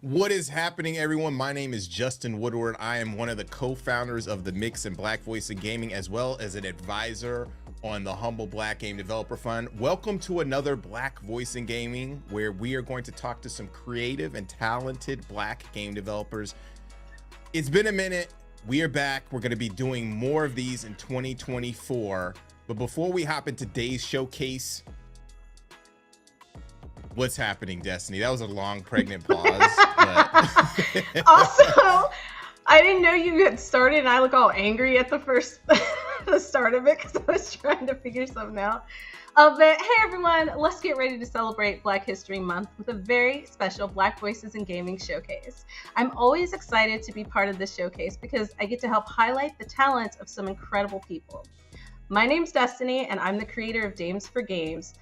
What is happening, everyone? My name is Justin Woodward. I am one of the co-founders of the Mix and Black Voice in Gaming, as well as an advisor on the Humble Black Game Developer Fund. Welcome to another Black Voice in Gaming, where we are going to talk to some creative and talented Black game developers. It's been a minute. We are back. We're going to be doing more of these in 2024. But before we hop into today's showcase, what's happening, Destiny? That was a long, pregnant pause. But... Also, I didn't know you had started, and I look all angry at the start of it because I was trying to figure something out. But hey, everyone, let's get ready to celebrate Black History Month with a very special Black Voices in Gaming showcase. I'm always excited to be part of this showcase because I get to help highlight the talents of some incredible people. My name's Destiny, and I'm the creator of Dames for Games.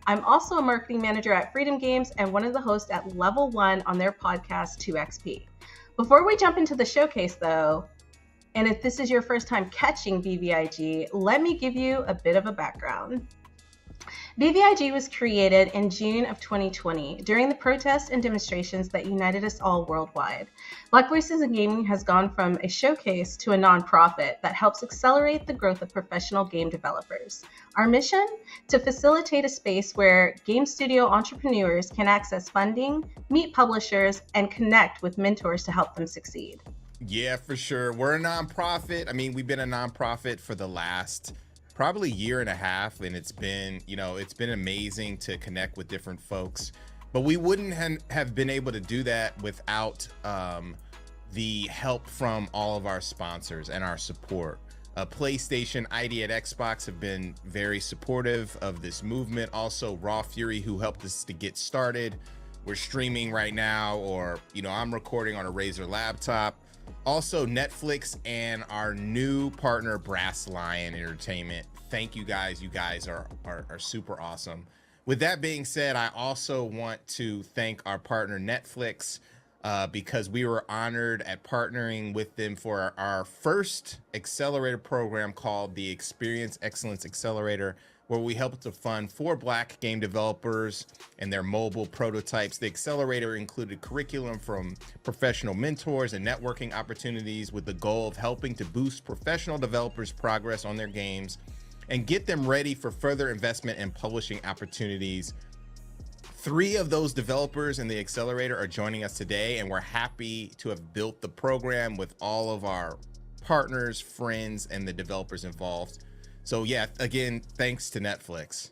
I'm also a marketing manager at Freedom Games and one of the hosts at Level 1 on their podcast 2XP. Before we jump into the showcase, though, and if this is your first time catching BBIG, let me give you a bit of a background. BBIG was created in June of 2020 during the protests and demonstrations that united us all worldwide. Black Voices in Gaming has gone from a showcase to a nonprofit that helps accelerate the growth of professional game developers. Our mission? To facilitate a space where game studio entrepreneurs can access funding, meet publishers, and connect with mentors to help them succeed. Yeah, for sure. We're a nonprofit. I mean, we've been a nonprofit for the last probably year and a half, and it's been, it's been amazing to connect with different folks, but we wouldn't have been able to do that without the help from all of our sponsors and our support. PlayStation, ID at Xbox have been very supportive of this movement. Also Raw Fury, who helped us to get started. We're streaming right now, or I'm recording on a Razer laptop. Also Netflix and our new partner Brass Lion Entertainment. Thank you guys. You guys are super awesome. With that being said, I also want to thank our partner Netflix because we were honored at partnering with them for our first accelerator program called the Experience Excellence Accelerator, where we help to fund 4 Black game developers and their mobile prototypes. The accelerator included curriculum from professional mentors and networking opportunities with the goal of helping to boost professional developers' progress on their games and get them ready for further investment and publishing opportunities. 3 of those developers in the accelerator are joining us today, and we're happy to have built the program with all of our partners, friends, and the developers involved. So yeah, again, thanks to Netflix.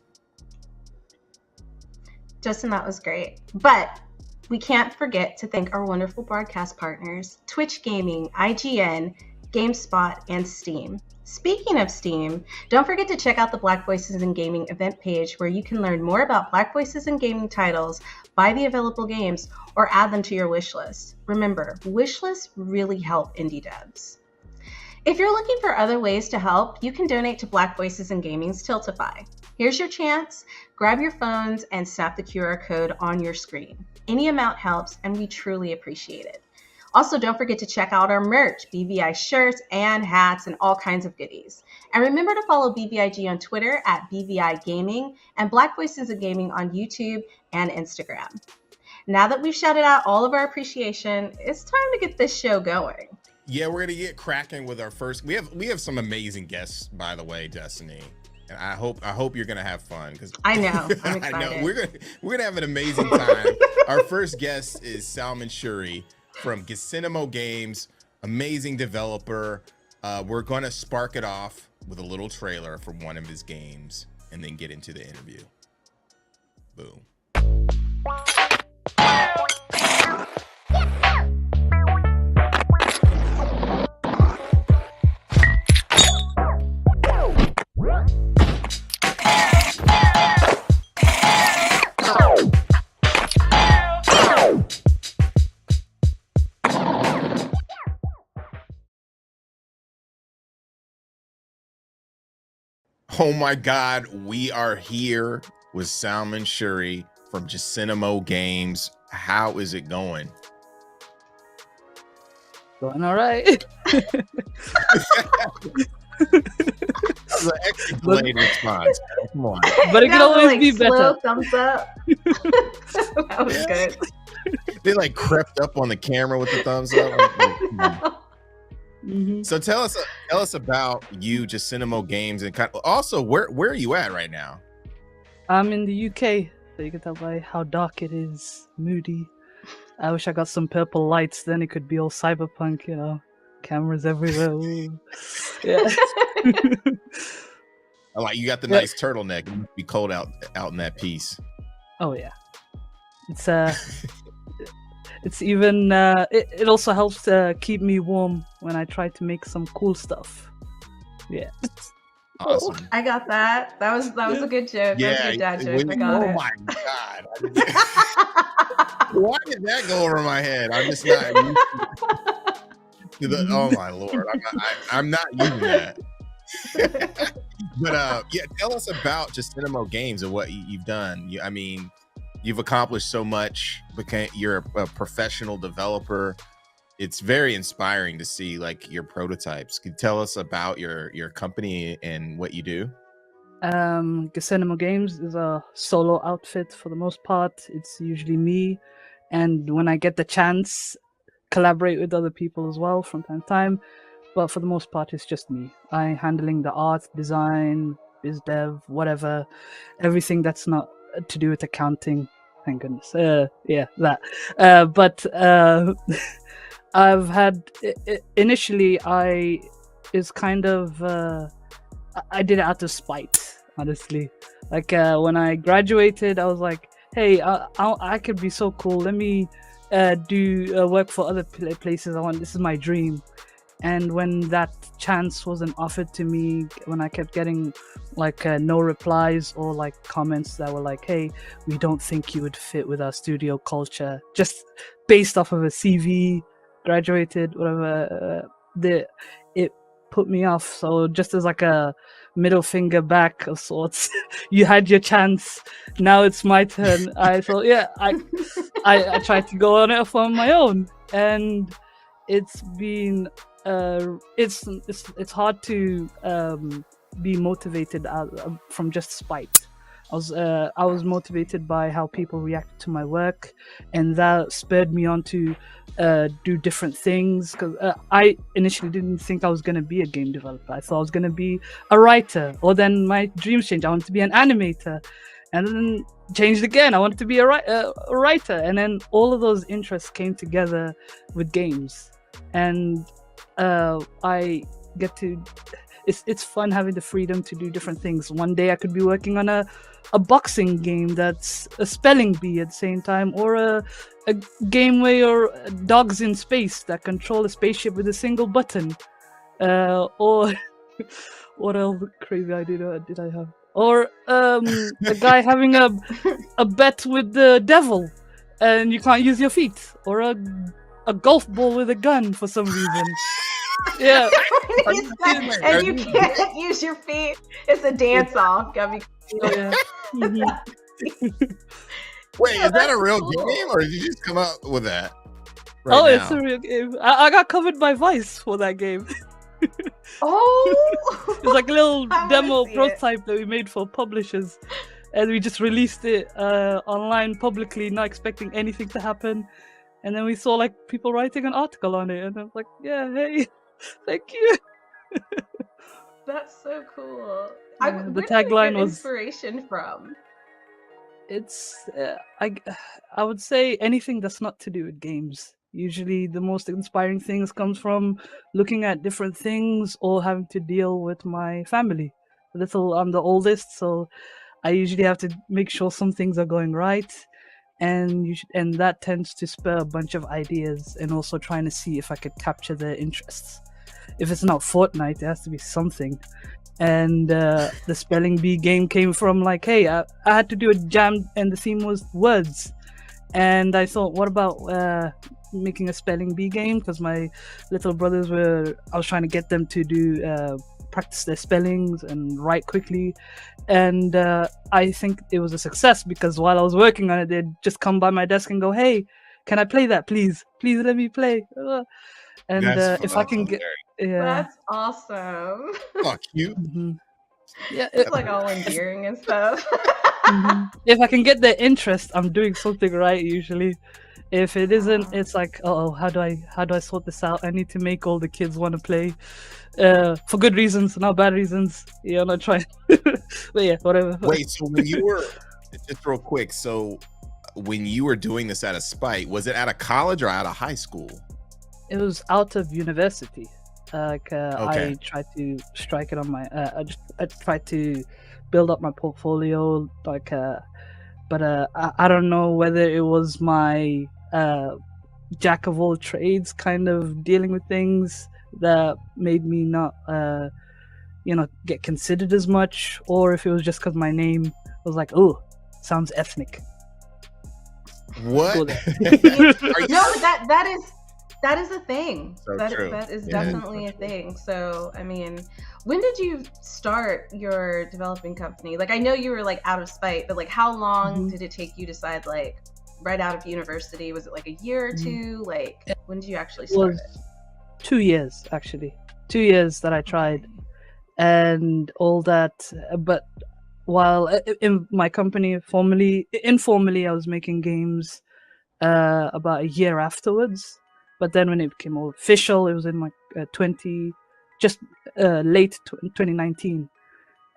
Justin, that was great. But we can't forget to thank our wonderful broadcast partners, Twitch Gaming, IGN, GameSpot, and Steam. Speaking of Steam, don't forget to check out the Black Voices in Gaming event page, where you can learn more about Black Voices in Gaming titles, buy the available games, or add them to your wish list. Remember, wish lists really help indie devs. If you're looking for other ways to help, you can donate to Black Voices in Gaming's Tiltify. Here's your chance. Grab your phones and snap the QR code on your screen. Any amount helps, and we truly appreciate it. Also, don't forget to check out our merch, BVI shirts and hats and all kinds of goodies. And remember to follow BVIG on Twitter at BVI Gaming and Black Voices in Gaming on YouTube and Instagram. Now that we've shouted out all of our appreciation, it's time to get this show going. Yeah, we're gonna get cracking with our first. We have some amazing guests, by the way, Destiny, and I hope you're gonna have fun, because I know I'm excited. I know we're gonna have an amazing time. Our first guest is Salman Shuri from Gisinimo Games, amazing developer. We're gonna spark it off with a little trailer from one of his games, and then get into the interview. Boom. Oh my God, we are here with Salman Shuri from Gisinimo Games. How is it going? Going all right. That's an extra delayed response. Come on. But it could always be slow better. thumbs up. That was good. They like crept up on the camera with the thumbs up. So tell us about you, Gisinimo Games, and also where are you at right now? I'm in the UK, so you can tell by how dark it is, moody. I wish I got some purple lights, then it could be all cyberpunk, cameras everywhere. Ooh. Yeah. Like, you got the nice turtleneck. It must be cold out in that piece. Oh yeah. It's it's even it also helps keep me warm when I try to make some cool stuff. Yeah. Awesome. I got that. That was a good joke. Yeah, that was a good dad joke. I got it. Oh my God. Why did that go over my head? I'm just not used to oh my Lord. I'm not using that. But yeah, tell us about Gisinimo Games and what you've done. I mean, you've accomplished so much. You're a professional developer. it's very inspiring to see like your prototypes. Can you tell us about your company and what you do? Cinema Games is a solo outfit for the most part. It's usually me, and when I get the chance, collaborate with other people as well from time to time. But for the most part, it's just me. I handling the art, design, biz dev, whatever, everything that's not to do with accounting. Thank goodness. Yeah, that. But I've had initially I is kind of I did it out of spite, honestly. Like when I graduated, I was like, hey, I could be so cool. Let me do work for other places. This is my dream. And when that chance wasn't offered to me, when I kept getting like no replies or like comments that were like, hey, we don't think you would fit with our studio culture, just based off of a CV, graduated, whatever, it put me off. So just as like a middle finger back of sorts, you had your chance, now it's my turn. I thought, yeah, I tried to go on it on my own, and it's been it's hard to be motivated from just spite. I was motivated by how people reacted to my work, and that spurred me on to do different things. Because I initially didn't think I was going to be a game developer. I thought I was going to be a writer, or then my dreams changed. I wanted to be an animator, and then changed again. I wanted to be a writer, and then all of those interests came together with games, and I get to. It's fun having the freedom to do different things. One day I could be working on a boxing game that's a spelling bee at the same time, or a game where you're dogs in space that control a spaceship with a single button, or what else crazy idea did I have? Or a guy having a bet with the devil, and you can't use your feet, or a golf ball with a gun for some reason. Yeah. And you can't use your feet. It's a dance off. Yeah. Wait, is that a real game, or did you just come up with that? It's a real game. I got covered by Vice for that game. Oh, it's like a little demo prototype that we made for publishers, and we just released it online publicly, not expecting anything to happen. And then we saw like people writing an article on it, and I was like, "Yeah, hey, thank you." That's so cool. The tagline was inspiration from. It's I would say anything that's not to do with games. Usually, the most inspiring things comes from looking at different things or having to deal with my family. I'm the oldest, so I usually have to make sure some things are going right. And that tends to spur a bunch of ideas, and also trying to see if I could capture their interests. If it's not Fortnite, it has to be something. And the spelling bee game came from like, hey, I had to do a jam, and the theme was words. And I thought, what about making a spelling bee game? Because my little brothers I was trying to get them to do practice their spellings and write quickly. And I think it was a success, because while I was working on it, they'd just come by my desk and go, hey, can I play that, please? Please let me play. And if I can get... Yeah. That's awesome. Oh, cute. Mm-hmm. Yeah, it's like all endearing and stuff. Mm-hmm. If I can get their interest, I'm doing something right usually. If it isn't, it's like, how do I sort this out? I need to make all the kids want to play, for good reasons, not bad reasons. Yeah, I'm not trying. But yeah, whatever. Wait, so when you were just real quick, so when you were doing this out of spite, was it out of college or out of high school? It was out of university. Okay. I tried to strike it on my. I tried to build up my portfolio, but I don't know whether it was my jack of all trades kind of dealing with things that made me not get considered as much, or if it was just because my name was like, oh, sounds ethnic. What? No, that is a thing. So that is definitely a thing. So, I mean, when did you start your developing company? Like, I know you were like out of spite, but like, how long did it take you to decide, like, right out of university? Was it like a year or two? Like, When did you actually It start was it? 2 years, actually. 2 years that I tried and all that. But while in my company, informally, I was making games about a year afterwards. But then when it became all official, it was in like late 2019.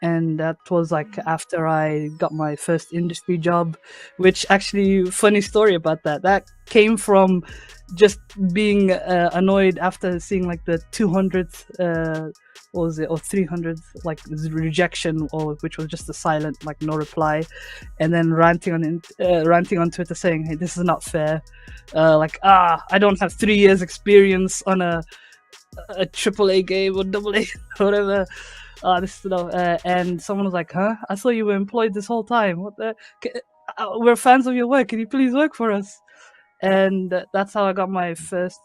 And that was like after I got my first industry job, which actually, funny story about that. That came from just being annoyed after seeing like the 200th, what was it, or 300th, like rejection, or which was just a silent, like no reply, and then ranting on Twitter saying, "Hey, this is not fair. I don't have 3 years experience on a AAA game or AA, whatever." This stuff, and someone was like, "Huh? I thought you were employed this whole time. What the? We're fans of your work. Can you please work for us?" And that's how I got my first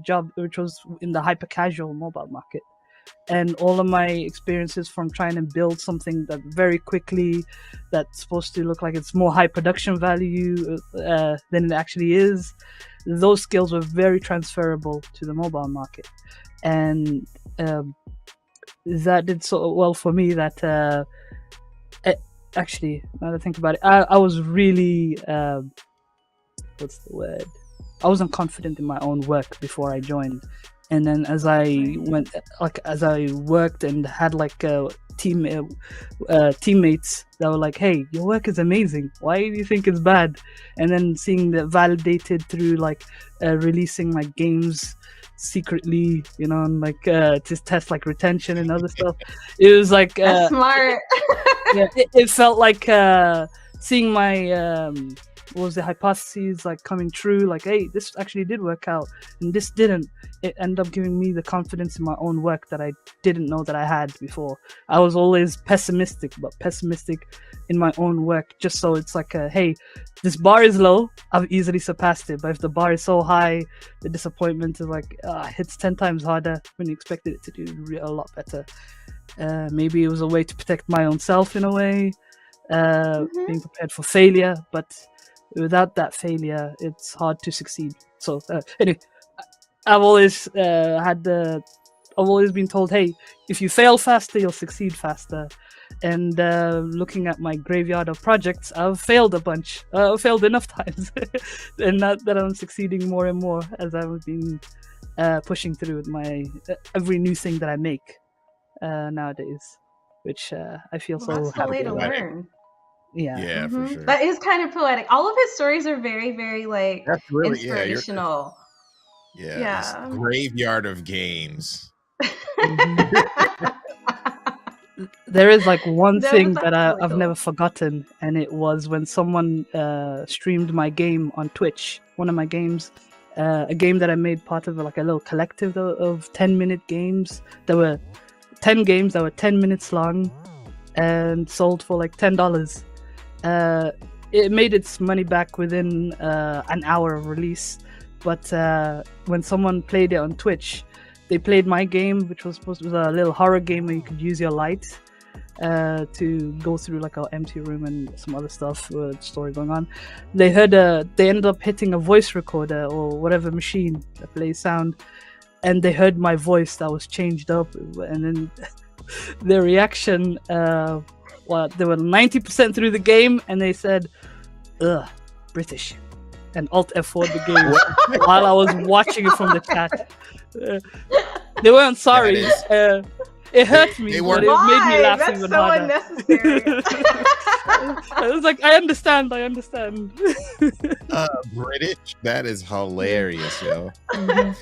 job, which was in the hyper casual mobile market. And all of my experiences from trying to build something that very quickly, that's supposed to look like it's more high production value than it actually is, those skills were very transferable to the mobile market. And that did so well for me that actually, now that I think about it, I was really what's the word? I wasn't confident in my own work before I joined, and then as I worked and had like teammates that were like, "Hey, your work is amazing. Why do you think it's bad?" And then seeing that validated through like releasing like games secretly, and like to test like retention and other stuff. It was like That's smart. yeah, it felt like seeing my what was the hypotheses like coming true, like, hey, this actually did work out and this didn't. It ended up giving me the confidence in my own work that I didn't know that I had before. I was always pessimistic in my own work, just so it's like hey, this bar is low, I've easily surpassed it, but if the bar is so high, the disappointment is like it's 10 times harder when you expected it to do a lot better. Maybe it was a way to protect my own self in a way, being prepared for failure, but without that failure, it's hard to succeed. So anyway, I've always I've always been told, hey, if you fail faster, you'll succeed faster. And looking at my graveyard of projects, I've failed a bunch. I've failed enough times, and not that I'm succeeding more and more as I've been pushing through with my every new thing that I make nowadays, which I feel so that's the happy way to about. learn. Yeah, for sure. That is kind of poetic. All of his stories are very, very like That's really inspirational. It's graveyard of games. There is like one thing that really I've cool. never forgotten, and it was when someone streamed my game on Twitch. One of my games, a game that I made part of like a little collective of 10-minute games. There were 10 games that were 10 minutes long and sold for like $10. It made its money back within an hour of release, but when someone played it on Twitch, they played my game, which was supposed to be a little horror game where you could use your light to go through like an empty room and some other stuff, story going on. They ended up hitting a voice recorder or whatever machine that plays sound, and they heard my voice that was changed up, and then their reaction, they were 90% through the game, and they said, "Ugh, British," and Alt F4 the game while I was watching it from the chat. They weren't sorry. It hurt me, but it made me laugh even harder. That's so unnecessary. I was like, I understand. British? That is hilarious, yo. Can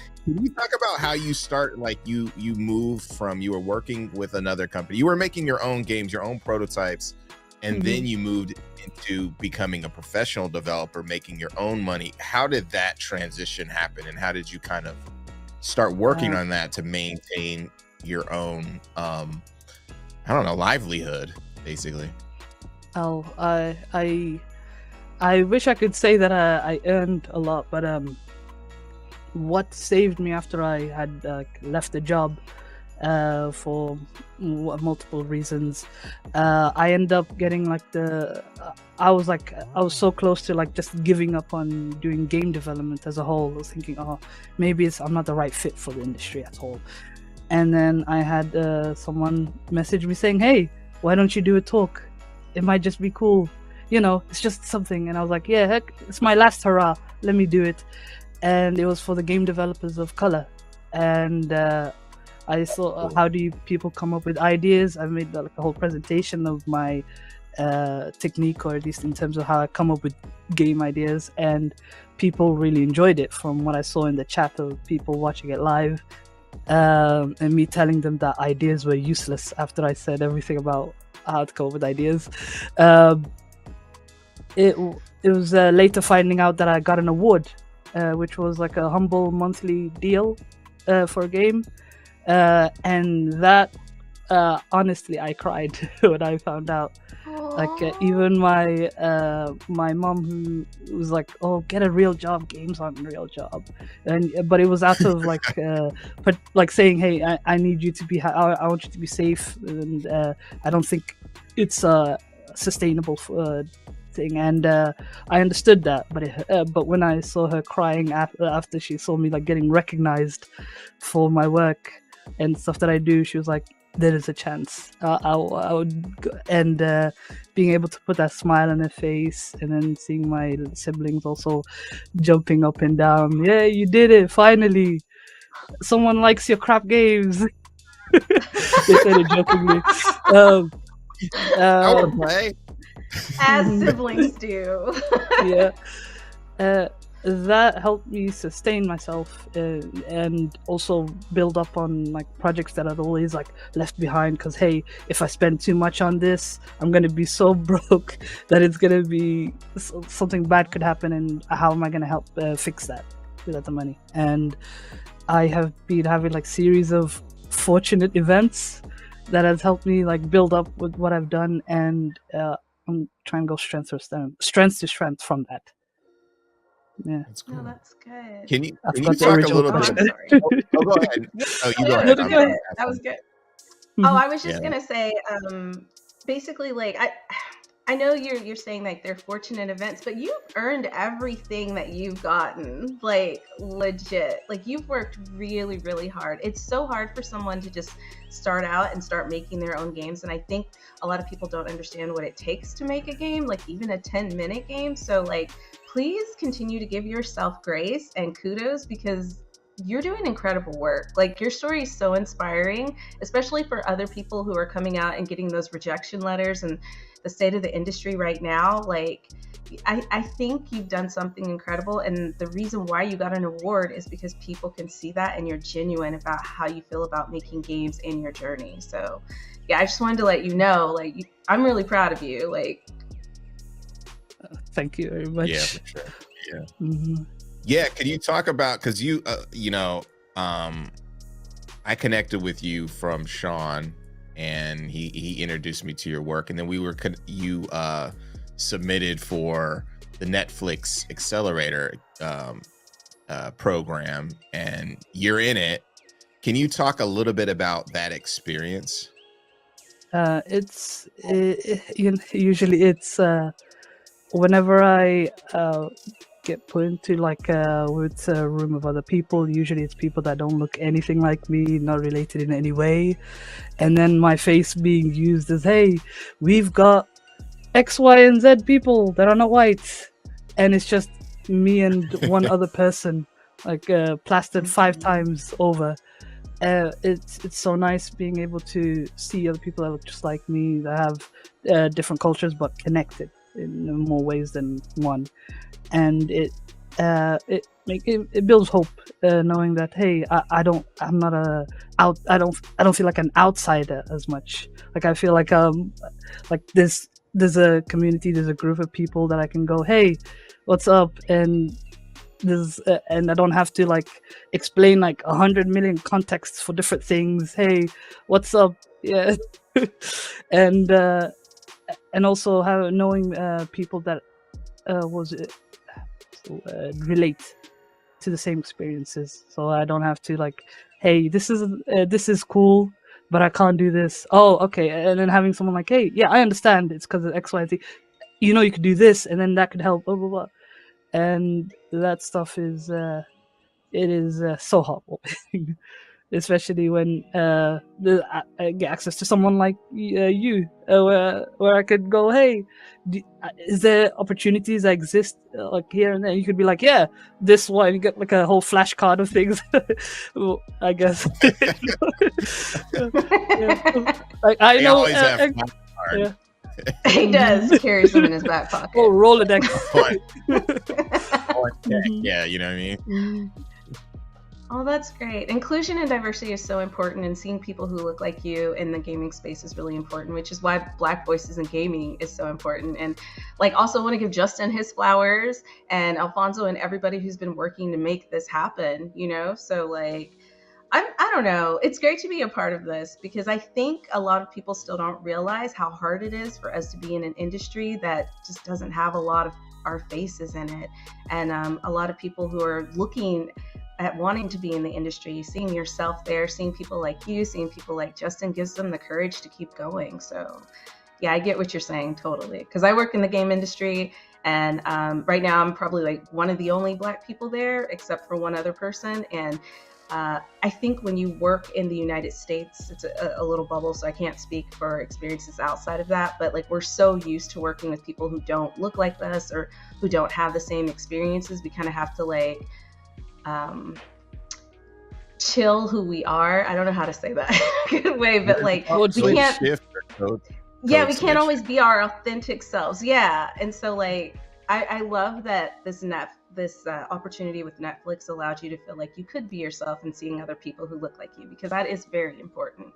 you talk about how you start, like you moved from, you were working with another company, you were making your own games, your own prototypes, and then you moved into becoming a professional developer, making your own money. How did that transition happen, and how did you kind of start working on that to maintain your own I don't know, livelihood, basically? I wish I could say that I earned a lot, but what saved me after I had left the job for multiple reasons. I end up getting like I was so close to like just giving up on doing game development as a whole. I was thinking, oh, maybe I'm not the right fit for the industry at all. And then I had someone message me saying, hey, why don't you do a talk? It might just be cool. It's just something. And I was like, yeah, heck, it's my last hurrah. Let me do it. And it was for the game developers of color. And I saw how do people come up with ideas. I made like a whole presentation of my technique, or at least in terms of how I come up with game ideas. And people really enjoyed it from what I saw in the chat of people watching it live. And me telling them that ideas were useless after I said everything about how to come up with ideas. It was later finding out that I got an award, which was like a humble monthly deal for a game, and that honestly I cried when I found out. Like even my mom, who was like, oh, get a real job, games aren't a real job, but it was out of like but like saying, hey, I need you to be I want you to be safe, and I don't think it's a sustainable thing. And I understood that, but when I saw her crying after she saw me like getting recognized for my work and stuff that I do, she was like, there is a chance. I would and being able to put that smile on her face, and then seeing my siblings also jumping up and down. Yeah, you did it! Finally, someone likes your crap games. They said it jokingly. I would play. As siblings do. Yeah. That helped me sustain myself and also build up on like projects that I'd always like left behind, because hey, if I spend too much on this, I'm gonna be so broke that it's gonna be something bad could happen, and how am I gonna help fix that without the money? And I have been having like series of fortunate events that has helped me like build up with what I've done, and I'm trying to go strength to strength from that. Yeah, That's cool. No, that's good. Can you got the talk a original little bit? I'm About, sorry. go ahead. Oh, you go No, ahead. that was good. That was good. Oh, I was just gonna say, basically, like I know you're saying like they're fortunate events, but you've earned everything that you've gotten, like legit. Like you've worked really, really hard. It's so hard for someone to just start out and start making their own games, and I think a lot of people don't understand what it takes to make a game, like even a 10-minute game. So like, please continue to give yourself grace and kudos, because you're doing incredible work. Like your story is so inspiring, especially for other people who are coming out and getting those rejection letters and the state of the industry right now. Like I think you've done something incredible, and the reason why you got an award is because people can see that and you're genuine about how you feel about making games in your journey. So yeah, I just wanted to let you know, like I'm really proud of you. Like thank you very much. Yeah, for sure. Yeah. Mm-hmm. Yeah, can you talk about, because you I connected with you from Sean, and he introduced me to your work, and then you submitted for the Netflix Accelerator program, and you're in it. Can you talk a little bit about that experience? Usually it's whenever I get put into like with a room of other people, usually it's people that don't look anything like me, not related in any way, and then my face being used as, hey, we've got X, Y, and Z people that are not white, and it's just me and one other person, like plastered 5 times over. It's so nice being able to see other people that look just like me, that have different cultures but connected in more ways than one, and it builds hope, knowing that hey, I don't feel like an outsider as much. Like I feel like there's a community, there's a group of people that I can go, hey, what's up, and and I don't have to like explain like 100 million contexts for different things. Hey, what's up? Yeah. And also knowing people that relate to the same experiences, so I don't have to like, hey, this is cool, but I can't do this. Oh, okay. And then having someone like, hey, yeah, I understand it's because of X, Y, Z. You could do this, and then that could help. Blah blah blah. And that stuff is so heartwarming, especially when I get access to someone like you, where I could go, hey, is there opportunities that exist like here and there? You could be like, yeah, this one. You get like a whole flashcard of things. Well, I guess. Yeah. Like I They know. always have fun card. Yeah. He does carries them in his back pocket. Oh, Rolodex. Yeah, you know what I mean? Mm. Oh, that's great. Inclusion and diversity is so important, and seeing people who look like you in the gaming space is really important, which is why Black Voices in Gaming is so important. And like, also want to give Justin his flowers, and Alfonso and everybody who's been working to make this happen, So like, I don't know. It's great to be a part of this, because I think a lot of people still don't realize how hard it is for us to be in an industry that just doesn't have a lot of our faces in it. And a lot of people who are looking at wanting to be in the industry, seeing yourself there, seeing people like you, seeing people like Justin gives them the courage to keep going. So yeah, I get what you're saying totally. Because I work in the game industry, and right now I'm probably like one of the only Black people there, except for one other person. And I think when you work in the United States, it's a little bubble, so I can't speak for experiences outside of that, but like, we're so used to working with people who don't look like us or who don't have the same experiences. We kind of have to like chill who we are. I don't know how to say that good way, but like, we can't shift or code we can't switch. always be our authentic selves. Yeah. And so like, I love that this opportunity with Netflix allowed you to feel like you could be yourself, and seeing other people who look like you, because that is very important.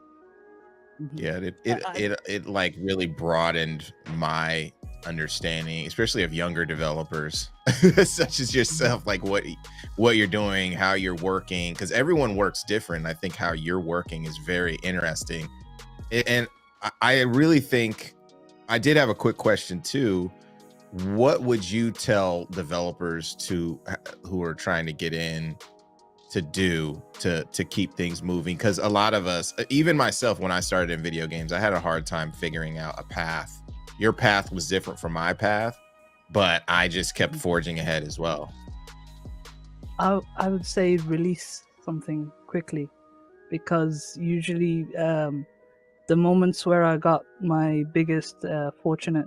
Yeah, it like really broadened my understanding, especially of younger developers such as yourself, like what you're doing, how you're working, because everyone works different. I think how you're working is very interesting. And I really think, I did have a quick question too. What would you tell developers who are trying to get in to do to keep things moving? Because a lot of us, even myself, when I started in video games, I had a hard time figuring out a path. Your path was different from my path, but I just kept forging ahead as well. I would say release something quickly, because usually the moments where I got my biggest fortunate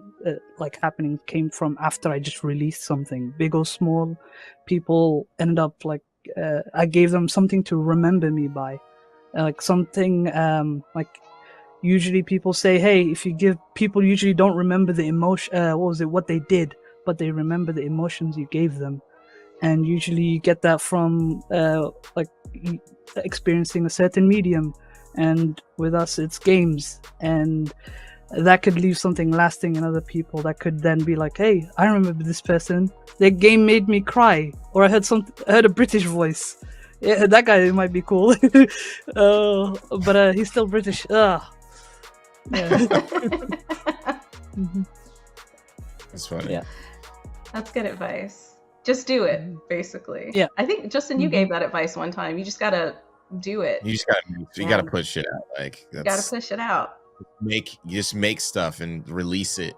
like happening came from after I just released something, big or small. People ended up like I gave them something to remember me by, like something like, usually people say, hey, if you give people, usually don't remember the emotion, what they did, but they remember the emotions you gave them. And usually you get that from like experiencing a certain medium, and with us it's games, and that could leave something lasting in other people. That could then be like, hey, I remember this person, their game made me cry, or I heard a British voice. Yeah, that guy might be cool. But he's still British. Yeah. That's funny. Yeah. That's good advice. Just do it, basically. Yeah. I think, Justin, you gave that advice one time. You just gotta do it. You gotta push shit out. Like, You gotta push it out. Just make stuff and release it.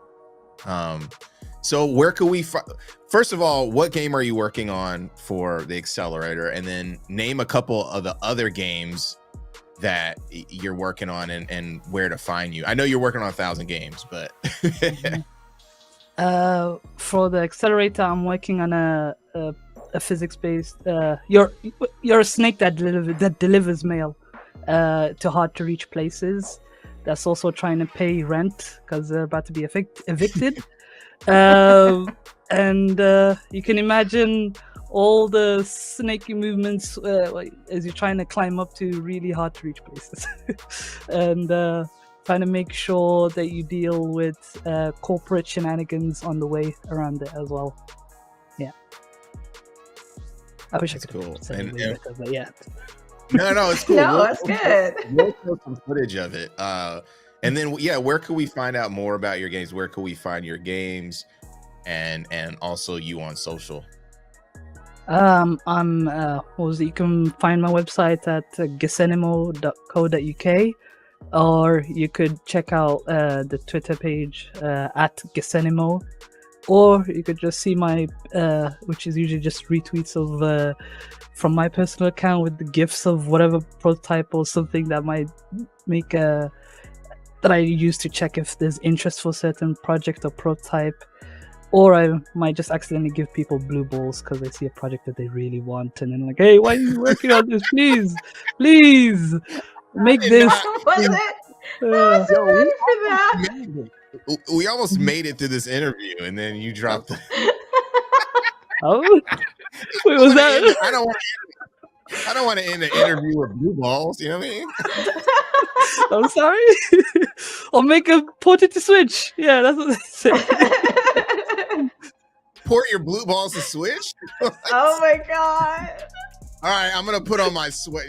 So where could we first of all, what game are you working on for the accelerator, and then name a couple of the other games that you're working on, and where to find you? I know you're working on 1,000 games, but for the accelerator, I'm working on a physics-based. You're a snake that delivers mail to hard-to-reach places. That's also trying to pay rent because they're about to be evicted. And you can imagine all the snaky movements as you're trying to climb up to really hard-to-reach places, and trying to make sure that you deal with corporate shenanigans on the way around it as well. Yeah. I wish I could cool. say it better, but yeah. No, it's cool. No, it's good. We'll put some footage of it. And then, where can we find out more about your games? Where can we find your games, and also you on social? You can find my website at gisenimo.co.uk, or you could check out the Twitter page at Gisenimo, or you could just see my, which is usually just retweets of from my personal account with the gifs of whatever prototype or something that might make that I use to check if there's interest for a certain project or prototype. Or I might just accidentally give people blue balls because they see a project that they really want, and then like, hey, why are you working on this? Please, make this. Was it? I wasn't ready for that. We almost made it through this interview, and then you dropped the. Oh, wait, was that? I don't want to end the interview with blue balls. You know what I mean? I'm sorry. I'll make a port it to Switch. Yeah, that's what they say. Port your blue balls to Switch? Oh my god! All right, I'm gonna put on my sweat.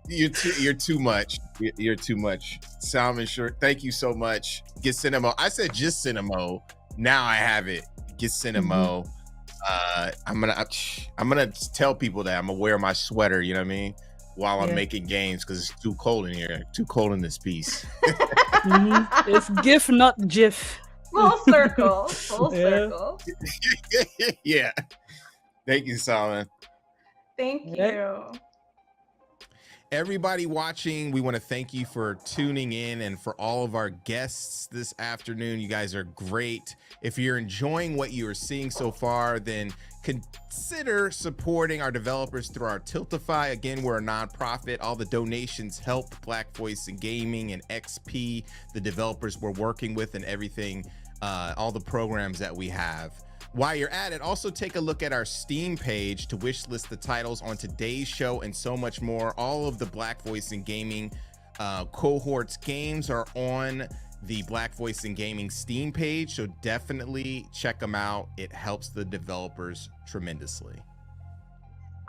You're too much. You're too much. Salmon Short, thank you so much. Get Cinemo. I said just Cinemo. Now I have it. Get Cinemo. I'm gonna tell people that I'm gonna wear my sweater. You know what I mean? While I'm making games because it's too cold in here. Too cold in this piece. It's GIF, not GIF. Full circle. Full circle. Yeah. Thank you, Salmon. Thank you. Everybody watching, we want to thank you for tuning in, and for all of our guests this afternoon. You guys are great. If you're enjoying what you are seeing so far, then consider supporting our developers through our Tiltify. Again, we're a nonprofit. All the donations help Black Voice in Gaming and XP, the developers we're working with, and everything, all the programs that we have. While you're at it, also take a look at our Steam page to wish list the titles on today's show and so much more. All of the Black Voice in Gaming cohorts games are on the Black Voice in Gaming Steam page, so definitely check them out. It helps the developers tremendously.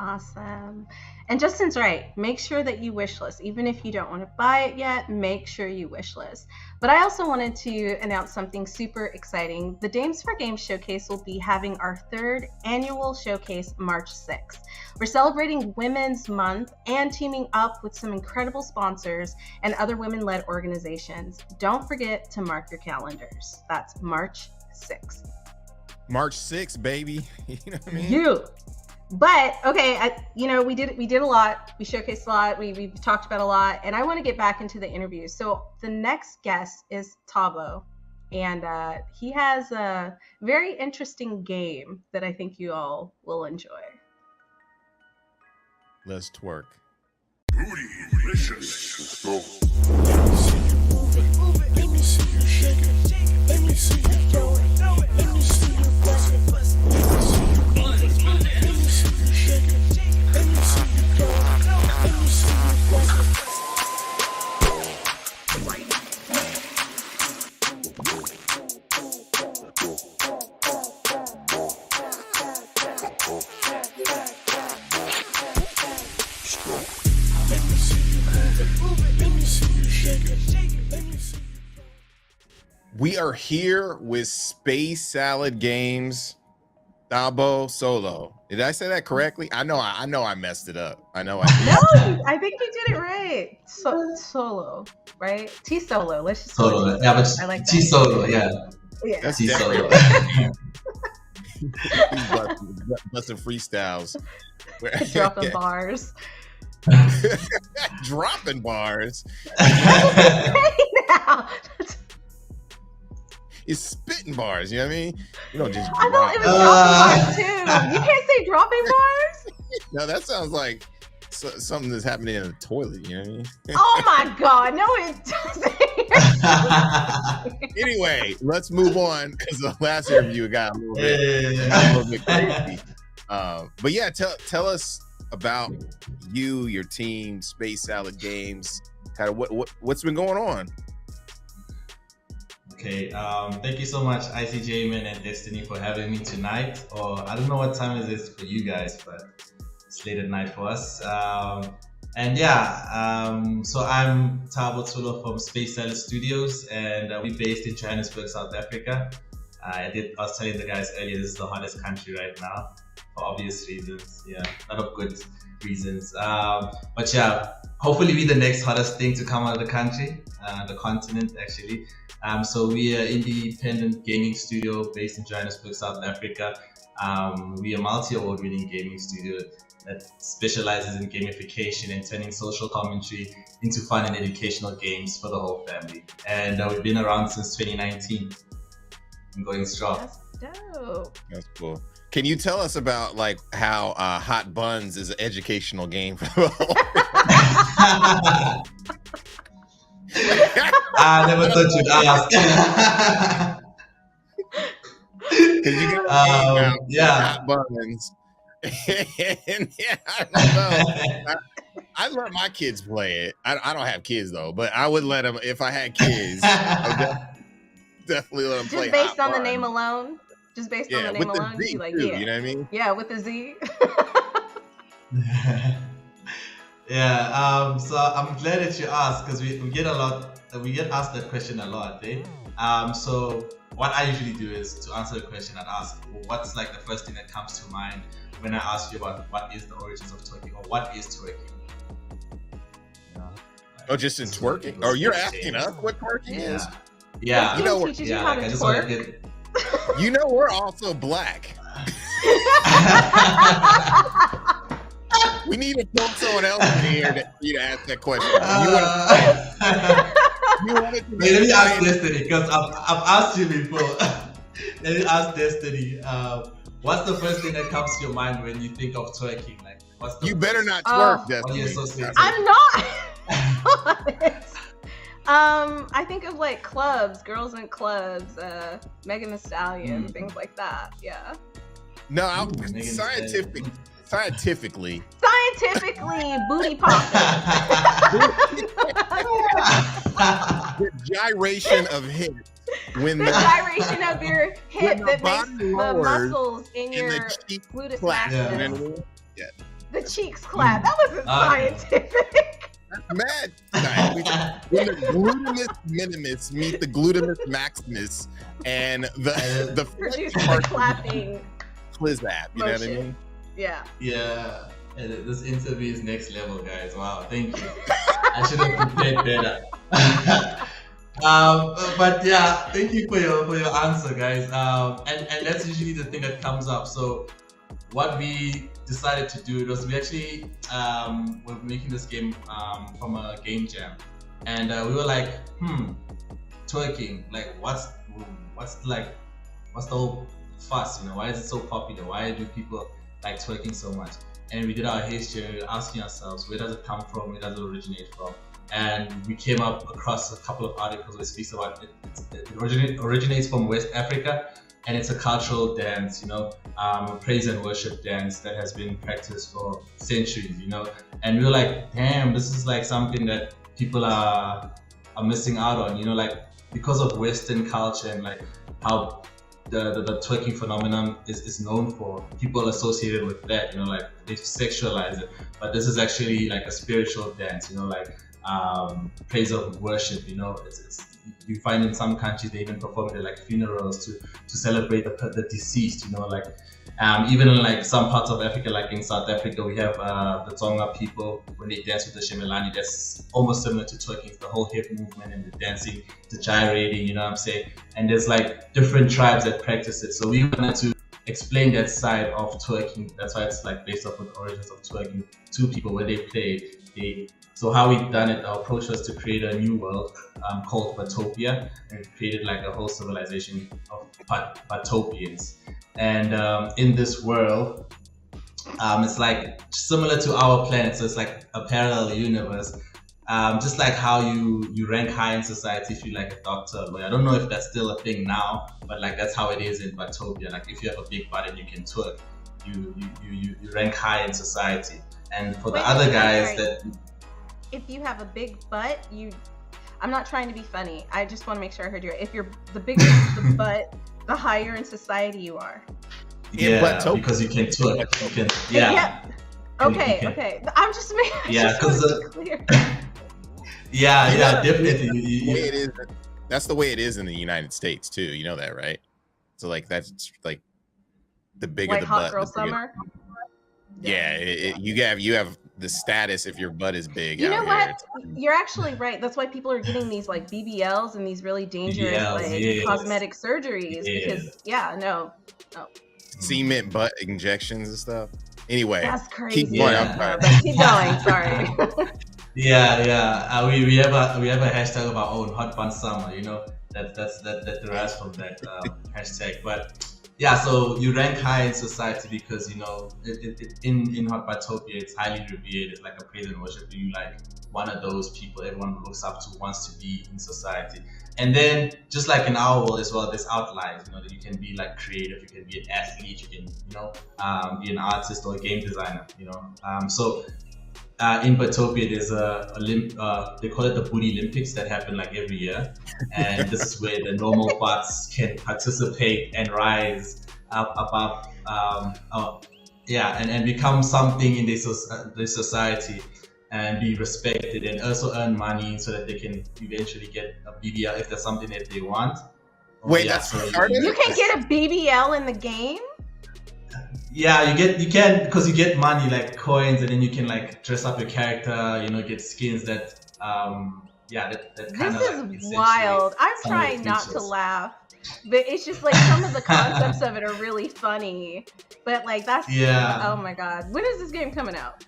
Awesome. And Justin's right. Make sure that you wish list. Even if you don't want to buy it yet, make sure you wish list. But I also wanted to announce something super exciting. The Dames for Games Showcase will be having our third annual showcase March 6th. We're celebrating Women's Month and teaming up with some incredible sponsors and other women-led organizations. Don't forget to mark your calendars. That's March 6th. March 6th, baby. You know what I mean? You. But okay, we did a lot. We showcased a lot. We talked about a lot, and I want to get back into the interview. So the next guest is Tabo, and he has a very interesting game that I think you all will enjoy. Let's twerk. Bootylicious. Let's go. Let me see you shake it. Let me see you throw it. Let me see you bust it. Let me see you shake it. Let me see you throw it. Let me see you bust it. Let me see you move it. Let me see you shake it. Let me see. We are here with Space Salad Games, Tabo Solo. Did I say that correctly? I know I messed it up. I know I did. No, I think you did it right. Solo, right? T Solo. Let's just Solo. Yeah, but I like that. T Solo, yeah. Yeah. That's T Solo. busting freestyles. Dropping bars. Dropping bars. Now. It's spitting bars, you know what I mean? You don't just I thought it was dropping bars too. You can't say dropping bars? No, that sounds like something that's happening in the toilet, you know what I mean? Oh my god, no it doesn't. Anyway, let's move on because the last interview got a little bit crazy. But yeah, tell us about your team, Space Salad Games, kind of what's been going on. Okay, thank you so much, IC Jamin and Destiny, for having me tonight. Or I don't know what time it is for you guys, but it's late at night for us. So I'm Tabo Solo from Space Salad Studios, and we're based in Johannesburg, South Africa. I was telling the guys earlier, this is the hottest country right now. for obvious reasons. Yeah, a lot of good reasons. But yeah, hopefully we're the next hottest thing to come out of the country, the continent actually. So we are an independent gaming studio based in Johannesburg, South Africa. We are a multi-award winning gaming studio that specializes in gamification and turning social commentary into fun and educational games for the whole family. And we've been around since 2019 and going strong. That's dope. That's cool. Can you tell us about like how Hot Buns is an educational game for the whole I never thought you'd ask. Because you got yeah. Hot Buns. And yeah, I don't know. I let my kids play it. I don't have kids though, but I would let them if I had kids. I would definitely let them play. Just based Hot on the Buns. name alone. Just based on the name with the alone, Z you'd be like, too, yeah, you know what I mean? yeah, with the Z. Yeah. So I'm glad that you asked because we get asked that question a lot, eh? So what I usually do is to answer the question and ask, well, what's like the first thing that comes to mind when I ask you about what is the origins of twerking or what is twerking? Oh, just in twerking? Oh, you're asking us what twerking is? Yeah. You know, teaches you how to twerk. You know, we're also black. We need to pull someone else in here to ask that question. Wait, let me ask Destiny because I've asked you before. Let me ask Destiny. What's the first thing that comes to your mind when you think of twerking? Like, what's the You better not twerk, Destiny. I'm not. I think of like clubs, girls in clubs, Megan Thee Stallion, things like that. Yeah. No, scientifically, booty popping. the gyration of hips when The the gyration of your hip that makes the lowers muscles in and your the cheeks gluteus clap. maximus. You know what I mean? Yeah. The cheeks clap. That wasn't scientific. That's mad. When the gluteus minimus meet the gluteus maximus and the Produces the clapping clizap, you know what I motion. mean? Yeah. Yeah. This interview is next level, guys. Wow, thank you. I should have prepared better. But yeah, thank you for your answer, guys. And that's usually the thing that comes up. So what we decided to do was we actually were making this game from a game jam, and we were like, twerking. Like, what's the whole fuss? You know, why is it so popular? Why do people like twerking so much? And we did our history and we were asking ourselves, where does it come from? Where does it originate from? And we came up across a couple of articles that speaks about it. It originates from West Africa, and it's a cultural dance, you know, praise and worship dance that has been practiced for centuries, you know. And we were like, damn, this is like something that people are missing out on, you know, like because of Western culture and like how the twerking phenomenon is known for. People associated with that, you know, like they sexualize it, but this is actually like a spiritual dance, you know, like praise of worship, you know. It's you find in some countries they even perform it at like funerals to celebrate the deceased, you know, like even in like some parts of Africa, like in South Africa, we have the Tsonga people when they dance with the Shemelani. That's almost similar to twerking. It's the whole hip movement and the dancing, the gyrating, you know what I'm saying? And there's like different tribes that practice it. So we wanted to explain that side of twerking. That's why it's like based off of the origins of twerking to people when they play it. So how we've done it, our approach was to create a new world called Batopia, and we created like a whole civilization of Batopians. And in this world, it's like similar to our planet, so it's like a parallel universe. Just like how you rank high in society if you're like a doctor or lawyer. I don't know if that's still a thing now, but like that's how it is in Batopia. Like if you have a big butt and you can twerk, you rank high in society. And for the other guys that if you have a big butt, I'm not trying to be funny. I just want to make sure I heard you right. If you're the bigger the butt, the higher in society you are. Yeah, because you can twerk. You can, yeah. Okay. I'm just making. Yeah, because clear. Yeah, definitely. That's the way it is in the United States too. You know that, right? So like that's like the bigger Like the Hot butt, Girl the bigger. Summer. Yeah, you have the status if your butt is big. You out know here. what? You're actually right. That's why people are getting these like BBLs and these really dangerous BBLs, like yes. cosmetic surgeries because no, Cement butt injections and stuff. Anyway, that's crazy. keep going. Yeah. I'm sorry. But keep going. Sorry. Yeah. We have a hashtag of our own, Hot Bun Summer. You know that derives from that hashtag. But yeah, so you rank high in society because in Hot Buttopia it's highly revered. It's like a praise and worship. You like one of those people everyone looks up to, wants to be in society. And then just like in our world as well, there's outliers. That you can be like creative, you can be an athlete, you can be an artist or a game designer. So in Buttopia there's they call it the Booty Olympics that happen like every year, and this is where the normal butts can participate and rise up above and become something in their society and be respected and also earn money so that they can eventually get a BBL if that's something that they want. Wait, that's part of it? You can get a BBL in the game? Yeah, you can because you get money like coins, and then you can like dress up your character, get skins that that kind of This is wild. I'm trying not to laugh, but it's just like some of the concepts of it are really funny. But like oh my god. When is this game coming out?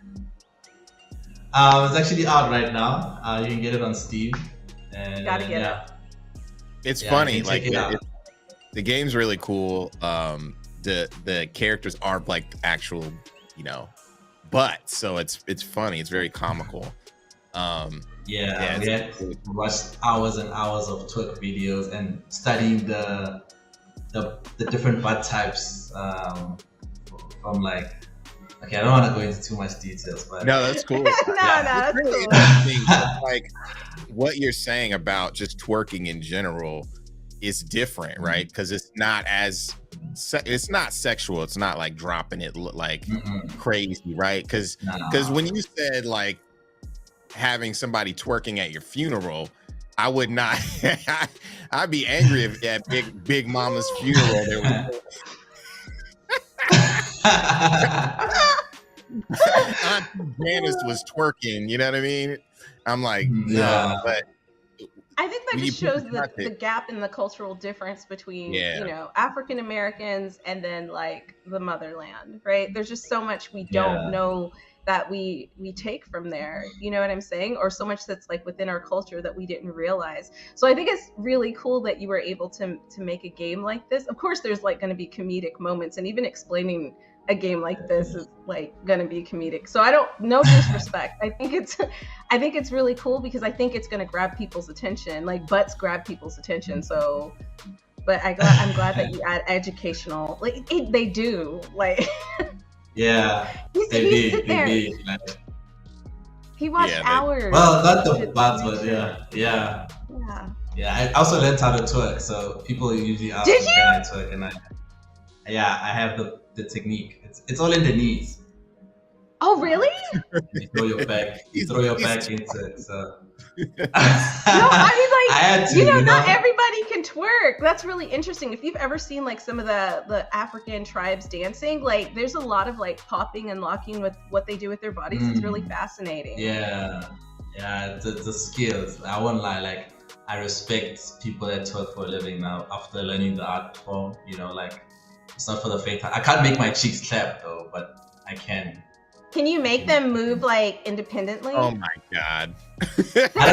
It's actually out right now. You can get it on Steam. And, Gotta get it. It's funny. Like the game's really cool. The characters are like actual, butts. So it's funny. It's very comical. We had watched hours and hours of twerk videos and studying the different butt types from like. Okay, I don't want to go into too much details, but no, that's cool. That's really cool. interesting. Like what you're saying about just twerking in general is different, right? Because it's not sexual. It's not like dropping it like crazy, right? Because when you said like having somebody twerking at your funeral, I would not. I'd be angry if at Big Mama's funeral there was. Aunt Janice was twerking, you know what I mean? I'm like, no, but I think that just shows the gap in the cultural difference between African Americans and then like the motherland, right? There's just so much we don't know that we take from there, you know what I'm saying? Or so much that's like within our culture that we didn't realize. So I think it's really cool that you were able to make a game like this. Of course there's like going to be comedic moments, and even explaining a game like this is like gonna be comedic. So no disrespect. I think it's really cool because I think it's gonna grab people's attention. Like butts grab people's attention. So, but I'm glad that you add educational. Like they do. Like they did. He watched hours. Well, not the butts, but yeah. I also learned how to twerk. So people usually ask me, can I twerk? And I have the technique. It's all in the knees. Oh really? You throw your back into it. So no, I mean like I had to, not everybody can twerk. That's really interesting. If you've ever seen like some of the African tribes dancing, like there's a lot of like popping and locking with what they do with their bodies. It's really fascinating. Yeah, the skills. I won't lie, like I respect people that twerk for a living now after learning the art form. Like it's not for the faint heart. I can't make my cheeks clap though, but I can. Can you make them move like independently? Oh my god! I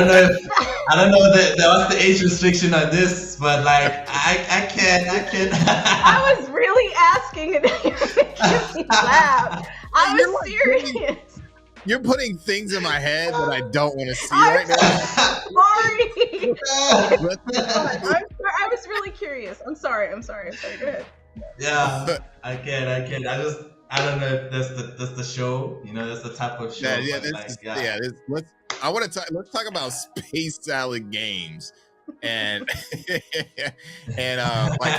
don't know what's the age restriction on this, but like I can. I was really asking and you're making me laugh. I was serious. You're putting things in my head that I don't want to see right now. Sorry. I was really curious. I'm sorry. Go ahead. Yeah, I can. I don't know if that's the show. That's the type of show. Let's talk about space salad games, and like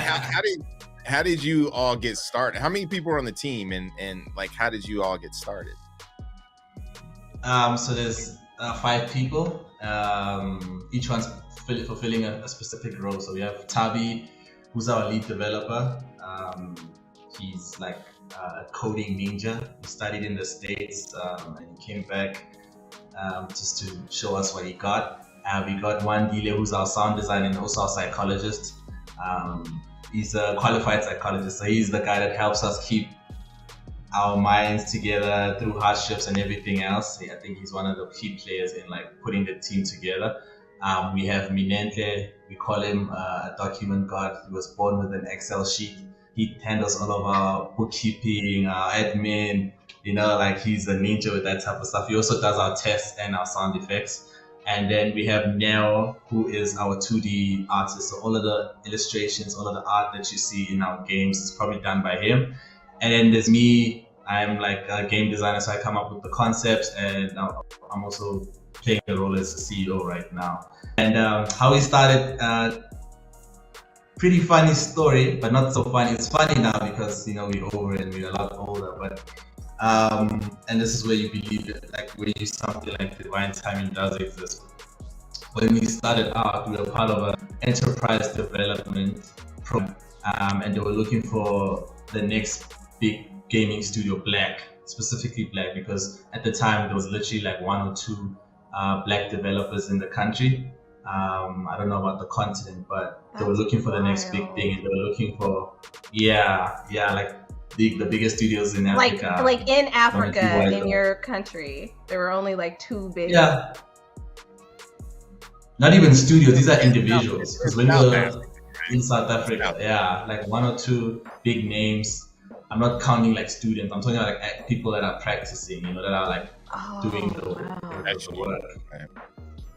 how did you all get started? How many people are on the team, and like how did you all get started? So there's 5 people. Each one's fulfilling a specific role. So we have Tabi, who's our lead developer. He's like a coding ninja. He studied in the States and he came back just to show us what he got. We got one dealer who's our sound designer and also our psychologist. He's a qualified psychologist, so he's the guy that helps us keep our minds together through hardships and everything else. I think he's one of the key players in like putting the team together. We have Minentle, we call him a document god. He was born with an Excel sheet. He handles all of our bookkeeping, our admin, like he's a ninja with that type of stuff. He also does our tests and our sound effects. And then we have Neo, who is our 2D artist. So all of the illustrations, all of the art that you see in our games is probably done by him. And then there's me. I'm like a game designer, so I come up with the concepts, and I'm also playing the role as the CEO right now. And how we started, pretty funny story, but not so funny. It's funny now because we're over and we're a lot older. But and this is where you believe it, like where you something like divine timing does exist. When we started out, we were part of an enterprise development program, and they were looking for the next big gaming studio, specifically black, because at the time there was literally like 1 or 2 black developers in the country. I don't know about the continent, but they were looking for the next big thing, and they were looking for like the biggest studios in Africa. Like in Africa, in your country, there were only like 2 big. Yeah. Not even studios; these are individuals. Because when you're in South Africa, like 1 or 2 big names. I'm not counting like students. I'm talking about like people that are practicing, that are like doing the actual work.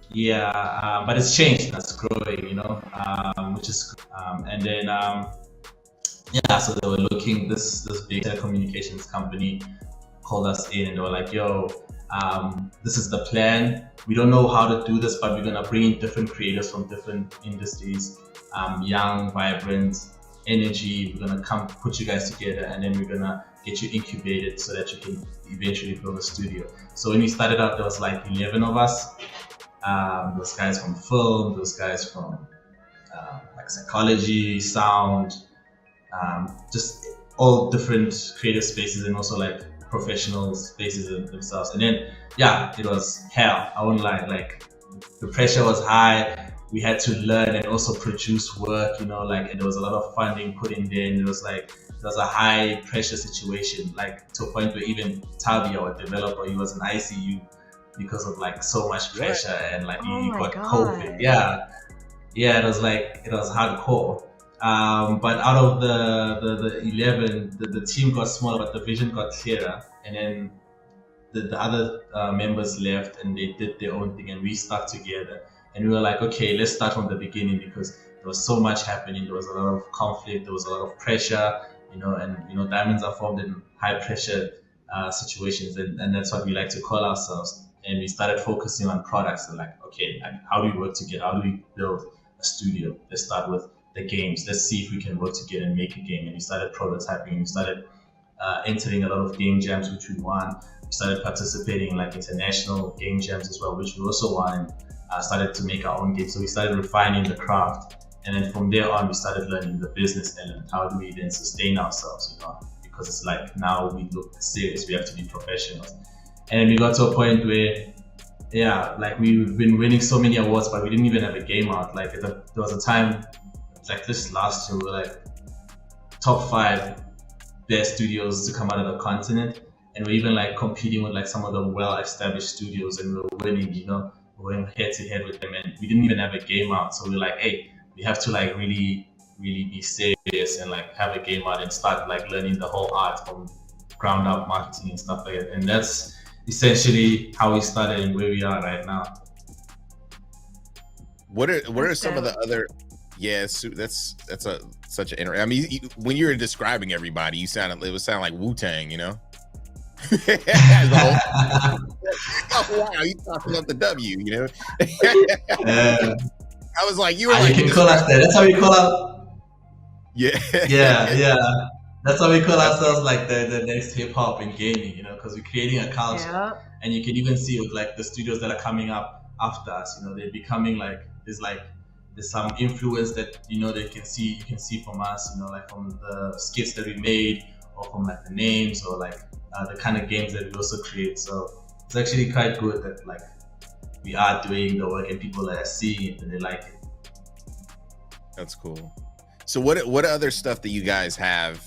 Yeah, but it's changed. That's growing, which is, and then so they were looking. This big telecommunications company called us in, and they were like, "Yo, this is the plan. We don't know how to do this, but we're gonna bring in different creators from different industries, young, vibrant." Energy. We're gonna come put you guys together, and then we're gonna get you incubated so that you can eventually build a studio. So when we started out, there was like 11 of us. Those guys from film, those guys from like psychology, sound, just all different creative spaces, and also like professional spaces themselves. And then it was hell. I won't lie. Like the pressure was high. We had to learn and also produce work, and there was a lot of funding put in there, and it was a high pressure situation, like to a point where even Tavi, our developer, he was in ICU because of like so much pressure, and like he got COVID. It was hardcore. But out of the 11, the team got smaller, but the vision got clearer, and then the other members left, and they did their own thing, and we stuck together. And we were like, okay, let's start from the beginning, because there was so much happening. There was a lot of conflict. There was a lot of pressure, and diamonds are formed in high pressure situations, and that's what we like to call ourselves. And we started focusing on products, and like, okay, like, how do we work together? How do we build a studio? Let's start with the games. Let's see if we can work together and make a game. And we started prototyping. We started entering a lot of game jams, which we won. We started participating in like international game jams as well, which we also won. Started to make our own games. So we started refining the craft, and then from there on we started learning the business element. How do we then sustain ourselves, because it's like now we look serious, we have to be professionals. And then we got to a point where like we've been winning so many awards, but we didn't even have a game out. Like there was a time like this last year, we were like top 5 best studios to come out of the continent, and we're even like competing with like some of the well-established studios, and we were winning, going head to head with them, and we didn't even have a game out. So we were like, hey, we have to like really be serious and like have a game out and start like learning the whole art from ground up, marketing and stuff like that. And that's essentially how we started and where we are right now. What are some of the other? That's such an interesting. I mean, when you were describing everybody, it was sounding like Wu-Tang, Oh wow, you talking about the W, I was like, you were like, you can call us that. That's how we call out. Yeah. That's how we call ourselves, like the next hip hop in gaming, because we're creating a culture, and you can even see with like the studios that are coming up after us, they're becoming like there's like there's some influence that they you can see from us, like from the skits that we made, or from like the names, or like the kind of games that we also create. So it's actually quite good that like we are doing the work and people are seeing it and they like it. That's cool. So what other stuff that you guys have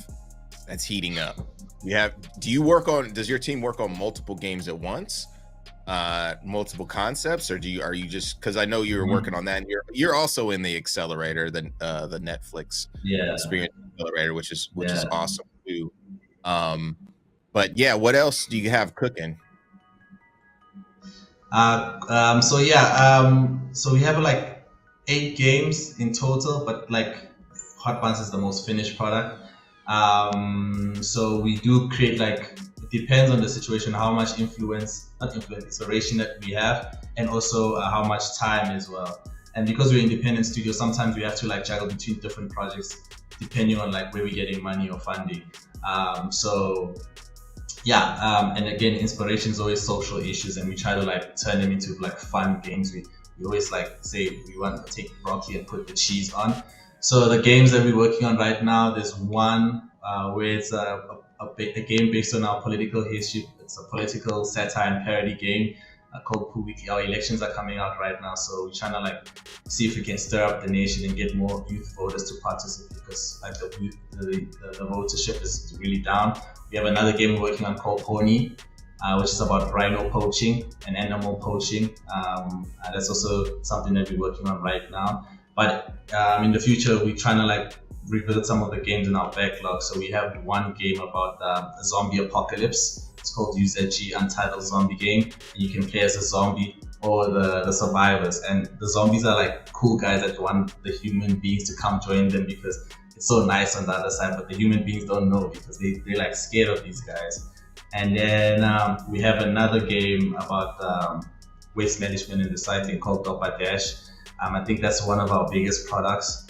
that's heating up? Does your team work on multiple games at once? Multiple concepts, or are you just, because I know you're working on that, and you're also in the accelerator, the Netflix experience accelerator, which is awesome too. But yeah, what else do you have cooking? So we have like 8 games in total, but like Hot Buns is the most finished product. So we do create, like, it depends on the situation, how much inspiration that we have, and also how much time as well. And because we're independent studio, sometimes we have to like juggle between different projects depending on like where we're getting money or funding. And again, inspiration is always social issues, and we try to like turn them into like fun games. We always like say we want to take broccoli and put the cheese on. So the games that we're working on right now, there's one where it's a game based on our political history. It's a political satire and parody game called Poo Weekly. Our elections are coming out right now, so we're trying to like see if we can stir up the nation and get more youth voters to participate, because like the votership is really down. We have another game we're working on called Pony, which is about rhino poaching and animal poaching. That's also something that we're working on right now. But in the future, we're trying to like revisit some of the games in our backlog. So we have one game about a zombie apocalypse. It's called UZG, Untitled Zombie Game. And you can play as a zombie or the survivors. And the zombies are like cool guys that want the human beings to come join them because it's so nice on the other side, but the human beings don't know because they're like scared of these guys. And then we have another game about waste management and recycling called Dopa Dash. I think that's one of our biggest products.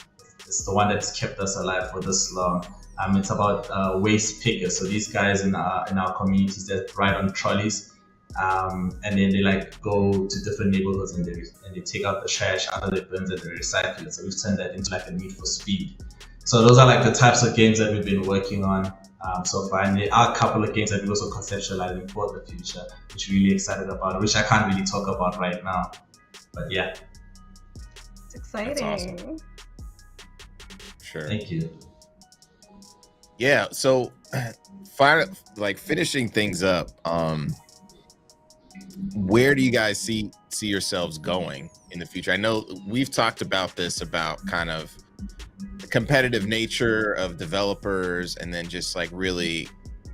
It's the one that's kept us alive for this long. It's about waste pickers. So these guys in our communities that ride on trolleys, and then they like go to different neighborhoods and they take out the trash out of the bins and they recycle it. So we've turned that into like a Need for Speed. So those are like the types of games that we've been working on so far. And there are a couple of games that we're also conceptualizing for the future, which we're really excited about, which I can't really talk about right now. But yeah. It's exciting. That's awesome. Sure. Thank you. Yeah, so finishing things up, where do you guys see yourselves going in the future? I know we've talked about this, about kind of the competitive nature of developers, and then just like really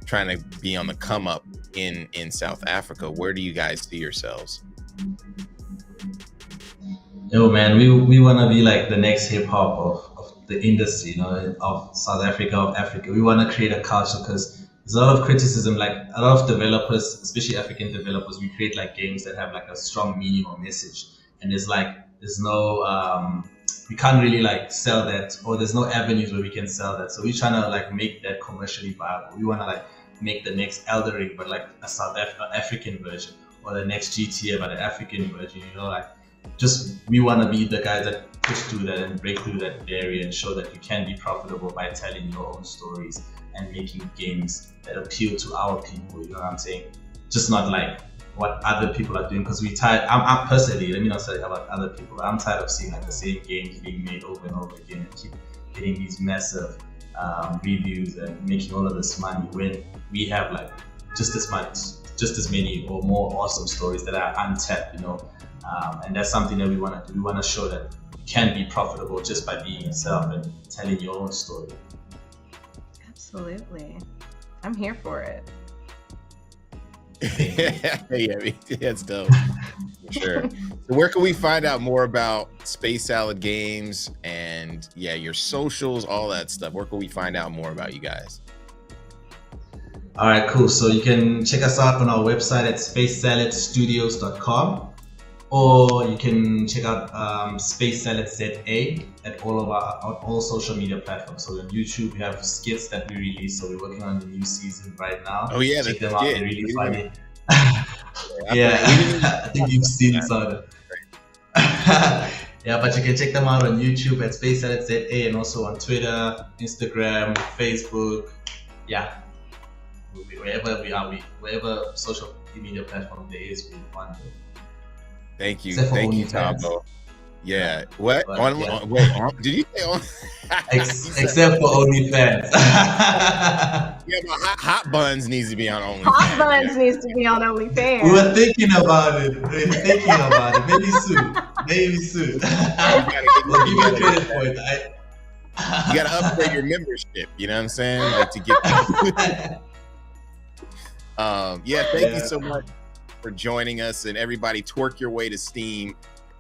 trying to be on the come up in South Africa. Where do you guys see yourselves? Yo, man, we want to be like the next hip hop of the industry, of South Africa, of Africa. We want to create a culture, because there's a lot of criticism, like a lot of developers, especially African developers, we create like games that have like a strong meaning or message, and there's no we can't really like sell that, or there's no avenues where we can sell that. So we're trying to like make that commercially viable. We want to like make the next Elden Ring, but like a South African version, or the next GTA, but an African version, we want to be the guys that push through that and break through that barrier and show that you can be profitable by telling your own stories and making games that appeal to our people, you know what I'm saying? Just not like what other people are doing, because I'm personally, let me not say about other people, but I'm tired of seeing like the same games being made over and over again and keep getting these massive reviews and making all of this money when we have like just as many or more awesome stories that are untapped, and that's something that we want to do. We want to show that you can be profitable just by being yourself and telling your own story. Absolutely. I'm here for it. Yeah, that's dope. Sure. So where can we find out more about Space Salad Games and your socials, all that stuff? Where can we find out more about you guys? All right, cool. So you can check us out on our website at spacesaladstudios.com, or you can check out Space Salad ZA at all social media platforms. So on YouTube, we have skits that we release. So we're working on the new season right now. Oh yeah, check them out. They're really funny. Yeah, I think you've seen some of them. Yeah, but you can check them out on YouTube at SpaceSalad.za and also on Twitter, Instagram, Facebook. Yeah, wherever we are, wherever social media platform there is, we want to. Thank you, Except for thank you, OnlyFans. Tombo. Yeah. What? But, On, yeah. wait, did you say on? Except for OnlyFans. Yeah, but hot buns needs to be on OnlyFans. Hot Buns needs to be on OnlyFans. We were thinking about it. Maybe soon. We'll give you a credit for it. You gotta upgrade your membership. You know what I'm saying? Like to get. Yeah. Thank you so much for joining us, and everybody twerk your way to Steam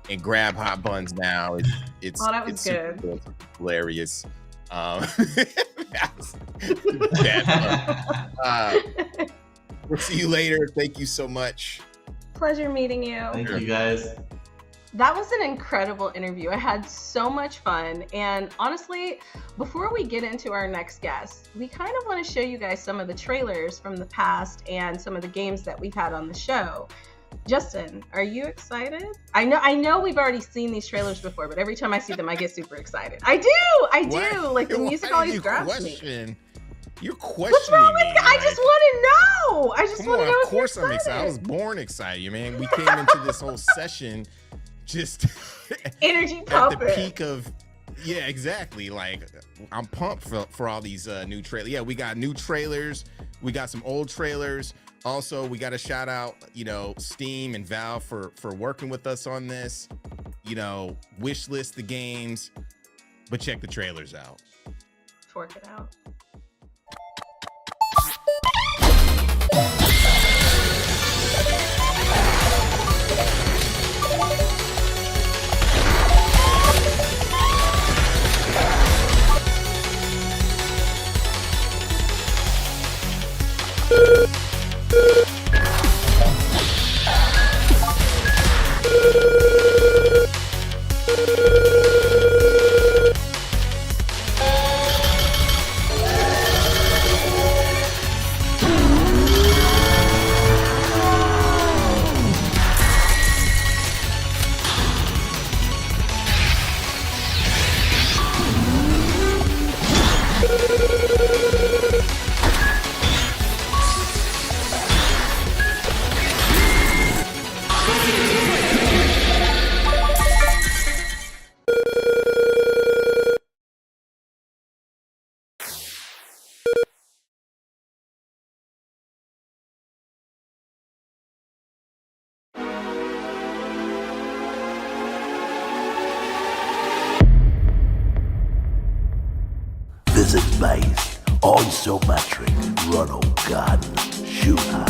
and grab hot buns now. It's Oh, that was it's super good. cool. It's hilarious. We'll see you later. Thank you so much. Pleasure meeting you. Thank you guys. That was an incredible interview. I had so much fun. And honestly, before we get into our next guest, we kind of want to show you guys some of the trailers from the past and some of the games that we've had on the show. Justin, are you excited? I know we've already seen these trailers before, but every time I see them, I get super excited. I do. What? Like the Why music do always you grabs me. You're questioning What's wrong with me. I just want to know. I just Come want on, to know of if you're course I'm excited. I was born excited, man. We came into this whole session just energy at the pumping. peak of, yeah, exactly. Like I'm pumped for all these new trailers. Yeah, we got new trailers. We got some old trailers. Also, we got to shout out, Steam and Valve for working with us on this. Wish list the games, but check the trailers out. Twerk it out. Physics-based, isometric, Ronald Garden shooter.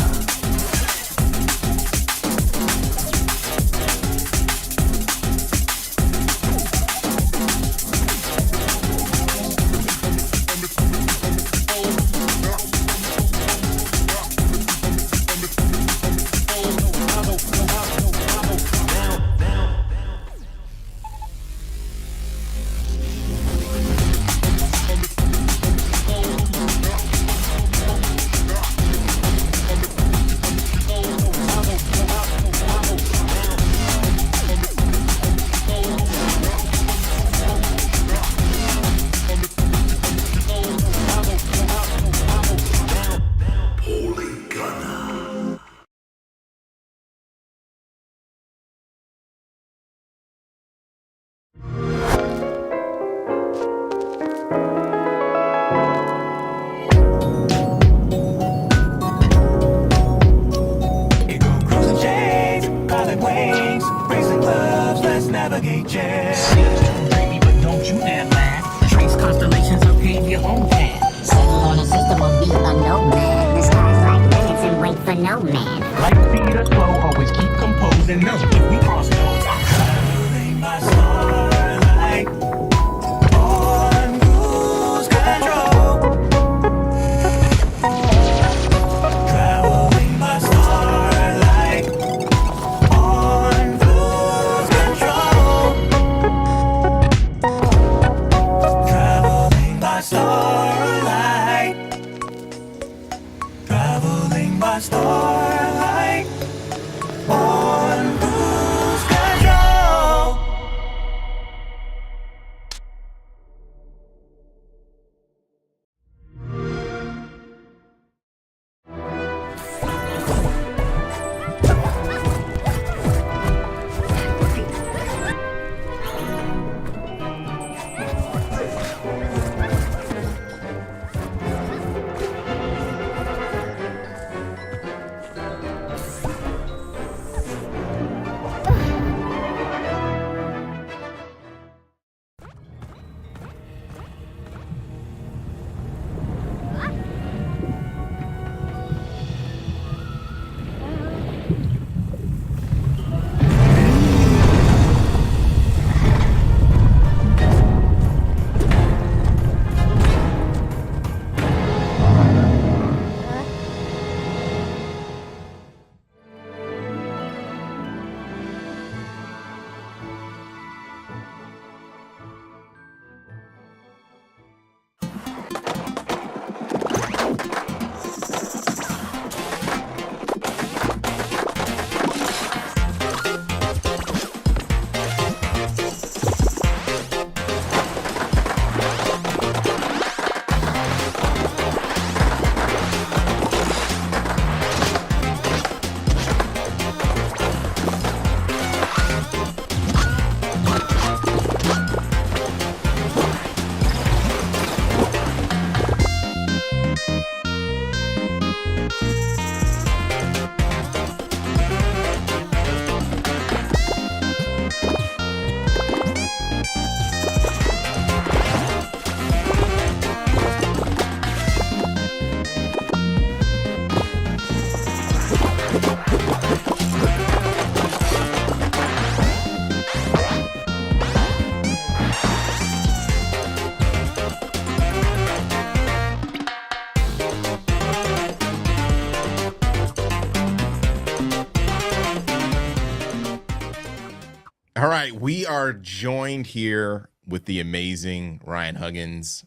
Starlight on cruise control. right, we are joined here with the amazing Ryan Huggins,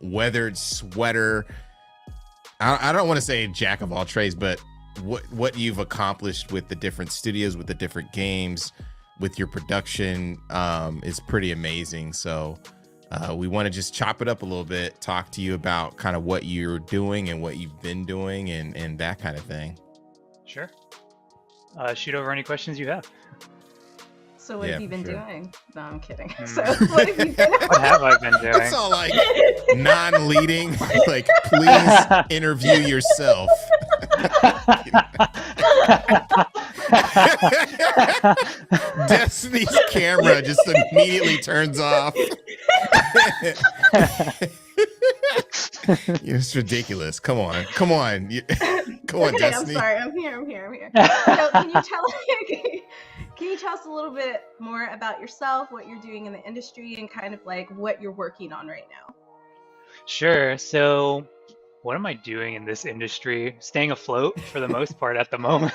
weathered sweater. I don't want to say jack of all trades, but what you've accomplished with the different studios, with the different games, with your production is pretty amazing. So we want to just chop it up a little bit, talk to you about kind of what you're doing and what you've been doing and that kind of thing. Sure. Shoot over any questions you have. So what have you been sure. doing? No, I'm kidding. So what have you been What have I been doing? That's all like non-leading. Like, please interview yourself. Destiny's camera just immediately turns off. It's ridiculous. Come on. Come on, Okay, Destiny. I'm sorry. I'm here. So can you tell us a little bit more about yourself, what you're doing in the industry, and kind of like what you're working on right now? Sure. So, what am I doing in this industry? Staying afloat for the most part at the moment.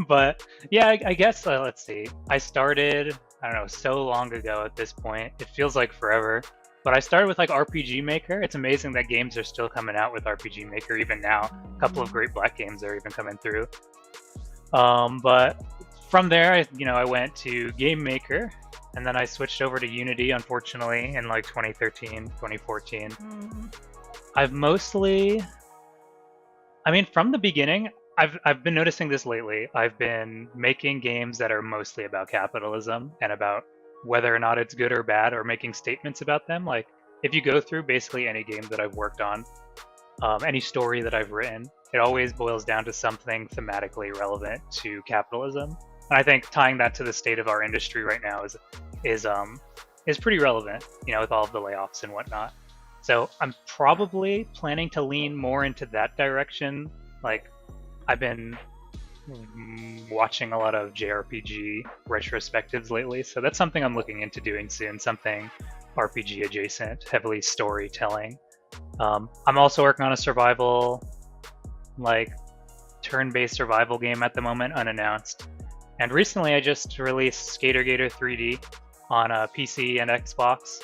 But yeah, I guess let's see. I started, I don't know, so long ago at this point. It feels like forever. But I started with like RPG Maker. It's amazing that games are still coming out with RPG Maker even now. A couple of great Black games are even coming through. But from there, I went to Game Maker, and then I switched over to Unity, unfortunately, in like 2013, 2014. I've mostly, from the beginning, I've been noticing this lately. I've been making games that are mostly about capitalism and about whether or not it's good or bad, or making statements about them. Like, if you go through basically any game that I've worked on, any story that I've written, it always boils down to something thematically relevant to capitalism. And I think tying that to the state of our industry right now is pretty relevant, with all of the layoffs and whatnot. So I'm probably planning to lean more into that direction. Like, I've been watching a lot of JRPG retrospectives lately, so that's something I'm looking into doing soon, something RPG adjacent, heavily storytelling. I'm also working on a survival, like turn-based survival game at the moment, unannounced. And recently I just released Skater Gator 3D on a PC and Xbox,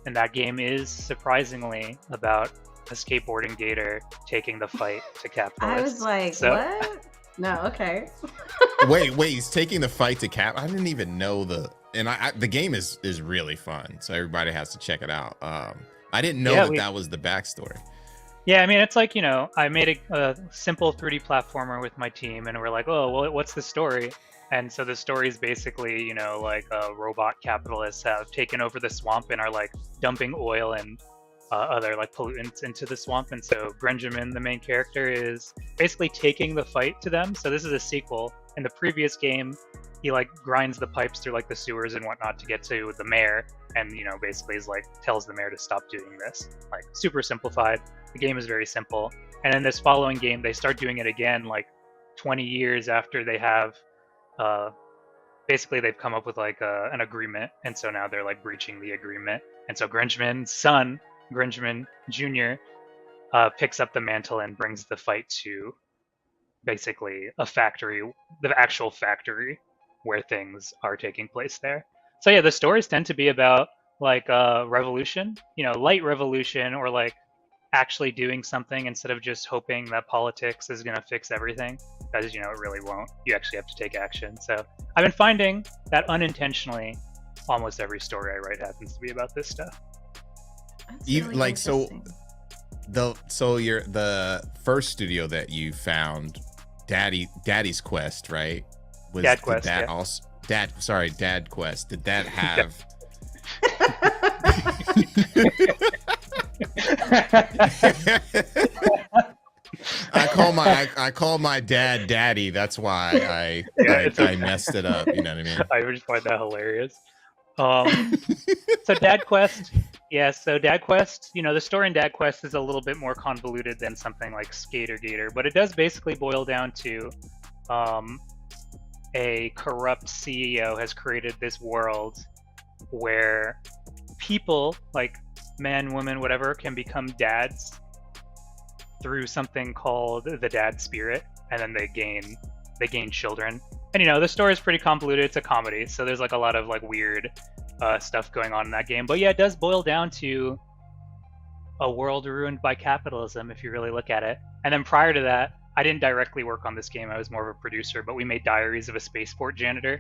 and that game is surprisingly about a skateboarding gator taking the fight to capitalists. I was like, what? No, okay. wait, he's taking the fight to cap. I didn't even know the game is really fun, so everybody has to check it out. I didn't know that was the backstory. Yeah, it's like, I made a simple 3D platformer with my team, and we're like, oh, well, what's the story? And so the story is basically, robot capitalists have taken over the swamp and are like dumping oil and other like pollutants into the swamp. And so Grenjamin, the main character, is basically taking the fight to them. So this is a sequel. In the previous game, he like grinds the pipes through like the sewers and whatnot to get to the mayor, and basically is like tells the mayor to stop doing this. Like, super simplified. The game is very simple. And in this following game, they start doing it again like 20 years after they have basically they've come up with like an agreement, and so now they're like breaching the agreement. And so Grenjamin's son, Grenjamin Jr., picks up the mantle and brings the fight to basically a factory, the actual factory where things are taking place there. So yeah, the stories tend to be about like revolution, light revolution, or like actually doing something instead of just hoping that politics is going to fix everything, because it really won't. You actually have to take action. So I've been finding that unintentionally almost every story I write happens to be about this stuff. That's really Like, so interesting. the first studio that you found, Daddy's Quest, right? Dad Quest, yeah. Also, Dad Quest. Did that have? I call my dad Daddy. That's why I messed it up. You know what I mean? I just find that hilarious. So Dad Quest, yeah. So Dad Quest, the story in Dad Quest is a little bit more convoluted than something like Skater Gator, but it does basically boil down to a corrupt CEO has created this world where people, like men, women, whatever, can become dads through something called the dad spirit, and then they gain children. And you know, the story is pretty convoluted. It's a comedy, so there's like a lot of like weird stuff going on in that game. But yeah, it does boil down to a world ruined by capitalism, if you really look at it. And then prior to that, I didn't directly work on this game. I was more of a producer, but we made Diaries of a Spaceport Janitor,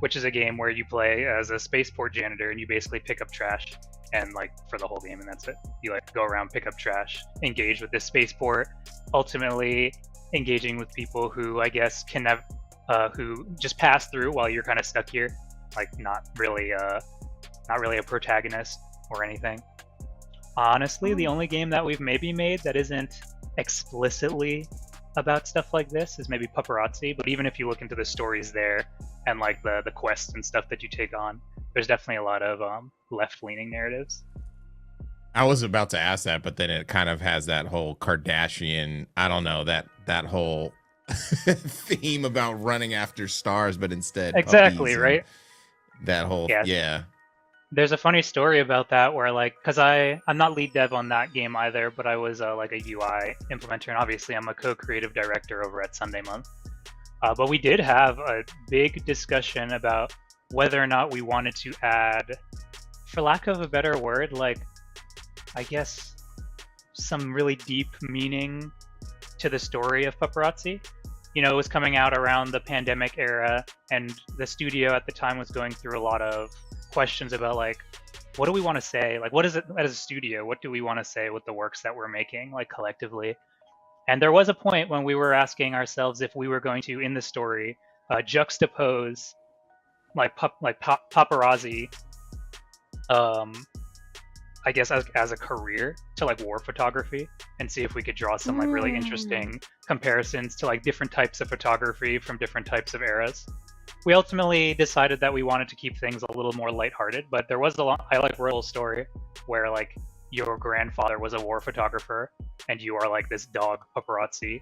which is a game where you play as a spaceport janitor and you basically pick up trash and like for the whole game, and that's it. You like go around, pick up trash, engage with this spaceport, ultimately engaging with people who I guess can have who just pass through while you're kind of stuck here, like not really a protagonist or anything. Honestly, the only game that we've maybe made that isn't explicitly about stuff like this is maybe Paparazzi, but even if you look into the stories there and like the quests and stuff that you take on, there's definitely a lot of left-leaning narratives. I was about to ask that, but then it kind of has that whole Kardashian, I don't know, that whole theme about running after stars, but instead exactly, right? That whole yeah. There's a funny story about that where like, because I'm not lead dev on that game either, but I was like a UI implementer, and obviously I'm a co-creative director over at Sunday Month. But we did have a big discussion about whether or not we wanted to add, for lack of a better word, like, I guess, some really deep meaning to the story of Paparazzi. You know, it was coming out around the pandemic era, and the studio at the time was going through a lot of questions about like, what do we want to say? Like, what is it as a studio? What do we want to say with the works that we're making, like collectively? And there was a point when we were asking ourselves if we were going to, in the story, juxtapose paparazzi, I guess as a career to like war photography, and see if we could draw some like really interesting comparisons to like different types of photography from different types of eras. We ultimately decided that we wanted to keep things a little more lighthearted, but there was I like wrote a story where like your grandfather was a war photographer and you are like this dog paparazzi,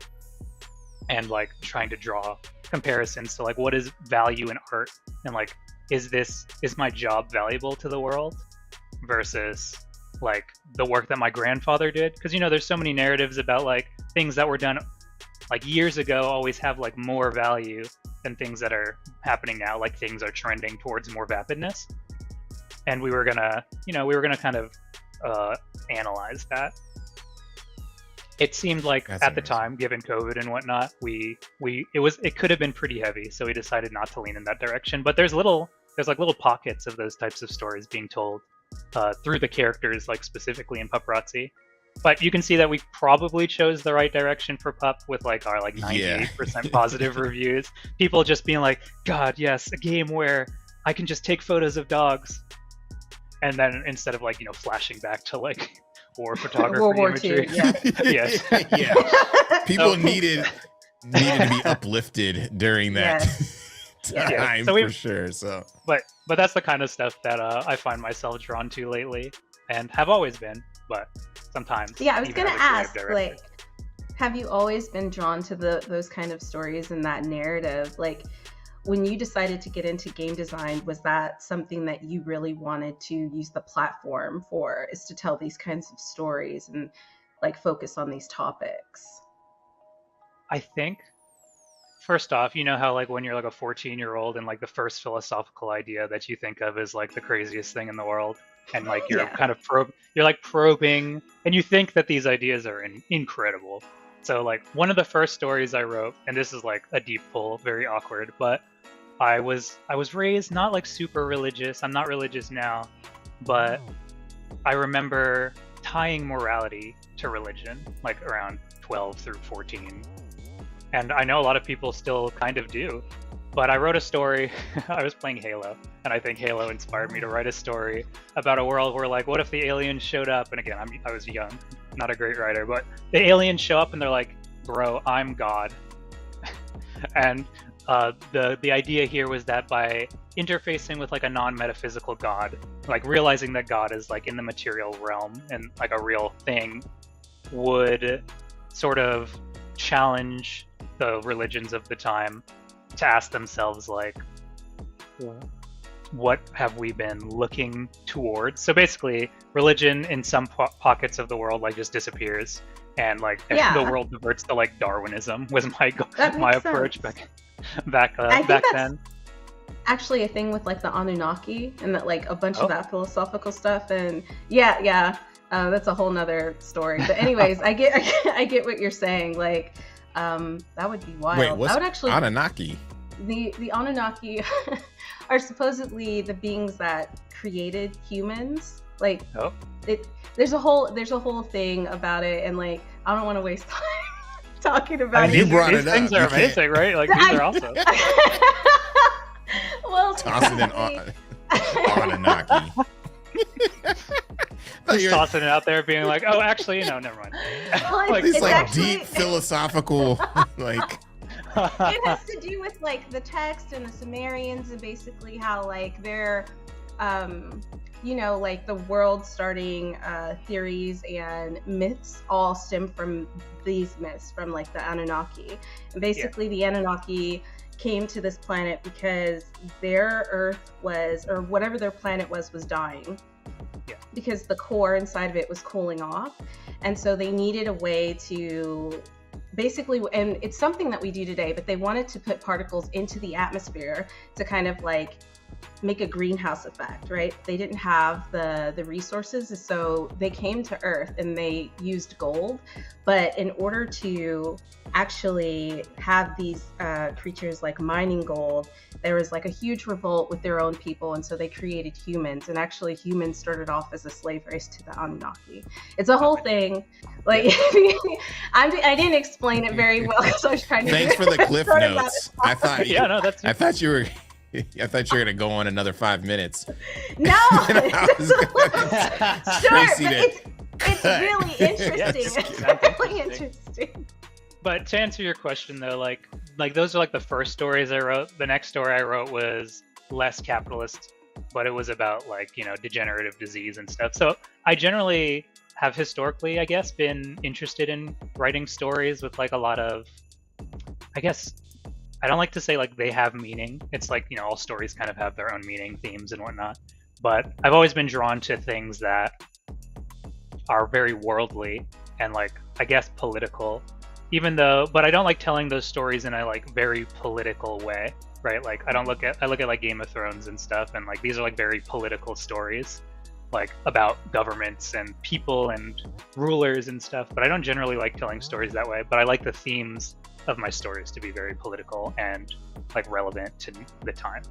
and like trying to draw comparisons to like what is value in art, and like is my job valuable to the world versus like the work that my grandfather did. Because you know, there's so many narratives about like things that were done like years ago always have like more value than things that are happening now. Like things are trending towards more vapidness, and we were gonna kind of analyze that. It seemed like at the time, given COVID and whatnot, it could have been pretty heavy, so we decided not to lean in that direction. But there's like little pockets of those types of stories being told through the characters, like specifically in Paparazzi. But you can see that we probably chose the right direction for Pup with like our like 98% positive reviews. People just being like, God, yes, a game where I can just take photos of dogs. And then instead of like, you know, flashing back to like war photography World War imagery. II, yeah. Yes. Yeah. People needed to be uplifted during that time for sure. So But that's the kind of stuff that I find myself drawn to lately and have always been, but sometimes. Yeah, I was gonna ask, like, have you always been drawn to those kind of stories and that narrative? Like, when you decided to get into game design, was that something that you really wanted to use the platform for, is to tell these kinds of stories and like focus on these topics? I think, first off, you know how like when you're like a 14-year-old and like the first philosophical idea that you think of is like the craziest thing in the world, and like you're kind of probing, and you think that these ideas are incredible. So like one of the first stories I wrote, and this is like a deep pull, very awkward, but I was raised not like super religious. I'm not religious now, but I remember tying morality to religion like around 12 through 14. And I know a lot of people still kind of do. But I wrote a story, I was playing Halo, and I think Halo inspired me to write a story about a world where like, what if the aliens showed up? And again, I was young, not a great writer, but the aliens show up and they're like, bro, I'm God. And the idea here was that by interfacing with like a non-metaphysical God, like realizing that God is like in the material realm and like a real thing, would sort of challenge the religions of the time to ask themselves like, what have we been looking towards? So basically, religion in some pockets of the world like just disappears, and like the world diverts to like Darwinism was my approach back. back I think back that's then. actually a thing with like the Anunnaki and that like a bunch Oh. of that philosophical stuff. And yeah, that's a whole nother story. But anyways, I get what you're saying. Like, that would be wild. Wait, what's I would actually Anunnaki? the Anunnaki are supposedly the beings that created humans. Like, Oh. there's a whole thing about it, and like I don't want to waste time talking about I mean, it. you brought these it up. things are You can't- amazing, right? Like these are awesome. Well, Tossing it on Anunnaki. Just tossing it out there, being like, "Oh, actually, no, never mind." Well, Like, These it's like actually- deep philosophical like it has to do with like the text and the Sumerians and basically how like their like the world starting theories and myths all stem from these myths from like the Anunnaki. And basically the Anunnaki came to this planet because their Earth was, or whatever their planet was dying. Yeah. Because the core inside of it was cooling off. And so they needed a way to basically, and it's something that we do today, but they wanted to put particles into the atmosphere to kind of like make a greenhouse effect, right? They didn't have the resources, so they came to Earth and they used gold. But in order to actually have these creatures like mining gold, there was like a huge revolt with their own people, and so they created humans. And actually, humans started off as a slave race to the Anunnaki. It's a whole thing. Like, I didn't explain it very well because I was trying to. thanks for the cliff Sort of about notes. I thought Yeah, no, that's I thought you were gonna go on another 5 minutes. No, I was sure, Tracy but to it's cut. really interesting. Yes, It's sounds really interesting. interesting. But to answer your question though, like those are like the first stories I wrote. The next story I wrote was less capitalist, but it was about like, degenerative disease and stuff. So I generally have historically, I guess, been interested in writing stories with like a lot of, I guess, I don't like to say like they have meaning. It's like, all stories kind of have their own meaning, themes and whatnot. But I've always been drawn to things that are very worldly and like, I guess, political. But I don't like telling those stories in a like very political way, right? Like I look at like Game of Thrones and stuff, and like these are like very political stories, like about governments and people and rulers and stuff. But I don't generally like telling stories that way. But I like the themes of my stories to be very political and like relevant to the time.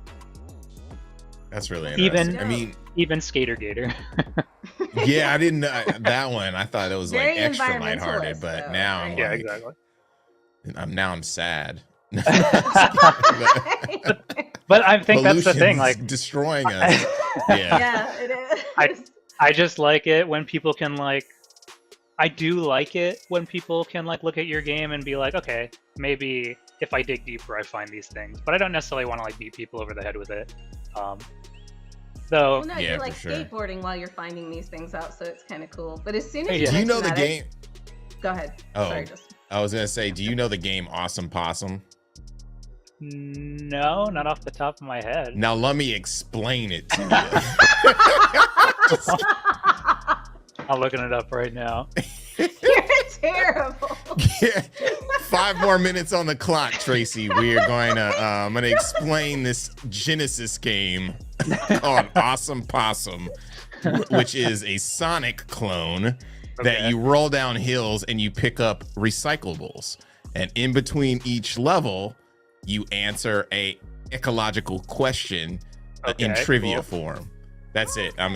That's really interesting. Even- I mean, Even Skater Gator. yeah, I didn't know that one. I thought it was like Very extra lighthearted, environmentalist, but though, now I'm right? Yeah, like, exactly. I'm sad. But I think that's the thing. Pollution's Like, destroying us. Yeah. Yeah, it is. I just like it when people can like. I do like it when people can like look at your game and be like, okay, maybe if I dig deeper, I find these things. But I don't necessarily want to like beat people over the head with it. Though, Well, no, Yeah, you're for like sure. skateboarding while you're finding these things out, so it's kind of cool. But as soon as Yeah. Do you know the mention game? that, Go ahead. Oh. Sorry, Justin. I was gonna say, do you know the game Awesome Possum? no, not off the top of my head. Now let me explain it to I'm looking it up right now. You're terrible. you. 5 more minutes on the clock, Tracy. We are going to I'm gonna explain this Genesis game called Awesome Possum, which is a Sonic clone that Okay. you roll down hills and you pick up recyclables. And in between each level, you answer a ecological question in Okay, trivia cool. form. That's it. I'm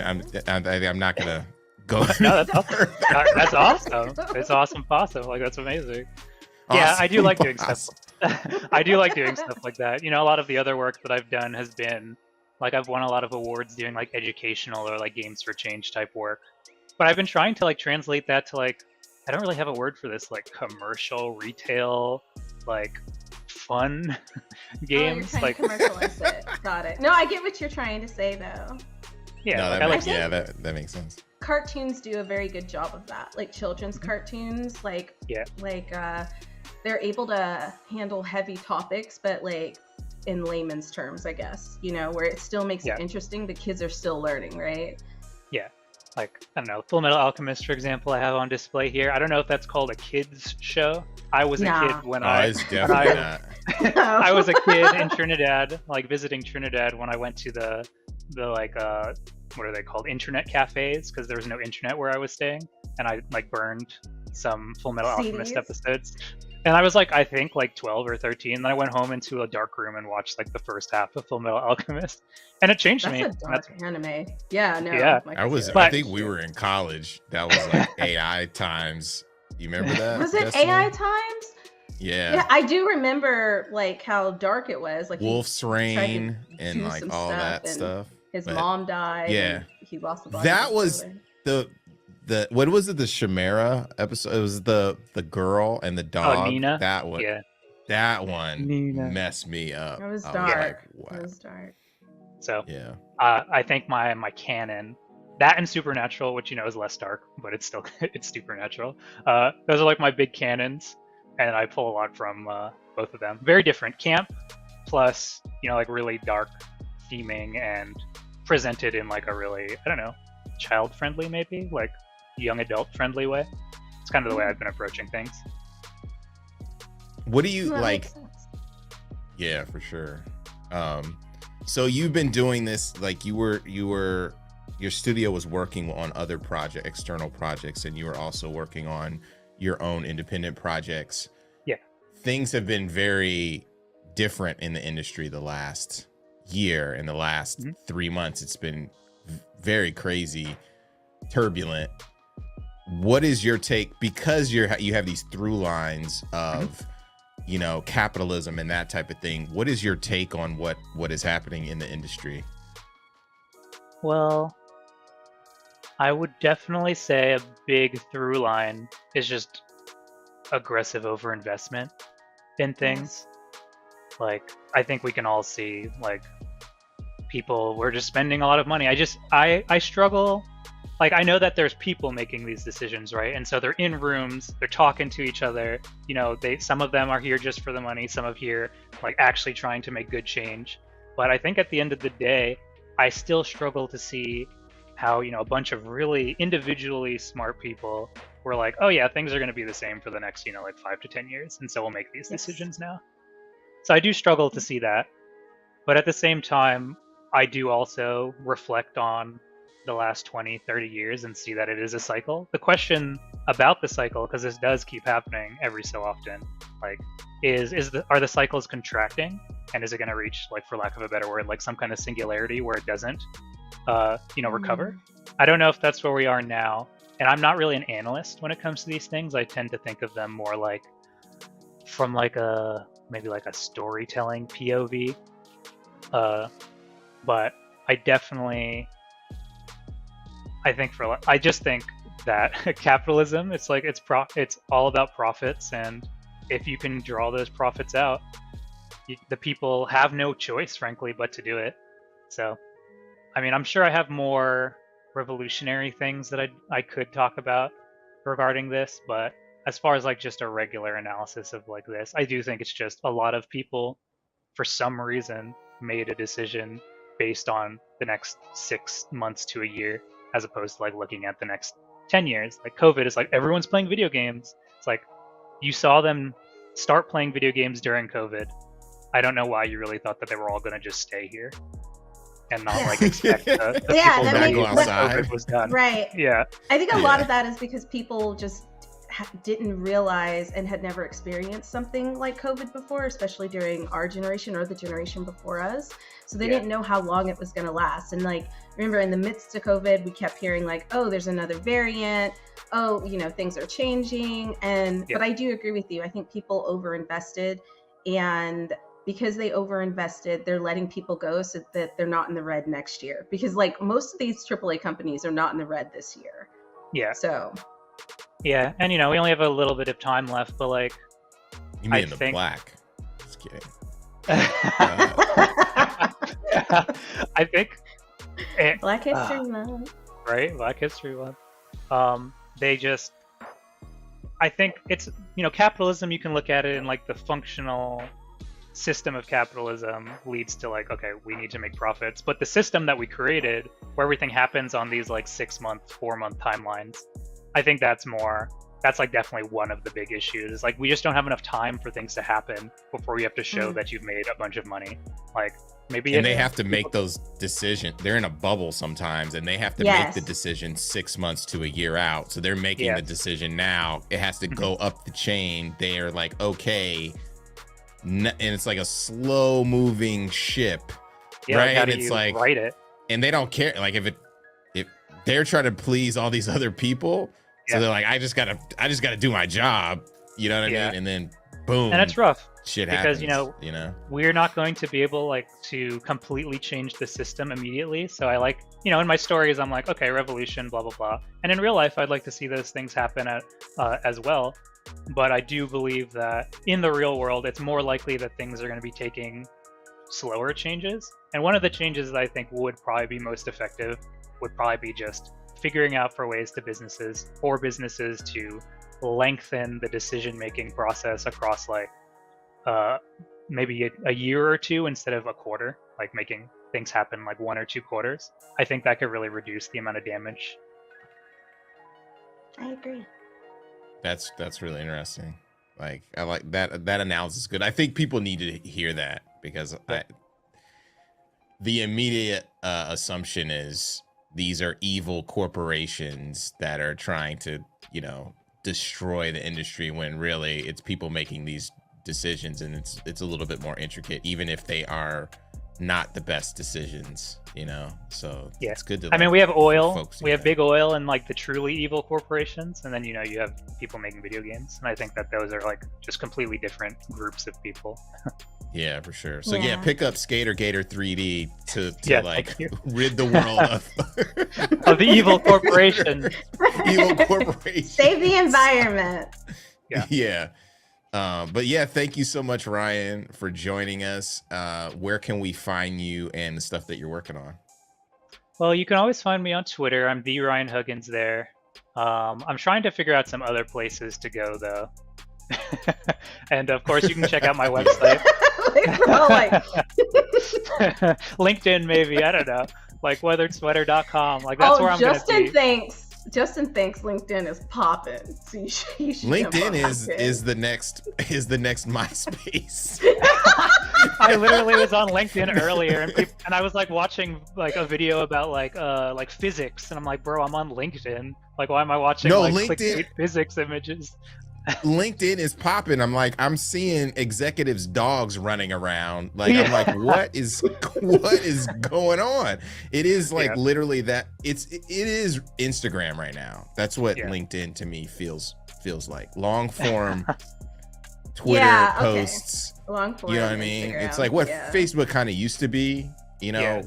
not gonna go. No, that's awesome. That's awesome. It's awesome, possum. Like that's amazing. Yeah, I do Awesome like doing Possum. stuff. I do like doing stuff like that. A lot of the other work that I've done has been like I've won a lot of awards doing like educational or like games for change type work. But I've been trying to like translate that to like I don't really have a word for this, like commercial, retail, like fun games. Oh, you're trying Like to commercialize it. Got it. No, I get what you're trying to say though. yeah, No, like, that I like makes, yeah, that makes sense. Cartoons do a very good job of that. Like children's cartoons, like Yeah. they're able to handle heavy topics, but like in layman's terms, I guess, where it still makes Yeah. it interesting. The kids are still learning, right? like, I don't know, Full Metal Alchemist, for example, I have on display here. I don't know if that's called a kids show. I was a Nah. kid when Oh, I it's definitely not. I was a kid in Trinidad, like visiting Trinidad when I went to the like what are they called, internet cafes, because there was no internet where I was staying, and I like burned some Full Metal Alchemist CDs? episodes. And I was like, I think like 12 or 13. And then I went home into a dark room and watched like the first half of Full Metal Alchemist, and it changed me. That's a dark anime. Yeah, no. Yeah. my I was. favorite. I think we were in college. That was like AI times. You remember that? Was it Destiny? AI times? Yeah. Yeah, I do remember like how dark it was. Like he Wolf's tried to Rain and do like some all that and stuff. His but mom died. yeah. and he lost the body. That of his was brother. the what was it? The Chimera episode. It was the girl and the dog. Nina? That one. Yeah. That one Nina. messed me up. It was I dark. like, wow. It was dark. So Yeah. I think my canon, that and Supernatural, which is less dark, but it's still it's Supernatural. Those are like my big canons, and I pull a lot from both of them. Very different camp, plus like really dark theming and presented in like a really, I don't know, child friendly, maybe like young adult friendly way. It's kind of the way I've been approaching things. What do you That like? makes sense. Yeah, for sure. So you've been doing this, like your studio was working on other external projects, and you were also working on your own independent projects. Yeah. Things have been very different in the industry the last year. In the last 3 months, it's been very crazy, turbulent. What is your take? Because you have these through lines of capitalism and that type of thing. What is your take on what is happening in the industry? Well, I would definitely say a big through line is just aggressive overinvestment in things. Like, I think we can all see, like, we're just spending a lot of money. I struggle. Like, I know that there's people making these decisions, right? And so they're in rooms, they're talking to each other. Some of them are here just for the money, some of here like actually trying to make good change. But I think at the end of the day, I still struggle to see how, a bunch of really individually smart people were like, oh yeah, things are going to be the same for the next, like 5 to 10 years. And so we'll make these decisions now. So I do struggle to see that. But at the same time, I do also reflect on the last 20, 30 years and see that it is a cycle. The question about the cycle, because this does keep happening every so often, like, are the cycles contracting? And is it going to reach, like, for lack of a better word, like some kind of singularity where it doesn't, recover? I don't know if that's where we are now. And I'm not really an analyst when it comes to these things. I tend to think of them more like from like maybe like a storytelling POV. But I just think that capitalism, it's like it's all about profits, and if you can draw those profits out, the people have no choice, frankly, but to do it. So, I mean, I'm sure I have more revolutionary things that I could talk about regarding this, but as far as like just a regular analysis of like this, I do think it's just a lot of people, for some reason, made a decision based on the next 6 months to a year, as opposed to like looking at the next 10 years. Like COVID is like everyone's playing video games. It's like you saw them start playing video games during COVID. I don't know why you really thought that they were all going to just stay here and not like expect the Yeah, people that to makes- leave when outside. COVID was done. Right. Yeah. I think a lot Yeah. of that is because people just didn't realize and had never experienced something like COVID before, especially during our generation or the generation before us. So they didn't know how long it was going to last. And like, remember in the midst of COVID, we kept hearing like, oh, there's another variant. Oh, things are changing. But I do agree with you. I think people overinvested, and because they overinvested, they're letting people go so that they're not in the red next year. Because like most of these AAA companies are not in the red this year. Yeah. So Yeah. And we only have a little bit of time left, but like, You mean I the think- black? Just kidding. I think Black History Month. right, Black History Month. I think it's capitalism, you can look at it in like the functional system of capitalism leads to like, okay, we need to make profits. But the system that we created, where everything happens on these like 6-month, 4-month timelines, I think that's like definitely one of the big issues. Is like we just don't have enough time for things to happen before you have to show that you've made a bunch of money. Like maybe and they have to make those decisions. They're in a bubble sometimes, and they have to make the decision 6 months to a year out. So they're making the decision now. It has to go up the chain. They're like, okay, and it's like a slow moving ship, right? How do it's you like write it, and they don't care. Like if they're trying to please all these other people, so they're like, I just gotta do my job. You know what I mean? And then boom, and it's rough. Shit because happens, we're not going to be able like to completely change the system immediately. So I like, in my stories I'm like, okay, revolution, blah blah blah, and in real life I'd like to see those things happen as well. But I do believe that in the real world it's more likely that things are going to be taking slower changes. And one of the changes that I think would probably be most effective would probably be just figuring out for businesses to lengthen the decision-making process across like maybe a year or two instead of a quarter, like making things happen like 1 or 2 quarters. I think that could really reduce the amount of damage. I agree. That's really interesting. Like I like that analysis is good. I think people need to hear that because the immediate assumption is these are evil corporations that are trying to, destroy the industry, when really it's people making these decisions, and it's a little bit more intricate, even if they are not the best decisions, so it's good to, I mean, we have oil, folks, we have big oil and like the truly evil corporations, and then you have people making video games, and I think that those are like just completely different groups of people. Yeah, for sure. So pick up Skater Gator 3D to like rid the world of the evil corporation. Evil corporation. Save the environment. Yeah. But thank you so much, Ryan, for joining us. Where can we find you and the stuff that you're working on? Well, you can always find me on Twitter. I'm the Ryan Huggins there. I'm trying to figure out some other places to go though. And of course you can check out my website. LinkedIn maybe, I don't know. Like weatheredsweater.com. Like that's where I'm going to be. Justin thinks LinkedIn is popping, so you should LinkedIn is the next MySpace. I literally was on LinkedIn earlier, and I was like watching like a video about like physics, and I'm like, bro, I'm on LinkedIn. Like, why am I watching LinkedIn physics images? LinkedIn is popping. I'm like, I'm seeing executives' dogs running around. Like, I'm like, what is going on? It is like literally that. It is Instagram right now. That's what LinkedIn to me feels like. Long form Twitter posts. Long form. You know what I mean? Instagram. It's like what Facebook kind of used to be. But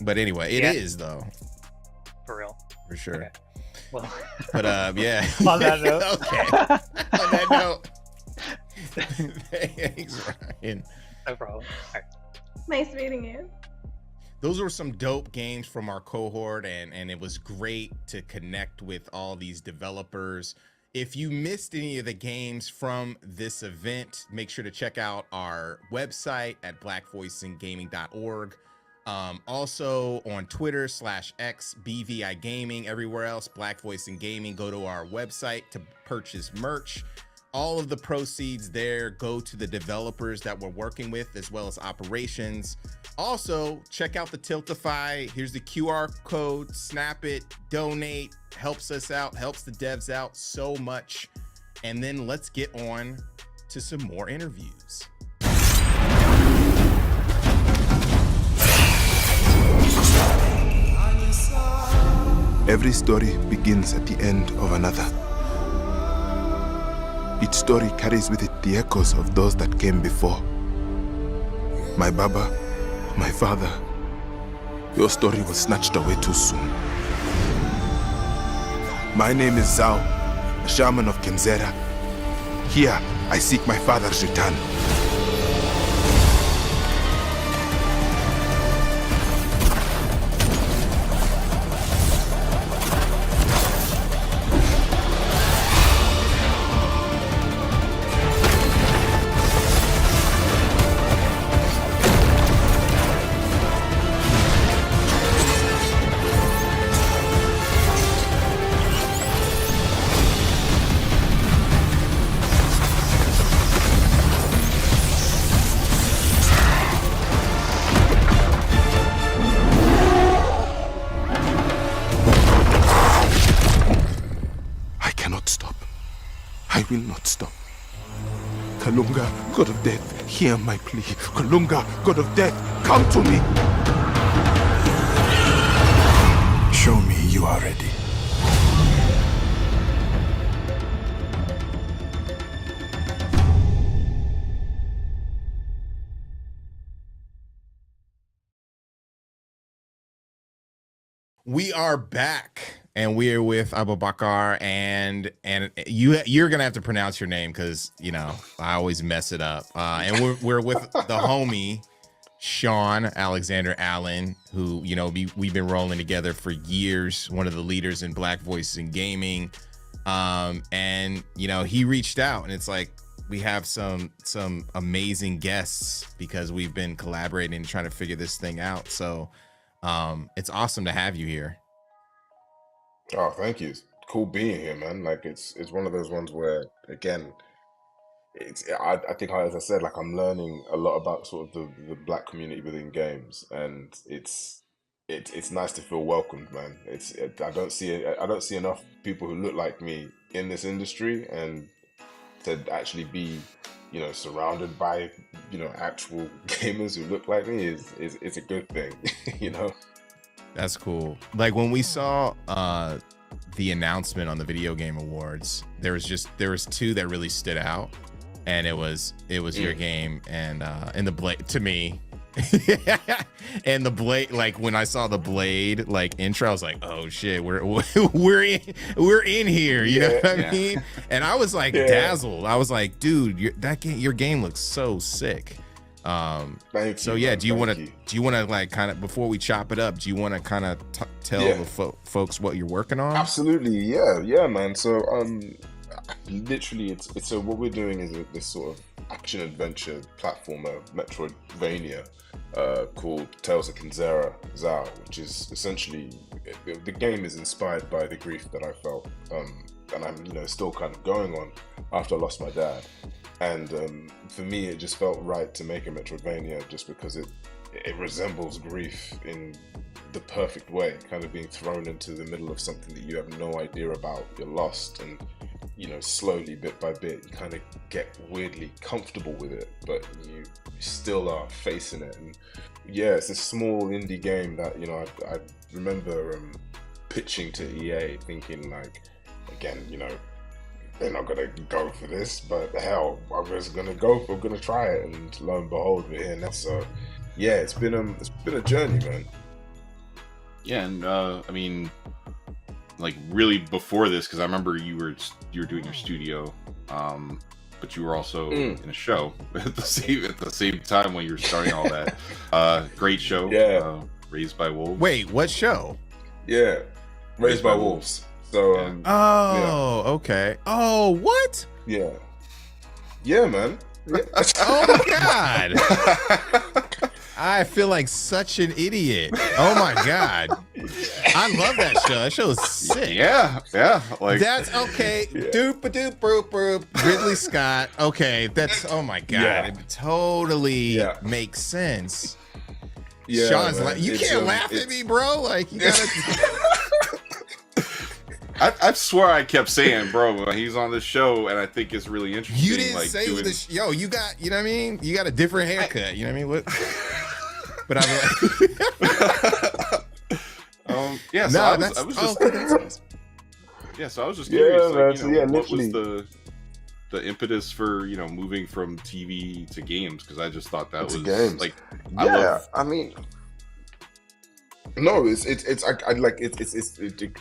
anyway, it is though. For real. For sure. Okay. Well, but on that note. Okay. On that note. Thanks, Ryan. No problem. All right. Nice meeting you. Those were some dope games from our cohort, and it was great to connect with all these developers. If you missed any of the games from this event, make sure to check out our website at blackvoicinggaming.org. Also on Twitter /X BVI Gaming, everywhere else Black Voice and Gaming. Go to our website to purchase merch. All of the proceeds there go to the developers that we're working with, as well as operations. Also, check out the Tiltify. Here's the QR code. Snap it, donate, helps us out, helps the devs out so much. And then let's get on to some more interviews. Every story begins at the end of another. Each story carries with it the echoes of those that came before. My Baba, my father, your story was snatched away too soon. My name is Zhao, a shaman of Kenzera. Here, I seek my father's return. will not stop. Kalunga, god of death, hear my plea. Kalunga, god of death, come to me. Show me you are ready. We are back, and we are with Abubakar, and you're gonna have to pronounce your name because you know I always mess it up. And we're with the homie Sean Alexander Allen, who you know we've been rolling together for years. One of the leaders in Black Voices in Gaming, and you know he reached out, and it's like we have some amazing guests because we've been collaborating and trying to figure this thing out. So. It's awesome to have you here. Oh, thank you. It's cool being here, man. Like it's one of those ones where again, I think as I said, like I'm learning a lot about sort of the black community within games, and it's nice to feel welcomed, man. I don't see enough people who look like me in this industry, and to actually be, you know, surrounded by, you know, actual gamers who look like me is a good thing, you know. That's cool. Like when we saw the announcement on the Video Game Awards, there was two that really stood out, and it was your game and the Blade to me. And the Blade, like when I saw the Blade like intro, I was like, oh shit, we're in here, you know what I mean? And I was like dazzled. I was like, dude, your game looks so sick. Thank so you, yeah, man. do you want to like kind of before we chop it up, do you want to kind of tell the folks what you're working on? Absolutely, yeah, man. So literally, it's so what we're doing is this sort of action adventure platformer Metroidvania called Tales of Kinzera Zao, which is essentially the game is inspired by the grief that I felt, and I'm still kind of going on after I lost my dad, and for me it just felt right to make a Metroidvania just because it resembles grief in the perfect way, kind of being thrown into the middle of something that you have no idea about, you're lost, and slowly, bit by bit, you kind of get weirdly comfortable with it, but you still are facing it. And yeah, it's a small indie game that, I remember pitching to EA thinking like, again, they're not gonna go for this, but hell, I'm just gonna gonna try it, and lo and behold, we're here now. So yeah, it's been a journey, man. Yeah, and I mean, like really before this, because I remember you were doing your studio, but you were also in a show at the same time when you were starting all that. Great show, yeah. Raised by Wolves. Wait, what show? Yeah, Raised by Wolves. So okay. Oh, what? Yeah, man. Yeah. Oh my god. I feel like such an idiot. Oh my god. I love that show. That show is sick. Yeah. Like that's okay. Doop a doop boop boop. Ridley Scott. Okay, that's oh my god. Yeah. It totally makes sense. Yeah, Sean's man. like, you can't laugh at me, bro. Like you gotta I swear I kept saying, bro, he's on the show, and I think it's really interesting. You didn't like, say this. Yo, you got, you know what I mean? You got a different haircut. You know what I mean? What? But I'm like, yeah. So I was just, yeah. So I was just curious, like, what was the impetus for moving from TV to games? Because I just thought that was games. Like, I mean. No, it's a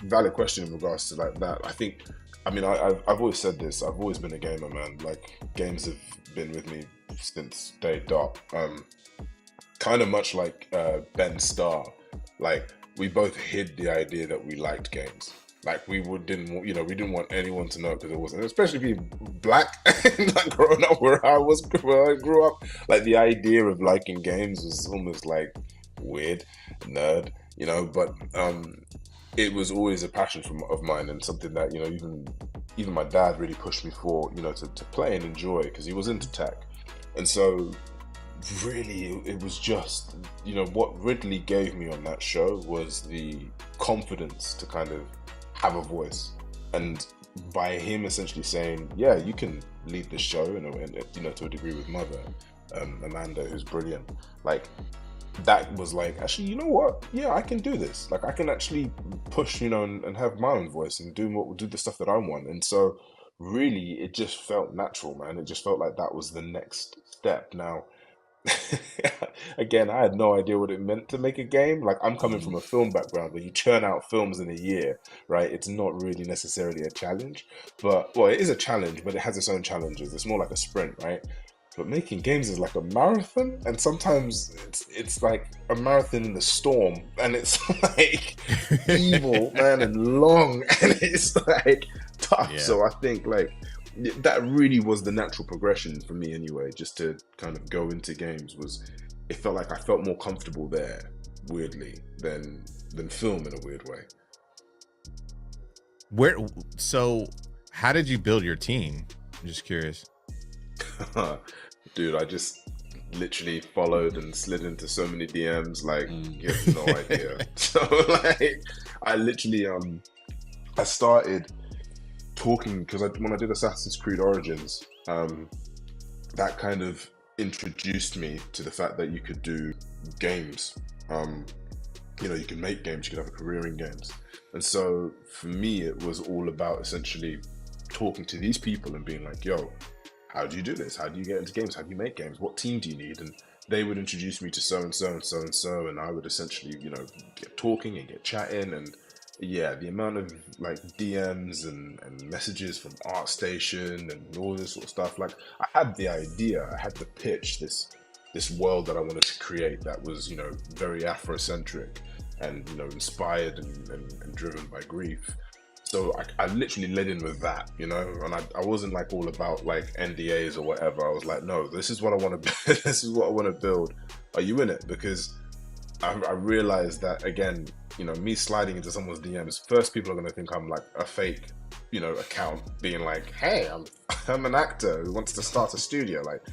valid question in regards to like that. I think, I've always said this. I've always been a gamer, man. Like games have been with me since day dot. Kind of much like Ben Starr. Like we both hid the idea that we liked games. Like we didn't want anyone to know because it wasn't, especially being black. Like growing up where I grew up, like the idea of liking games was almost like weird, nerd, but it was always a passion of mine, and something that even my dad really pushed me for, to play and enjoy, because he was into tech. And so really it was just what Ridley gave me on that show was the confidence to kind of have a voice. And by him essentially saying, yeah, you can lead the show, and you know, to a degree with Mother, Amanda, who's brilliant. Like, that was like, actually, you know what? Yeah, I can do this. Like, I can actually push, you know, and have my own voice and do the stuff that I want. And so, really, it just felt natural, man. It just felt like that was the next step. Now, again, I had no idea what it meant to make a game. Like, I'm coming from a film background where you churn out films in a year, right? It's not really necessarily a challenge, but well, it is a challenge, but it has its own challenges. It's more like a sprint, right? But making games is like a marathon, and sometimes it's like a marathon in the storm, and it's like evil, man, and long, and it's like tough. Yeah. So I think like that really was the natural progression for me anyway, just to kind of go into games. Was it felt like I felt more comfortable there, weirdly, than film in a weird way. So how did you build your team? I'm just curious. Dude, I just literally followed and slid into so many DMs, like you have no idea. So like I literally I started talking because when I did Assassin's Creed Origins, that kind of introduced me to the fact that you could do games. You know, you can make games, you can have a career in games. And so for me, it was all about essentially talking to these people and being like, yo, how do you do this? How do you get into games? How do you make games? What team do you need? And they would introduce me to so and so and so and so, and I would essentially, you know, get talking and get chatting. And yeah, the amount of like DMs and messages from ArtStation and all this sort of stuff. Like, I had the idea, I had the pitch, this world that I wanted to create that was, you know, very Afrocentric and, you know, inspired and driven by grief. So I literally led in with that, you know, and I wasn't like all about like NDAs or whatever. I was like, no, this is what I want to this is what I want to build. Are you in it? Because I realized that, again, you know, me sliding into someone's DMs, first people are going to think I'm like a fake, you know, account being like, hey, I'm an actor who wants to start a studio. Like,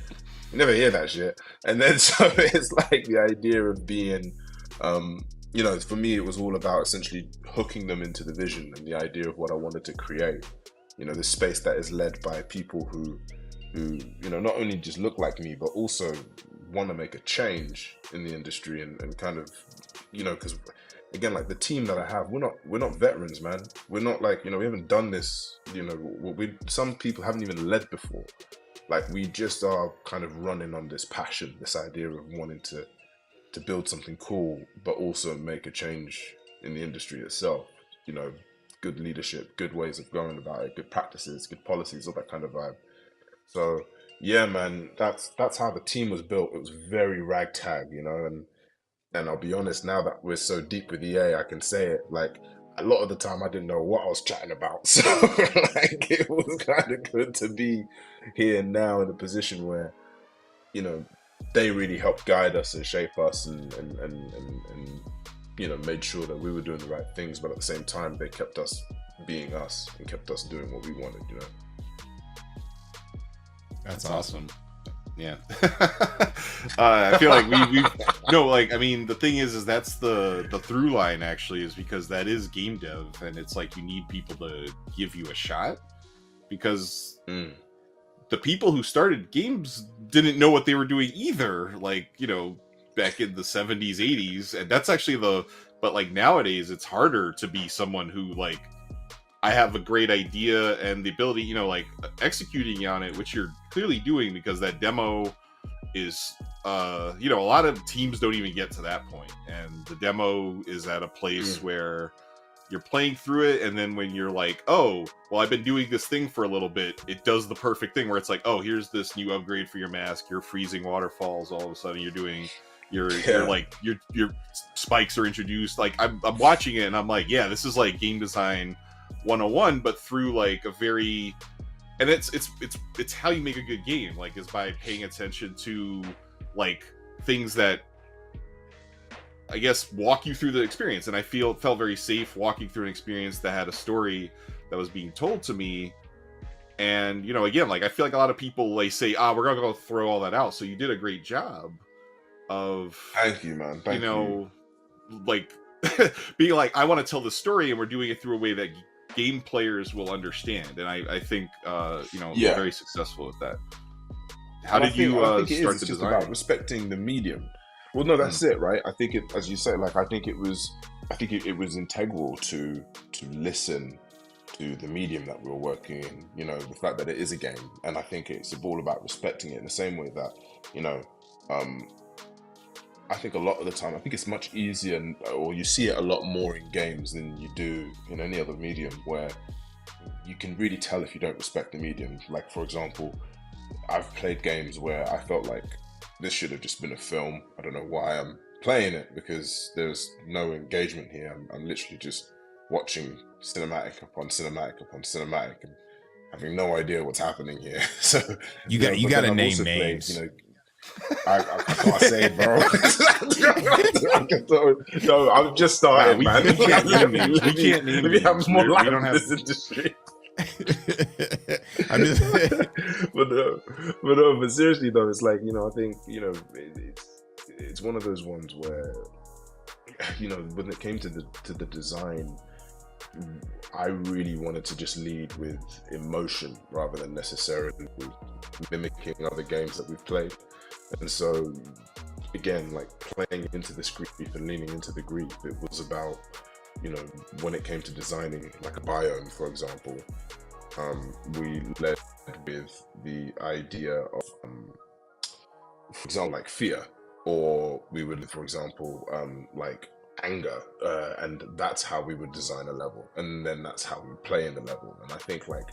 you never hear that shit. And then so it's like the idea of being, you know, for me, it was all about essentially hooking them into the vision and the idea of what I wanted to create. You know, this space that is led by people who, you know, not only just look like me, but also want to make a change in the industry and kind of, you know, because again, like the team that I have, we're not veterans, man. We're not like, you know, we haven't done this, you know, some people haven't even led before. Like, we just are kind of running on this passion, this idea of wanting to build something cool, but also make a change in the industry itself. You know, good leadership, good ways of going about it, good practices, good policies, all that kind of vibe. So yeah, man, that's how the team was built. It was very ragtag, you know, and I'll be honest, now that we're so deep with EA, I can say it, like, a lot of the time I didn't know what I was chatting about. So like, it was kind of good to be here now in a position where, you know, they really helped guide us and shape us and you know, made sure that we were doing the right things, but at the same time they kept us being us and kept us doing what we wanted, you know. That's awesome. Yeah. I feel like we no, like, I mean, the thing is that's the through line actually, is because that is game dev, and it's like you need people to give you a shot, because the people who started games didn't know what they were doing either, like, you know, back in the 70s, 80s, and that's actually but like nowadays it's harder to be someone who, like, I have a great idea and the ability, you know, like executing on it, which you're clearly doing, because that demo is, you know, a lot of teams don't even get to that point, and the demo is at a place where you're playing through it, and then when you're like, oh, well, I've been doing this thing for a little bit, it does the perfect thing where it's like, oh, here's this new upgrade for your mask, you're freezing waterfalls, all of a sudden you're doing, you're like, your spikes are introduced. Like, I'm watching it and I'm like, yeah, this is like game design 101, but through like a very, and it's how you make a good game, like, is by paying attention to like things that, I guess, walk you through the experience. And I felt very safe walking through an experience that had a story that was being told to me. And, you know, again, like, I feel like a lot of people, they say, we're gonna go throw all that out. So you did a great job of, thank you, man. Thank you. Like being like, I want to tell the story, and we're doing it through a way that game players will understand, and I think Yeah. very successful at that. How And did you I think it start is. the It's just design? about respecting the medium. Well, no, that's it, right? I think it, as you say, like I think it was integral to listen to the medium that we were working in. You know, the fact that it is a game, and I think it's all about respecting it in the same way that, you know, I think a lot of the time, I think it's much easier, or you see it a lot more in games than you do in any other medium, where you can really tell if you don't respect the medium. Like, for example, I've played games where I felt like this should have just been a film. I don't know why I'm playing it, because there's no engagement here. I'm literally just watching cinematic upon cinematic upon cinematic and having no idea what's happening here. So You got but to then I've name also names. played, you know, I can't say it, bro. No, I'm just starting, man. We can't name names. We can't name Let me have names. more We life don't in have- this industry. I'm just but seriously though, it's like, you know, I think, you know, it's one of those ones where, you know, when it came to the design, I really wanted to just lead with emotion rather than necessarily mimicking other games that we've played. And so again, like playing into this grief and leaning into the grief, it was about, you know, when it came to designing like a biome, for example, we led with the idea of, for example, like fear, or we would, for example, like anger, and that's how we would design a level, and then that's how we would play in the level. And I think like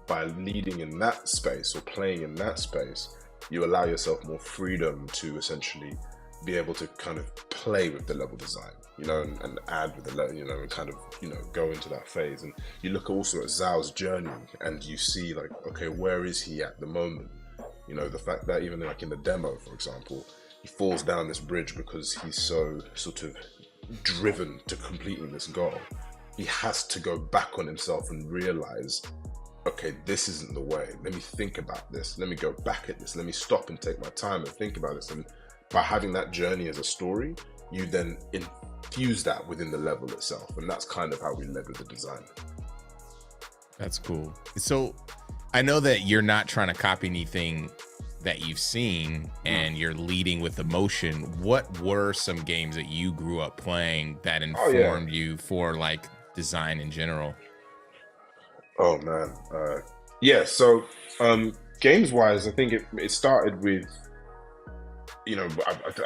by leading in that space or playing in that space, you allow yourself more freedom to essentially be able to kind of play with the level design, you know, and add with the level, you know, and kind of, you know, go into that phase. And you look also at Zhao's journey and you see like, okay, where is he at the moment? You know, the fact that even like in the demo, for example, he falls down this bridge because he's so sort of driven to completing this goal. He has to go back on himself and realize, okay, this isn't the way. Let me think about this. Let me go back at this. Let me stop and take my time and think about this. And by having that journey as a story, you then infuse that within the level itself. And that's kind of how we led with the design. That's cool. So I know that you're not trying to copy anything that you've seen and you're leading with emotion. What were some games that you grew up playing that informed you for like design in general? Oh man. Yeah, so games wise, I think it started with, you know,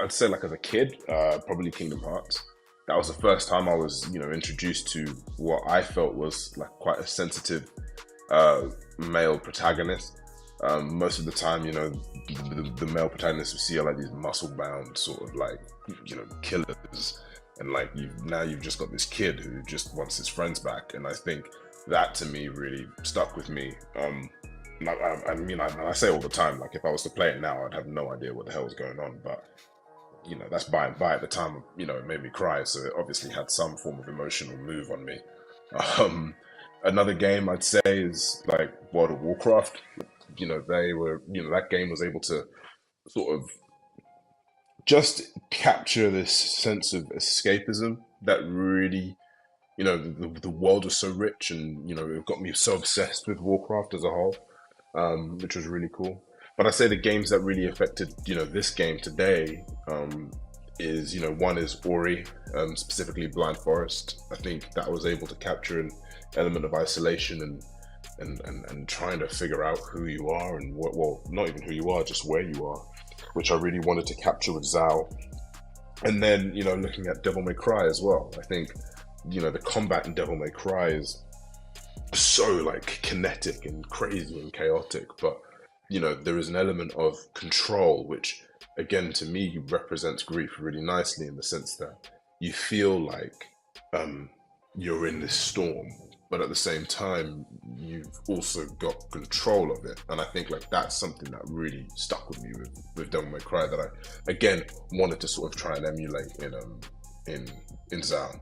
I'd say like as a kid, probably Kingdom Hearts. That was the first time I was, you know, introduced to what I felt was like quite a sensitive male protagonist. Most of the time, you know, the male protagonists we see are like these muscle-bound sort of like, you know, killers, and like you've just got this kid who just wants his friends back. And I think that to me really stuck with me. I mean, I say all the time, like if I was to play it now, I'd have no idea what the hell was going on. But you know, that's by and by. At the time, you know, it made me cry, so it obviously had some form of emotional move on me. Another game I'd say is like World of Warcraft. You know, that game was able to sort of just capture this sense of escapism that really, you know, the world was so rich, and you know, it got me so obsessed with Warcraft as a whole, which was really cool. But I say the games that really affected, you know, this game today is, you know, one is Ori, specifically Blind Forest. I think that was able to capture an element of isolation and trying to figure out who you are and what, well, not even who you are, just where you are, which I really wanted to capture with Zhao. And then, you know, looking at Devil May Cry as well. I think, you know, the combat in Devil May Cry is so like kinetic and crazy and chaotic, but you know, there is an element of control, which again to me represents grief really nicely, in the sense that you feel like you're in this storm, but at the same time you've also got control of it. And I think like that's something that really stuck with me with Devil May Cry, that I again wanted to sort of try and emulate in Zhao.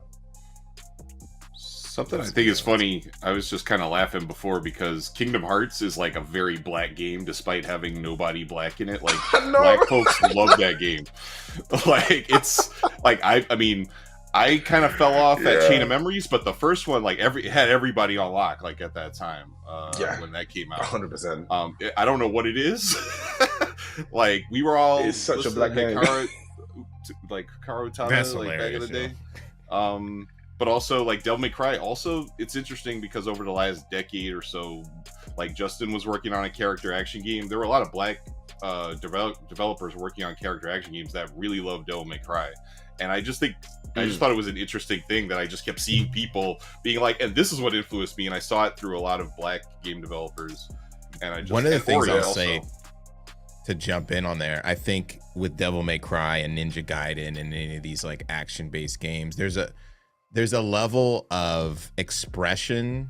Something I think is funny, I was just kind of laughing before because Kingdom Hearts is like a very black game despite having nobody black in it. Like, No. black folks love that game. Like, it's, like, I mean, I kind of fell off at Yeah. Chain of Memories, but the first one, like had everybody on lock, like at that time, when that came out. 100%. I don't know what it is. Like we were all It's such a listening black to game. Karo Tana, That's like back in the hilarious, day. But also like Devil May Cry. Also, it's interesting because over the last decade or so, like Justin was working on a character action game. There were a lot of black developers working on character action games that really loved Devil May Cry. And I just thought it was an interesting thing that I just kept seeing people being like, and this is what influenced me. And I saw it through a lot of black game developers. And I just, one of the things I'll also. say to jump in on there, I think with Devil May Cry and Ninja Gaiden and any of these like action-based games, there's a level of expression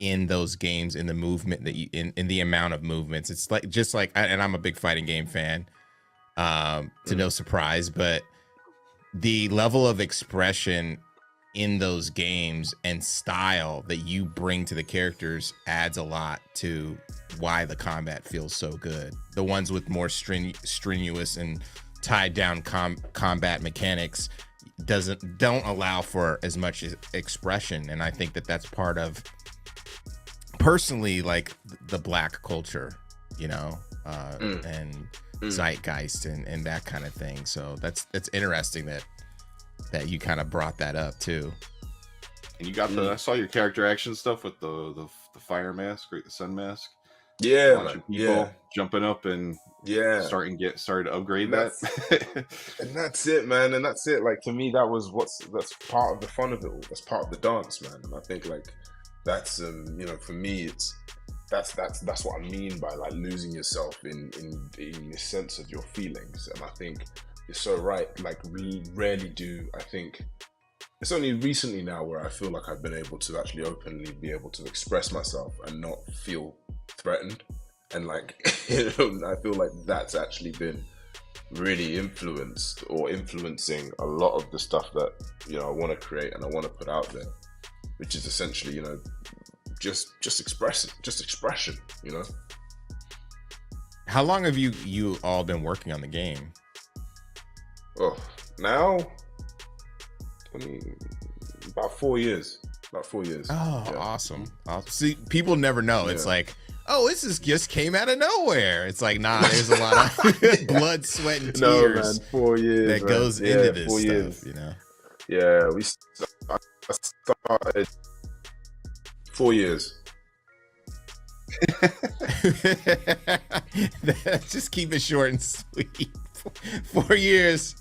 in those games, in the movement that you in the amount of movements. It's like just like, and I'm a big fighting game fan, to no surprise, but the level of expression in those games and style that you bring to the characters adds a lot to why the combat feels so good. The ones with more strenuous and tied down combat mechanics don't allow for as much expression, and I think that that's part of personally like the black culture, you know, and zeitgeist and that kind of thing. So that's interesting that you kind of brought that up too. And you got I saw your character action stuff with the fire mask, right? The sun mask. Yeah, Watching people jumping up and starting to upgrade that. And that's it, man. And that's it. Like to me, that's part of the fun of it all. That's part of the dance, man. And I think like that's you know, for me, it's that's what I mean by like losing yourself in the sense of your feelings. And I think you're so right. Like we rarely do. I think it's only recently now where I feel like I've been able to actually openly be able to express myself and not feel threatened. And like, you know, I feel like that's actually been really influencing a lot of the stuff that, you know, I want to create and I want to put out there, which is essentially, you know, just expression, you know. How long have you all been working on the game? Oh, now, about 4 years. Oh, yeah. Awesome. See, people never know. It's like, oh, this is just came out of nowhere. It's like, nah, there's a lot of blood, sweat, and tears 4 years that goes into this stuff, years. you know? Yeah, I started 4 years. Just keep it short and sweet. 4 years.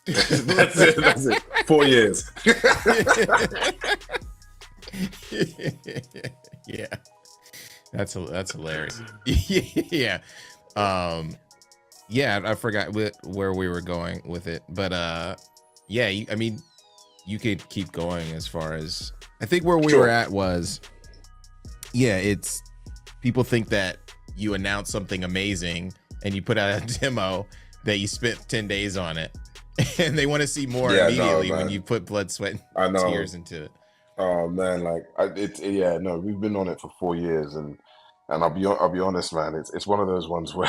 That's it. 4 years. Yeah, that's hilarious. Yeah, yeah. I forgot where we were going with it, but yeah. I mean, you could keep going as far as I think where we were at was. Yeah, it's people think that you announce something amazing and you put out a demo that you spent 10 days on it. And they want to see more immediately when you put blood, sweat, and tears into it. Oh man, like we've been on it for 4 years, and I'll be honest, man. It's one of those ones where,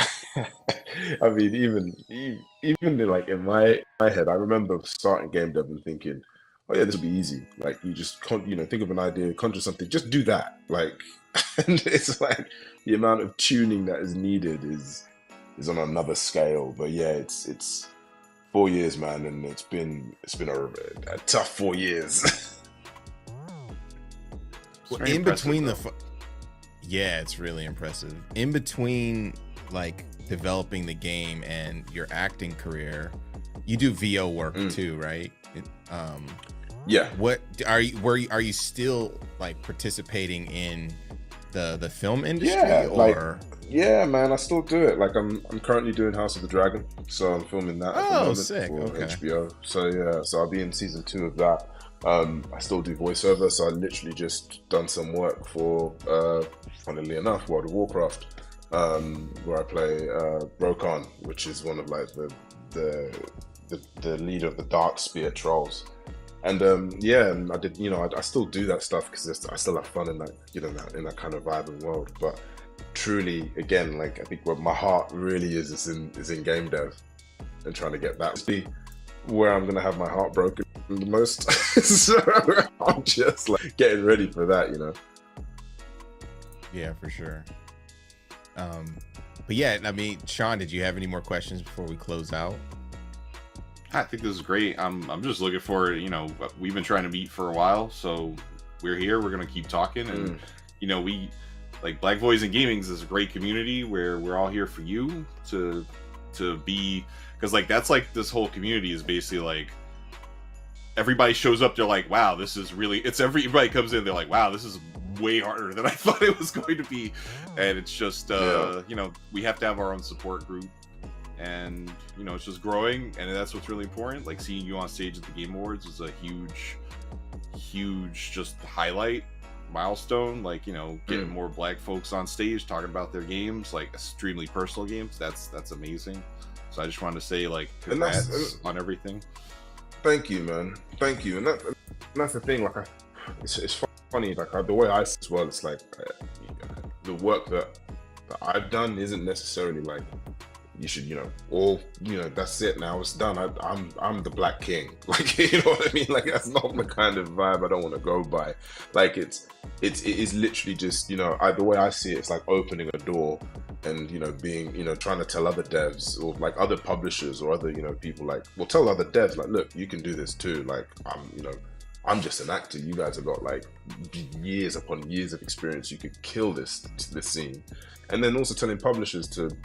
I mean, even like in my head, I remember starting game dev and thinking, oh yeah, this will be easy. Like you just think of an idea, conjure something, just do that. Like, and it's like the amount of tuning that is needed is on another scale. But yeah, it's 4 years, man, and it's been a tough 4 years. Well, in between it's really impressive. In between like developing the game and your acting career, you do VO work too, right? Yeah. What are you still like participating in the film industry? Yeah, yeah, man, I still do it. Like I'm currently doing House of the Dragon, so I'm filming that at the moment sick. for Okay. HBO. So yeah, so I'll be in season 2 of that. I still do voiceover, so I literally just done some work for, funnily enough, World of Warcraft, where I play Rokan, which is one of like the leader of the Dark Spear trolls. And and I did, I still do that stuff because I still have fun in that, in that kind of vibrant world. But truly, again, like I think where my heart really is in game dev and trying to get that. See where I'm gonna have my heart broken the most. So I'm just like getting ready for that, you know. Yeah, for sure. But yeah, I mean, Sean, did you have any more questions before we close out? I think this is great. I'm just looking forward. You know, we've been trying to meet for a while, so we're here. We're gonna keep talking, and you know, we like Black Voice and Gaming is a great community where we're all here for you to be, because like that's like this whole community is basically like everybody shows up. They're like, wow, this is really. It's everybody comes in. They're like, wow, this is way harder than I thought it was going to be, and it's just you know, we have to have our own support group. And you know, it's just growing, and that's what's really important. Like seeing you on stage at the Game Awards is a huge just highlight, milestone. Like, you know, getting more Black folks on stage talking about their games, like extremely personal games. That's amazing. So I just wanted to say, like, congrats on everything. Thank you, man. Thank you. And that's the thing. Like, it's funny. Like the way I see it as well. It's like the work that I've done isn't necessarily like, you should, you know, all, you know, that's it now, it's done. I'm the Black King. Like, you know what I mean? Like, that's not the kind of vibe I don't want to go by. Like, it is literally just, you know, the way I see it, it's like opening a door and, you know, being, you know, trying to tell other devs or like other publishers or other, you know, people like, well, tell other devs, like, look, you can do this too. Like, you know, I'm just an actor. You guys have got like years upon years of experience. You could kill this scene. And then also telling publishers to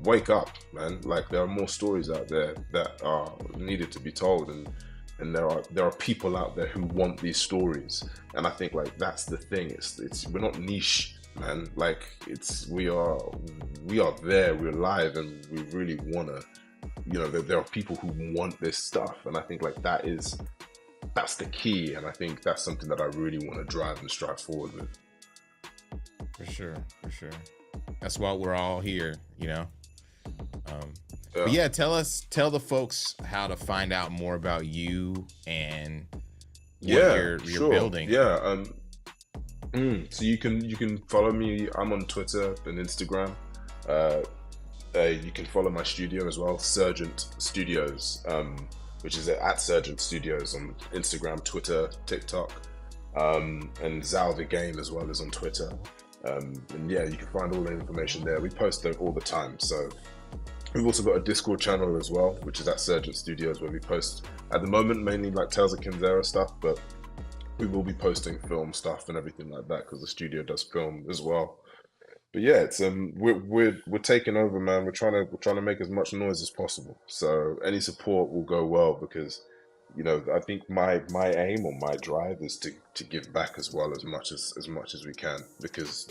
wake up, man. Like, there are more stories out there that are needed to be told, and there are people out there who want these stories. And I think like that's the thing. It's we're not niche, man. Like, we are there, we're live, and we really wanna, you know, there are people who want this stuff, and I think like that's the key, and I think that's something that I really want to drive and strive forward with. For sure. That's why we're all here, you know. But yeah, tell the folks how to find out more about you and what you're building. Yeah. So you can follow me. I'm on Twitter and Instagram. You can follow my studio as well, Sergeant Studios, which is at Sergeant Studios on Instagram, Twitter, TikTok, and Zal the Game as well as on Twitter. And yeah, you can find all the information there. We post them all the time. So we've also got a Discord channel as well, which is at Sergeant Studios, where we post at the moment mainly like Tales of Kinzera stuff, but we will be posting film stuff and everything like that because the studio does film as well. But yeah, it's we're taking over, man. We're trying to make as much noise as possible. So any support will go well, because, you know, I think my aim or my drive is to give back as well, as much as we can, because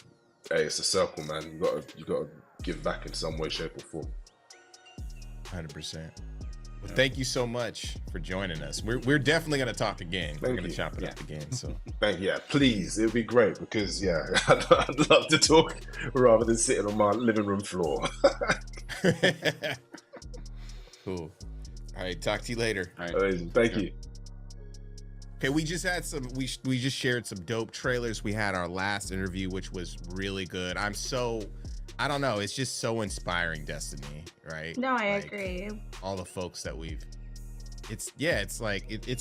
hey, it's a circle, man. You gotta give back in some way, shape, or form. 100%. Well, thank you so much for joining us. We're definitely gonna talk again. We're gonna chop it up again. So please, it'd be great, because I'd love to talk rather than sitting on my living room floor. Cool. All right, talk to you later. All right. Thank you. Okay, we just had we just shared some dope trailers. We had our last interview, which was really good. I don't know, it's just so inspiring, Destiny, right? No, I agree. All the folks that it's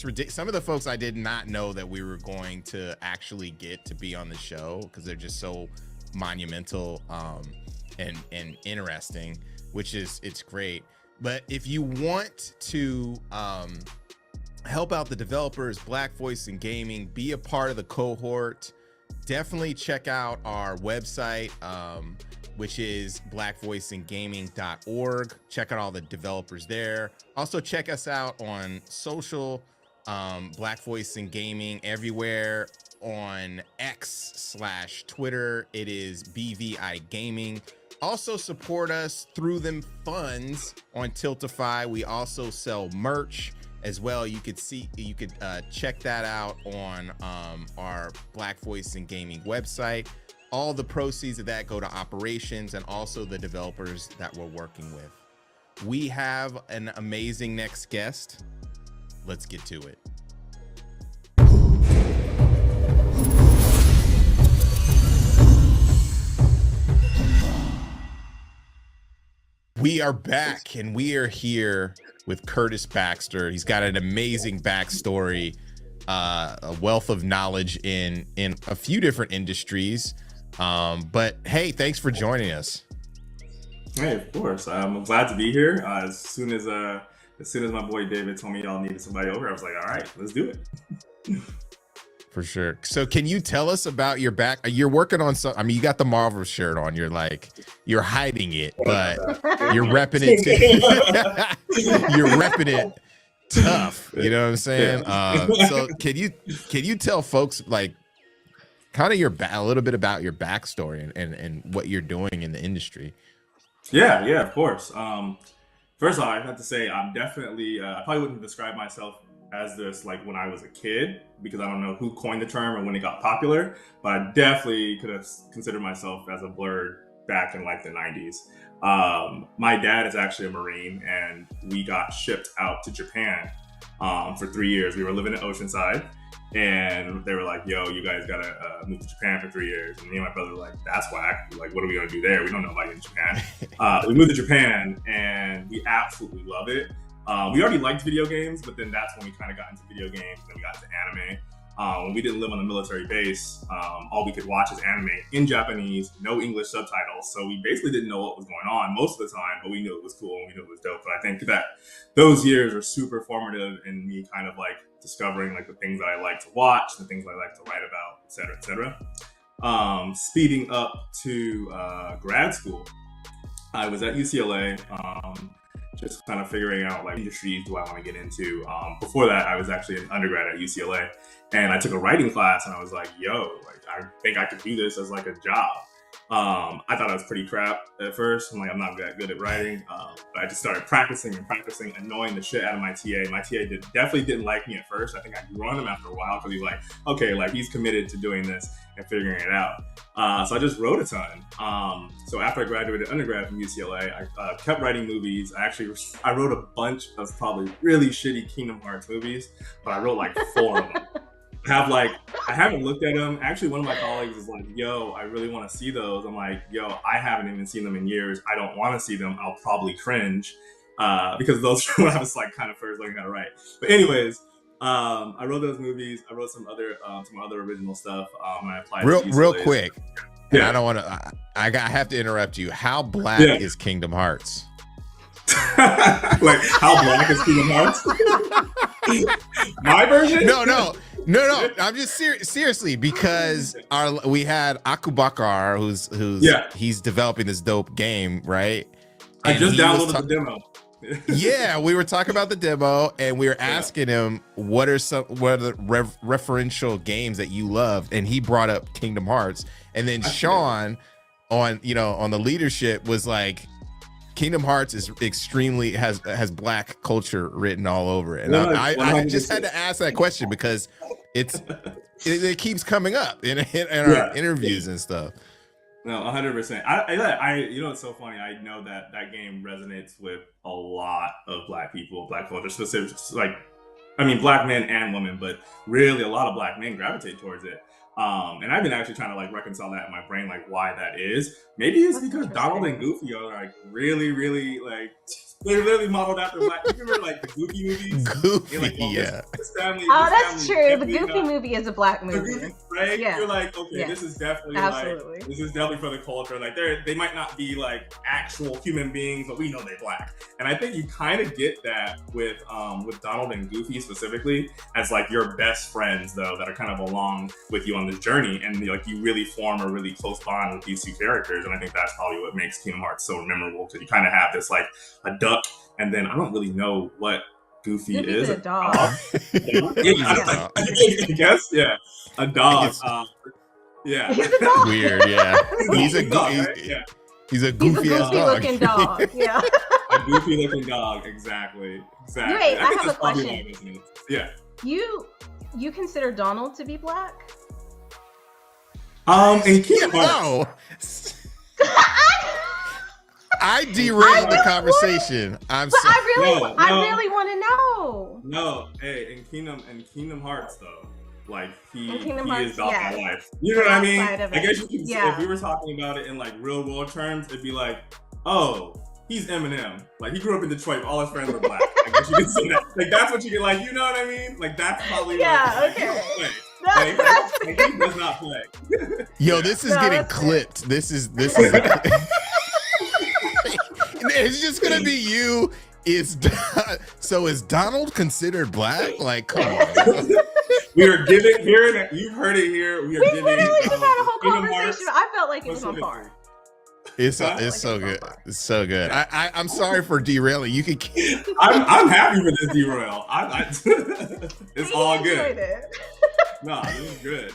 ridiculous. Some of the folks I did not know that we were going to actually get to be on the show, because they're just so monumental and interesting, it's great. But if you want to help out the developers, Black Voice and Gaming, be a part of the cohort, definitely check out our website, which is blackvoiceandgaming.org. Check out all the developers there. Also check us out on social, Black Voice and Gaming everywhere. On X/Twitter, it is BVI Gaming. Also support us through them funds on Tiltify. We also sell merch as well. You could check that out on our Black Voice and Gaming website. All the proceeds of that go to operations and also the developers that we're working with. We have an amazing next guest. Let's get to it. We are back, and we are here with Curtis Baxter. He's got an amazing backstory, a wealth of knowledge in a few different industries. But hey, thanks for joining us. Hey, of course. I'm glad to be here. As soon as my boy David told me y'all needed somebody over, I was like, all right, let's do it. For sure. So can you tell us about your back? You're working on some, I mean, you got the Marvel shirt on. You're hiding it, but you're repping it too. You're repping it tough. You know what I'm saying? So can you tell folks like kind of a little bit about your backstory and what you're doing in the industry? Yeah, of course. First off, I have to say I'm definitely, I probably wouldn't describe myself as this like when I was a kid, because I don't know who coined the term or when it got popular, but I definitely could have considered myself as a blurred back in like the 90s. My dad is actually a Marine, and we got shipped out to Japan for 3 years. We were living in Oceanside, and they were like, yo, you guys gotta move to Japan for 3 years. And me and my brother were like, that's whack. Like, what are we gonna do there? We don't know anybody in Japan. We moved to Japan, and we absolutely love it. We already liked video games, but then that's when we kind of got into video games. Then we got into anime. When we didn't live on a military base, all we could watch is anime in Japanese, no English subtitles. So we basically didn't know what was going on most of the time, but we knew it was cool and we knew it was dope. But I think that those years are super formative in me kind of like discovering like the things that I like to watch, the things I like to write about, et cetera, et cetera. Speeding up to grad school, I was at UCLA. Just kind of figuring out like industries do I want to get into. Before that, I was actually an undergrad at UCLA, and I took a writing class, and I was like, yo, like I think I could do this as like a job. I thought I was pretty crap at first. I'm like, I'm not that good at writing. But I just started practicing, annoying the shit out of my TA. My TA definitely didn't like me at first. I think I grew on him after a while because he's like, okay, like he's committed to doing this and figuring it out. So I just wrote a ton. So after I graduated undergrad from UCLA, I kept writing movies. I wrote a bunch of probably really shitty Kingdom Hearts movies, but I wrote like 4 of them. I haven't looked at them. Actually, one of my colleagues is like, yo, I really want to see those. I'm like, yo, I haven't even seen them in years. I don't want to see them. I'll probably cringe because those are when I was like kind of first learning how to write. But anyways, I wrote those movies. I wrote some other original stuff. I applied real quick. And Yeah. I don't want to. I have to interrupt you. How black is Kingdom Hearts? Like, how black is Kingdom Hearts? My version? No. I'm just seriously, because we had Akubakar, who's he's developing this dope game, right? I just downloaded the demo. Yeah, we were talking about the demo, and we were asking him what are the referential games that you love, and he brought up Kingdom Hearts, and then Sean on the leadership was like, Kingdom Hearts is extremely has black culture written all over it, and I just had to ask that question because it keeps coming up in our interviews and stuff. No, 100%. I it's so funny. I know that game resonates with a lot of black people, black culture, specifically, like, I mean, black men and women, but really a lot of black men gravitate towards it. And I've been actually trying to like reconcile that in my brain, like why that is. Maybe it's because Donald and Goofy are like really, really like they're literally modeled after black. You remember like the Goofy movies? Goofy, like, yeah. This family, that's true. The Goofy movie is a black movie. Goofy, right? Yeah. You're like, okay, Yeah. this is definitely Absolutely. like, this is definitely for the culture. Like they might not be like actual human beings, but we know they're black. And I think you kind of get that with Donald and Goofy specifically as like your best friends though, that are kind of along with you on this journey, and like you really form a really close bond with these two characters. And I think that's probably what makes Kingdom Hearts so memorable, because you kind of have this like a duck, and then I don't really know what Goofy is. A dog. I guess, yeah, a dog. Yeah, He's a dog. Weird, yeah. He's a dog, right? Yeah. He's a He's a goofy ass goofy dog. looking dog. Yeah. A goofy looking dog, exactly. Wait, I have that's a probably question. why it resonates. Yeah. You consider Donald to be black? And Kingdom Hearts. No. I derailed the conversation. I'm But sorry. I really want to know. No, hey, in Kingdom Hearts though, like he Hearts, is about yeah. my life. You know what I mean? Outside of I it. guess you can say, Yeah. if we were talking about it in like real world terms, it'd be like, oh, he's Eminem. Like, he grew up in Detroit, but all his friends were black. Like, you can see that. Like, that's what you get. Like, you know what I mean? Like, that's probably what, okay. Like, he does not play. Yo, this is getting clipped. This is it's just gonna be you. So is Donald considered black? Like, come on. We are giving here. You've heard it here. We are giving. Literally just had a whole conversation. I felt like it was on par. It's so good. It's so good. I'm sorry for derailing. You can. I'm happy with this derail. It's all good. No, this is good.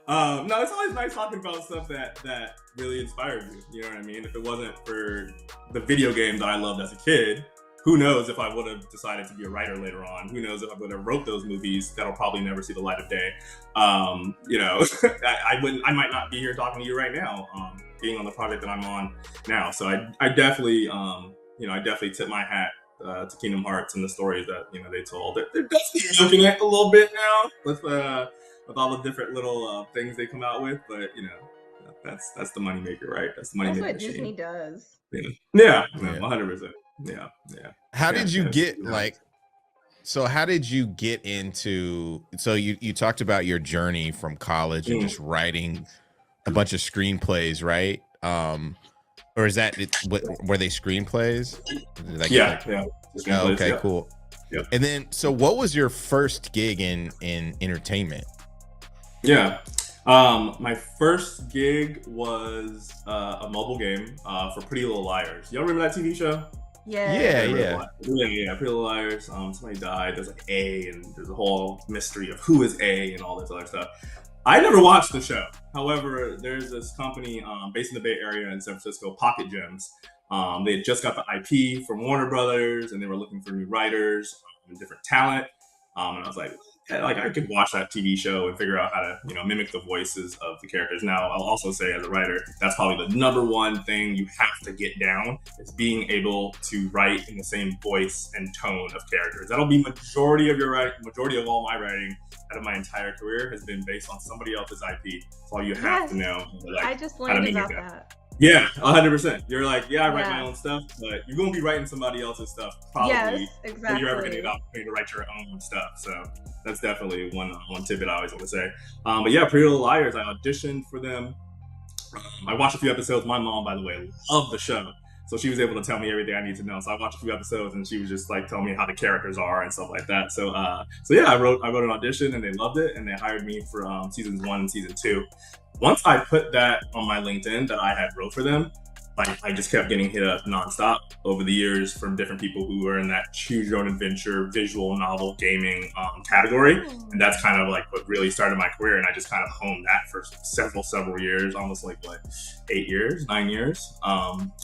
No, it's always nice talking about stuff that really inspired you. You know what I mean? If it wasn't for the video game that I loved as a kid, who knows if I would have decided to be a writer later on? Who knows if I would have wrote those movies that'll probably never see the light of day? You know, I might not be here talking to you right now, being on the project that I'm on now. So I definitely, I definitely tip my hat to Kingdom Hearts and the stories that they told. They're definitely looking at a little bit now with all the different little things they come out with, but that's the moneymaker, right? That's the moneymaker. That's what Disney does. Yeah, 100%. Yeah. How did you get how did you get into, so you talked about your journey from college and just writing a bunch of screenplays, right? Or is that were they screenplays? Yeah. Oh, okay, yeah. cool. Yeah. And then, so what was your first gig in entertainment? Yeah. My first gig was a mobile game for Pretty Little Liars. Y'all remember that TV show? Yeah. Pretty Little Liars. Somebody died. There's like A, and there's a whole mystery of who is A and all this other stuff. I never watched the show. However, there's this company based in the Bay Area in San Francisco, Pocket Gems. They had just got the IP from Warner Brothers, and they were looking for new writers and different talent. And I was like, I could watch that TV show and figure out how to, mimic the voices of the characters. Now, I'll also say as a writer, that's probably the number one thing you have to get down is being able to write in the same voice and tone of characters. That'll be majority of all my writing out of my entire career has been based on somebody else's IP. That's all you have to know. I just learned about that. Yeah, 100%. You're like, I write my own stuff, but you're going to be writing somebody else's stuff probably. Yes, exactly. Before you're ever going to get the opportunity to write your own stuff. So that's definitely one tidbit I always want to say. But yeah, Pretty Little Liars, I auditioned for them. I watched a few episodes. My mom, by the way, loved the show. So she was able to tell me everything I need to know. So I watched a few episodes and she was just like telling me how the characters are and stuff like that. So yeah, I wrote an audition and they loved it and they hired me for seasons 1 and season 2. Once I put that on my LinkedIn that I had wrote for them, I just kept getting hit up nonstop over the years from different people who were in that choose your own adventure, visual novel, gaming category. And that's kind of like what really started my career. And I just kind of honed that for several years, almost like 9 years,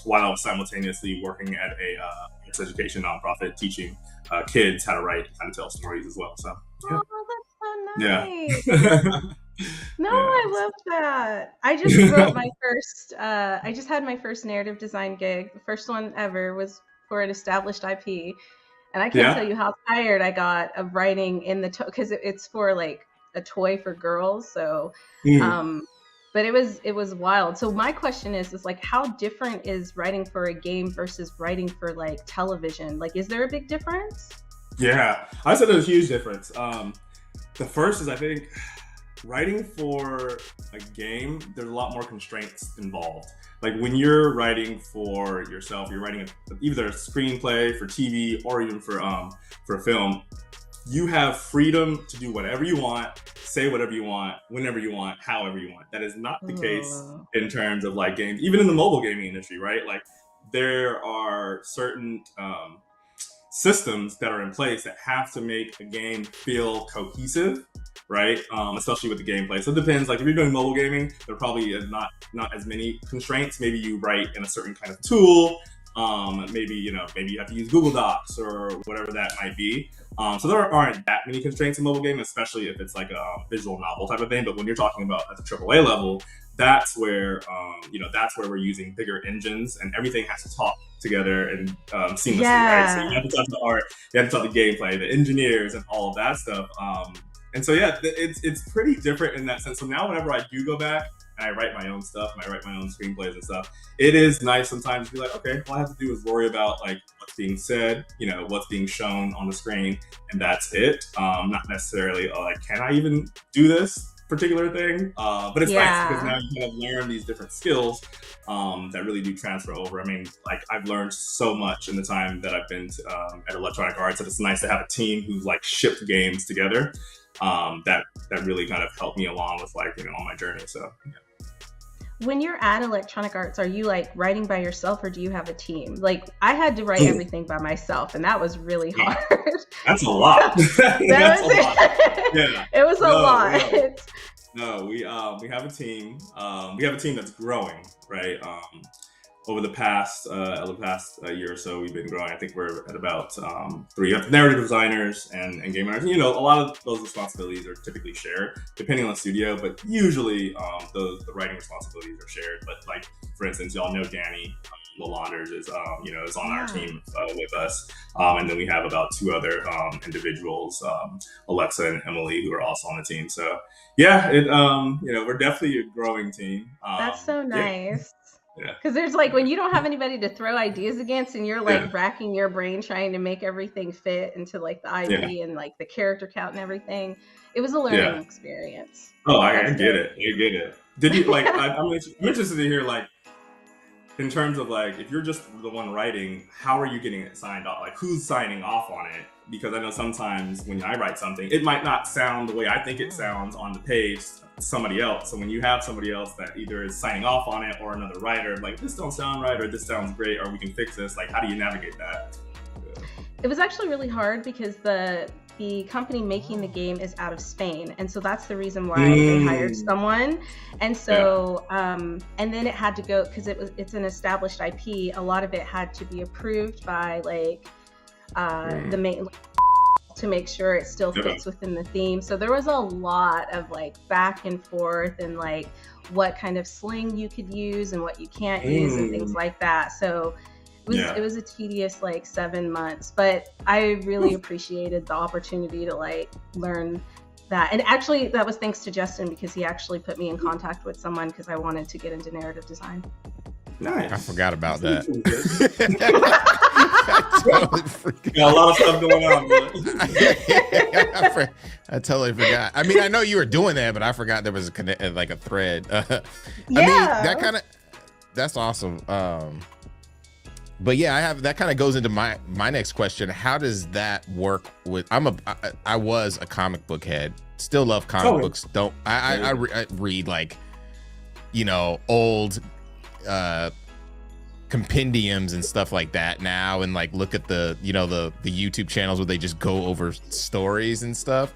while I was simultaneously working at a arts education nonprofit teaching kids how to write, how to tell stories as well. So, yeah. Oh, that's so nice. Yeah. No, I love that. I just wrote my first, I just had my first narrative design gig. The first one ever was for an established IP. And I can't tell you how tired I got of writing in the, because it's for like a toy for girls. So, but it was wild. So my question is like, how different is writing for a game versus writing for like television? Like, is there a big difference? Yeah, I said there's a huge difference. The first is, I think, writing for a game, there's a lot more constraints involved. Like when you're writing for yourself, you're writing either a screenplay for TV or even for a film, you have freedom to do whatever you want, say whatever you want, whenever you want, however you want. That is not the case in terms of like games, even in the mobile gaming industry, right? Like there are certain systems that are in place that have to make a game feel cohesive, right? Especially with the gameplay. So it depends. Like if you're doing mobile gaming, there probably is not as many constraints. Maybe you write in a certain kind of tool. Maybe you have to use Google Docs or whatever that might be. So there aren't that many constraints in mobile gaming, especially if it's like a visual novel type of thing. But when you're talking about at the AAA level, that's where we're using bigger engines and everything has to talk together and seamlessly, right? So you have to talk the art, you have to talk the gameplay, the engineers, and all of that stuff. And so yeah, it's pretty different in that sense. So now whenever I do go back and I write my own stuff, and I write my own screenplays and stuff, it is nice sometimes to be like, okay, all I have to do is worry about like what's being said, what's being shown on the screen, and that's it. Not necessarily like, can I even do this particular thing? But it's nice because now you kind of learn these different skills that really do transfer over. I mean, like I've learned so much in the time that I've been at Electronic Arts, that it's nice to have a team who's like shipped games together. That really kind of helped me along with like on my journey. So when you're at Electronic Arts, are you like writing by yourself or do you have a team? Like I had to write everything by myself, and that was really hard. That's a lot. That's a lot. Yeah, it was a lot. Yeah. No, we have a team. We have a team that's growing, right? Over the past year or so, we've been growing. I think we're at about 3 narrative designers and game writers. A lot of those responsibilities are typically shared, depending on the studio, but usually the writing responsibilities are shared. But like, for instance, y'all know Danny Lalanders is on our team with us, and then we have about 2 other individuals, Alexa and Emily, who are also on the team. So yeah, we're definitely a growing team. That's so nice. Yeah. Because there's like when you don't have anybody to throw ideas against, and you're like racking your brain trying to make everything fit into like the IP and like the character count and everything. It was a learning experience. Oh, I get it. I get it. Did you like? I'm interested to hear like, in terms of like, if you're just the one writing, how are you getting it signed off? Like, who's signing off on it? Because I know sometimes when I write something, it might not sound the way I think it sounds on the page to somebody else. So when you have somebody else that either is signing off on it or another writer, like, this don't sound right, or this sounds great, or we can fix this, like, how do you navigate that? It was actually really hard because the company making the game is out of Spain, and so that's the reason why they hired someone. And so and then it had to go, because it's an established IP, a lot of it had to be approved by like the main, to make sure it still fits within the theme. So there was a lot of like back and forth, and like what kind of slang you could use and what you can't use and things like that. So it was a tedious like 7 months, but I really appreciated the opportunity to like learn that. And actually that was thanks to Justin, because he actually put me in contact with someone because I wanted to get into narrative design. Nice. I forgot about that. A lot of stuff going on, man. I totally forgot. I mean, I know you were doing that, but I forgot there was a thread. I mean, that's awesome. But yeah, that kind of goes into my next question. How does that work with? I was a comic book head. Still love comic books. I read like, old compendiums and stuff like that now, and like look at the YouTube channels where they just go over stories and stuff,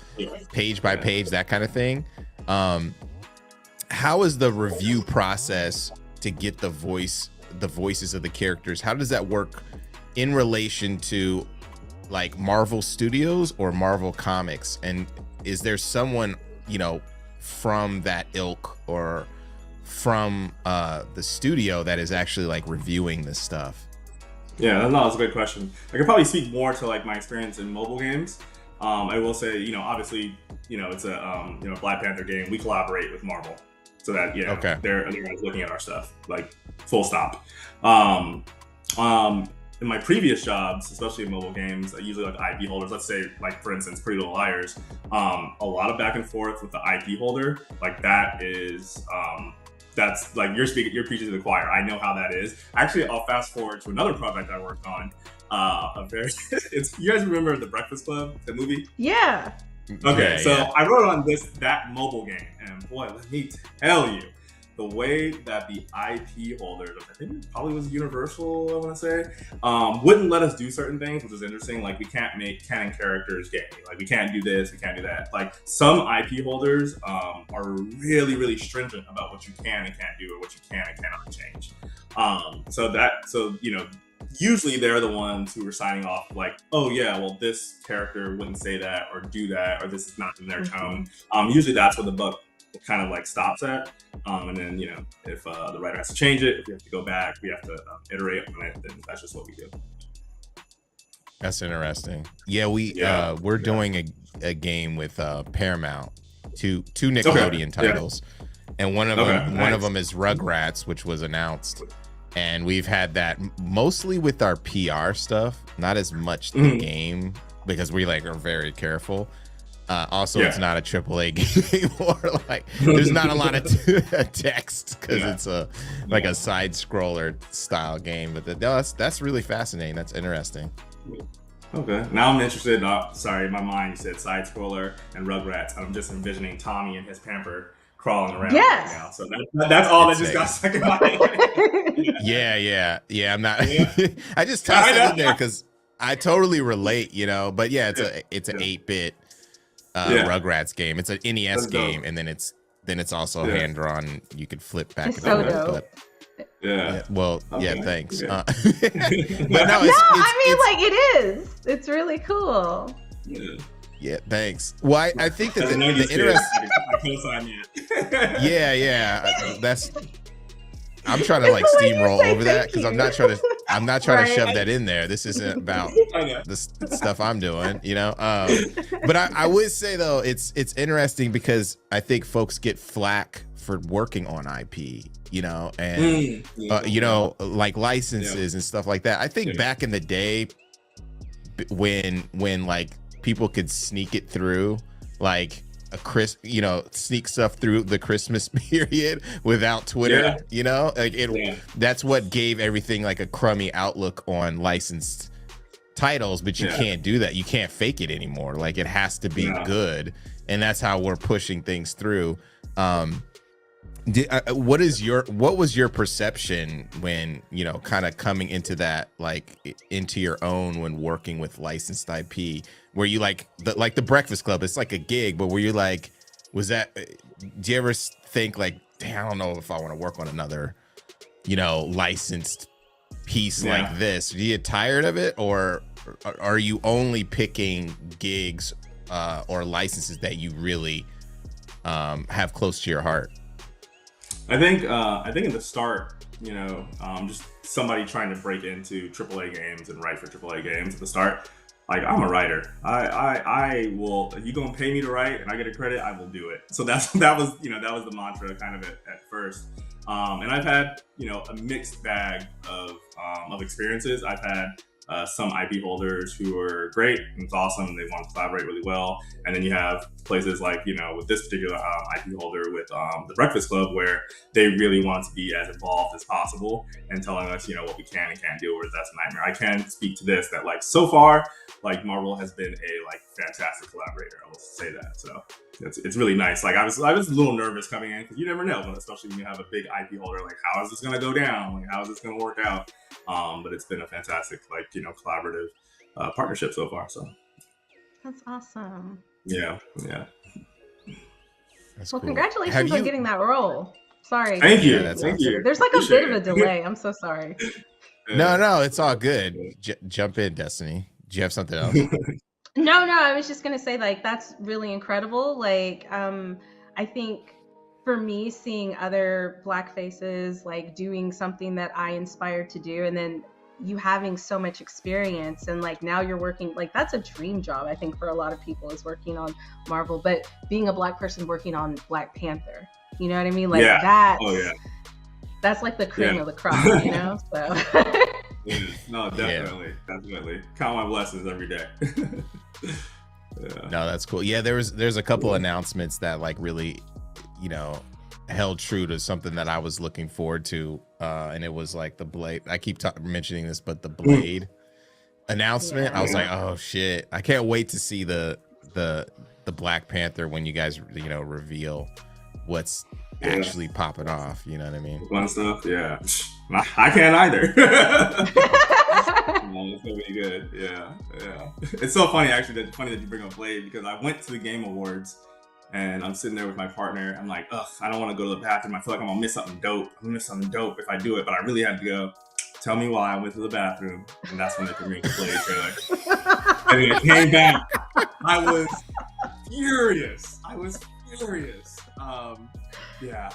page by page, that kind of thing. How is the review process to get the voices of the characters? How does that work in relation to like Marvel Studios or Marvel Comics? And is there someone from that ilk or from the studio that is actually like reviewing this stuff? Yeah, that's a good question. I could probably speak more to like my experience in mobile games. I will say, obviously, it's a Black Panther game. We collaborate with Marvel, so that they're looking at our stuff, like full stop. In my previous jobs, especially in mobile games, usually like IP holders, let's say like for instance Pretty Little Liars, a lot of back and forth with the IP holder, like that is that's like you're preaching to the choir. I know how that is. Actually, I'll fast forward to another project I worked on. You guys remember The Breakfast Club, the movie? Yeah. Okay, I wrote on that mobile game, and boy, let me tell you, the way that the IP holders, I think it probably was Universal, I want to say, wouldn't let us do certain things, which is interesting. Like, we can't make canon characters gay. Like, we can't do this, we can't do that. Like, some IP holders are really, really stringent about what you can and can't do, or what you can and cannot change. Usually they're the ones who are signing off like, oh yeah, well, this character wouldn't say that or do that, or this is not in their tone. Usually that's where the buck kind of like stops at. And then, if the writer has to change it, if we have to go back, we have to iterate on it, then that's just what we do. That's interesting. Yeah, we're doing a game with Paramount, two Nickelodeon titles. and one of them is Rugrats, which was announced, and we've had that mostly with our PR stuff, not as much the game, because we like are very careful. Also, it's not a AAA game anymore. Like, there's not a lot of text because it's a side scroller style game. But that's really fascinating. That's interesting. Okay, now I'm interested. Sorry, in my mind you said side scroller and Rugrats. I'm just envisioning Tommy and his pamper crawling around right now. So that's all that just got stuck in my head. Yeah. I'm not. I just tossed it in there because I totally relate. But yeah, it's an 8-bit. Rugrats game. It's an NES game, and then it's also hand drawn. You could flip back and forth. Dope. Thanks. But no, it is. It's really cool. Yeah, thanks. Well, I think that the interesting. That's. I'm trying to like steamroll over that because I'm not trying to shove that in there. This isn't about the stuff I'm doing, But I would say though, it's interesting because I think folks get flack for working on IP, and like licenses and stuff like that. I think back in the day, when like people could sneak it through, like sneak stuff through the Christmas period without Twitter, that's what gave everything like a crummy outlook on licensed titles, but you can't do that. You can't fake it anymore. Like, it has to be good, and that's how we're pushing things through. What was your perception when, kind of coming into that, like into your own when working with licensed IP? Were you like the Breakfast Club? It's like a gig, but were you like, do you ever think like, damn, I don't know if I want to work on another, licensed piece like this? Do you get tired of it, or are you only picking gigs or licenses that you really have close to your heart? I think in the start, just somebody trying to break into AAA games and write for AAA games at the start. Like, I'm a writer. I will. If you're gonna pay me to write and I get a credit, I will do it. So that was the mantra kind of at first. And I've had a mixed bag of experiences. I've had some IP holders who are great and it's awesome. They want to collaborate really well. And then you have places like, with this particular IP holder with the Breakfast Club, where they really want to be as involved as possible and telling us, what we can and can't do, or that's a nightmare. I can speak to this, that like so far, like Marvel has been a fantastic collaborator. I will say that. So it's really nice. Like I was a little nervous coming in because you never know, especially when you have a big IP holder. Like, how is this going to go down? Like, how is this going to work out? But it's been a fantastic, collaborative partnership so far. So that's awesome. Yeah. That's well, cool. Congratulations on getting that role. Sorry. Thank you. Thank you. There's like a bit of a delay. I'm so sorry. No, it's all good. Jump in, Destiny. Do you have something else? No, I was just gonna say, like, that's really incredible. Like, I think for me, seeing other Black faces like doing something that I inspired to do, and then you having so much experience, and like now you're working, like, that's a dream job, I think, for a lot of people, is working on Marvel. But being a Black person working on Black Panther, you know what I mean? Like, that's like the cream of the crop, So. No, definitely. Count my blessings every day. No, that's cool. Yeah, there's a couple announcements that like really, held true to something that I was looking forward to, and it was like the Blade. I keep mentioning this, but the Blade announcement. I was like, oh shit! I can't wait to see the Black Panther when you guys reveal what's actually popping off. You know what I mean? Fun stuff. Yeah. I can't either. It's gonna be good. Yeah. It's so funny, actually. That's funny that you bring up Blade, because I went to the Game Awards and I'm sitting there with my partner. I'm like, I don't want to go to the bathroom. I feel like I'm gonna miss something dope. I'm gonna miss something dope if I do it, but I really had to go. Tell me why I went to the bathroom, and that's when they premiered the Blade trailer. And then it came back. I was furious. Yeah.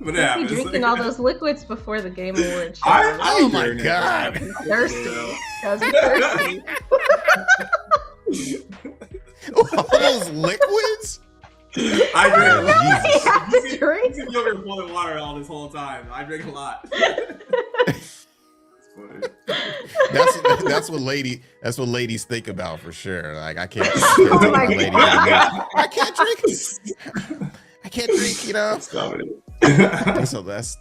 But yeah, you drinking all those liquids before the Game Awards show. Oh my god. Thirsty. Thirsty. All those liquids? I have to drink. you over here boiling water all this whole time. I drink a lot. That's what ladies think about for sure. Like I can't Oh my lady God. I can't drink. I can't drink, you know. So that's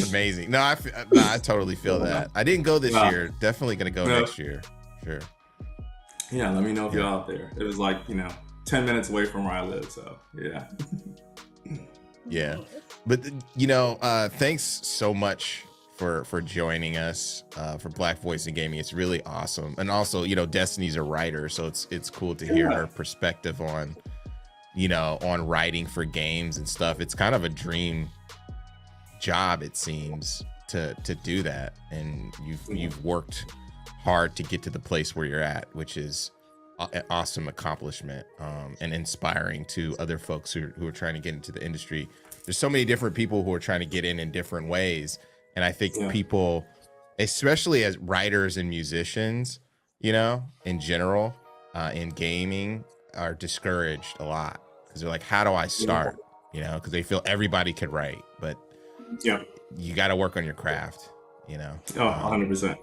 amazing. No, I totally feel that. I didn't go this year. Definitely gonna go next year. Sure. Yeah, let me know if you're out there. It was like, 10 minutes away from where I live, so yeah. Yeah. But thanks so much for joining us for Black Voice in Gaming. It's really awesome. And also, Destiny's a writer, so it's cool to hear her perspective on on writing for games and stuff. It's kind of a dream job, it seems, to do that. And you've worked hard to get to the place where you're at, which is an awesome accomplishment, and inspiring to other folks who are trying to get into the industry. There's so many different people who are trying to get in different ways. And I think people, especially as writers and musicians, in general, in gaming, are discouraged a lot because they're like, how do I start? Because they feel everybody could write, but you got to work on your craft, Oh, 100%.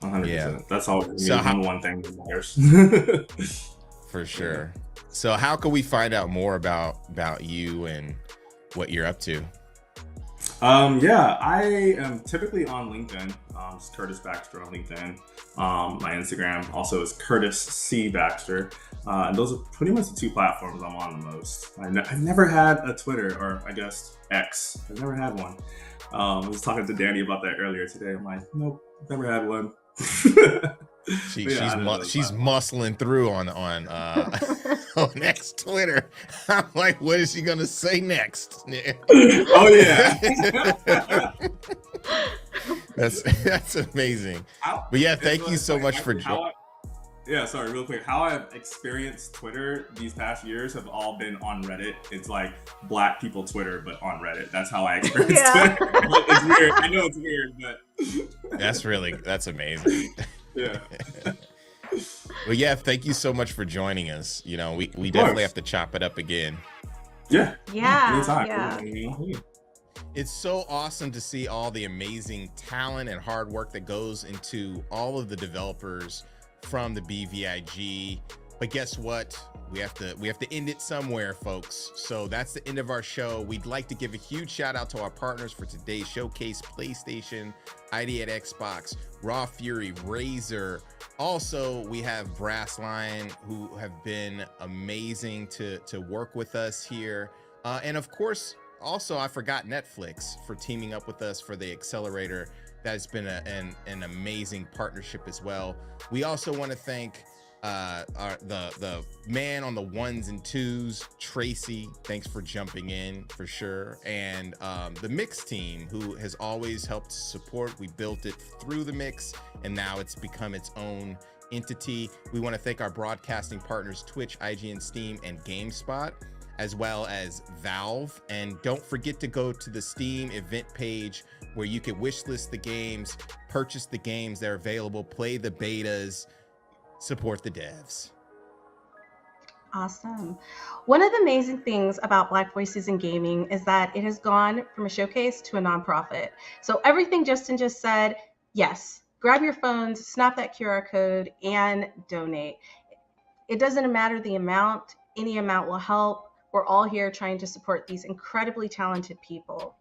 100%. Yeah. That's all. So one thing that matters. For sure. So how can we find out more about you and what you're up to? I am typically on LinkedIn. It's Curtis Baxter on LinkedIn. My Instagram also is Curtis C. Baxter. And those are pretty much the two platforms I'm on the most. I've never had a Twitter, or I guess X. I've never had one. I was talking to Danny about that earlier today. I'm like, nope, never had one. She's muscling through on on X Twitter. I'm like, what is she gonna say next? Oh yeah. That's amazing. But yeah, thank you so much for joining. Sorry, real quick. How I've experienced Twitter these past years have all been on Reddit. It's like Black people Twitter, but on Reddit. That's how I experienced Twitter. It's weird. I know it's weird, but that's amazing. Yeah. Well, yeah, thank you so much for joining us. We definitely have to chop it up again. Yeah. Yeah. It's so awesome to see all the amazing talent and hard work that goes into all of the developers from the BVIG. But guess what? We have to end it somewhere, folks. So that's the end of our show. We'd like to give a huge shout out to our partners for today's showcase: PlayStation, ID at Xbox, Raw Fury, Razer. Also, we have Brass Lion, who have been amazing to work with us here. And of course, also, I forgot Netflix for teaming up with us for the accelerator. That's been an amazing partnership as well. We also want to thank the man on the ones and twos, Tracy. Thanks for jumping in for sure. And the mix team, who has always helped support. We built it through the mix, and now it's become its own entity. We want to thank our broadcasting partners, Twitch, IGN, Steam, and GameSpot, as well as Valve. And don't forget to go to the Steam event page where you can wishlist the games, purchase the games that are available, play the betas, support the devs. Awesome. One of the amazing things about Black Voices in Gaming is that it has gone from a showcase to a nonprofit. So everything Justin just said, yes, grab your phones, snap that QR code, and donate. It doesn't matter the amount, any amount will help. We're all here trying to support these incredibly talented people.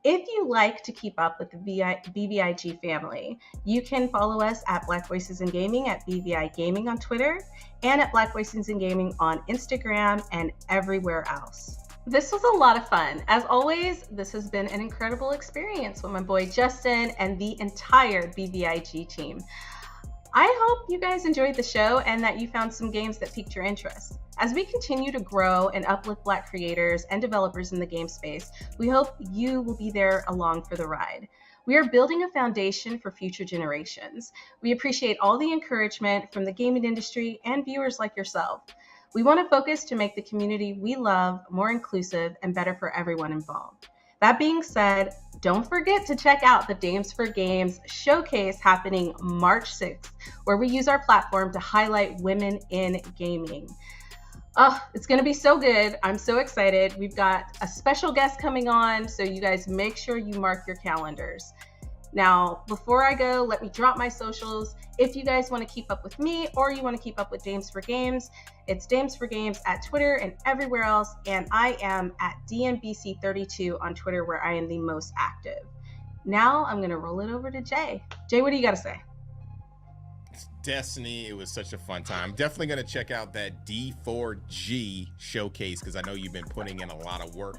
If you like to keep up with the BVIG family, you can follow us at Black Voices in Gaming at BVI Gaming on Twitter, and at Black Voices in Gaming on Instagram and everywhere else. This was a lot of fun. As always, this has been an incredible experience with my boy Justin and the entire BVIG team. I hope you guys enjoyed the show and that you found some games that piqued your interest. As we continue to grow and uplift Black creators and developers in the game space, we hope you will be there along for the ride. We are building a foundation for future generations. We appreciate all the encouragement from the gaming industry and viewers like yourself. We want to focus to make the community we love more inclusive and better for everyone involved. That being said, don't forget to check out the Dames for Games showcase happening March 6th, where we use our platform to highlight women in gaming. Oh, it's going to be so good. I'm so excited. We've got a special guest coming on, so you guys make sure you mark your calendars. Now, before I go, let me drop my socials. If you guys want to keep up with me or you want to keep up with Dames for Games, it's Dames for Games at Twitter and everywhere else. And I am at DMBC32 on Twitter, where I am the most active. Now I'm going to roll it over to Jay. Jay, what do you got to say? Destiny, it was such a fun time. Definitely going to check out that D4G showcase, because I know you've been putting in a lot of work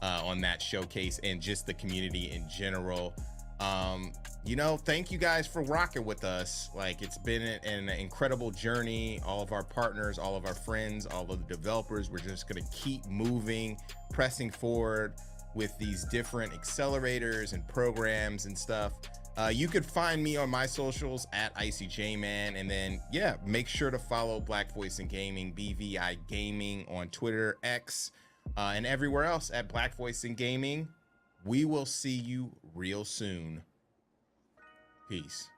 on that showcase and just the community in general. You know, thank you guys for rocking with us. Like, it's been an incredible journey. All of our partners, all of our friends, all of the developers, we're just going to keep moving, pressing forward with these different accelerators and programs and stuff. You could find me on my socials at IcyJman, and then make sure to follow Black Voice in Gaming, BVI Gaming on Twitter, X, and everywhere else at Black Voice in Gaming. We will see you real soon. Peace.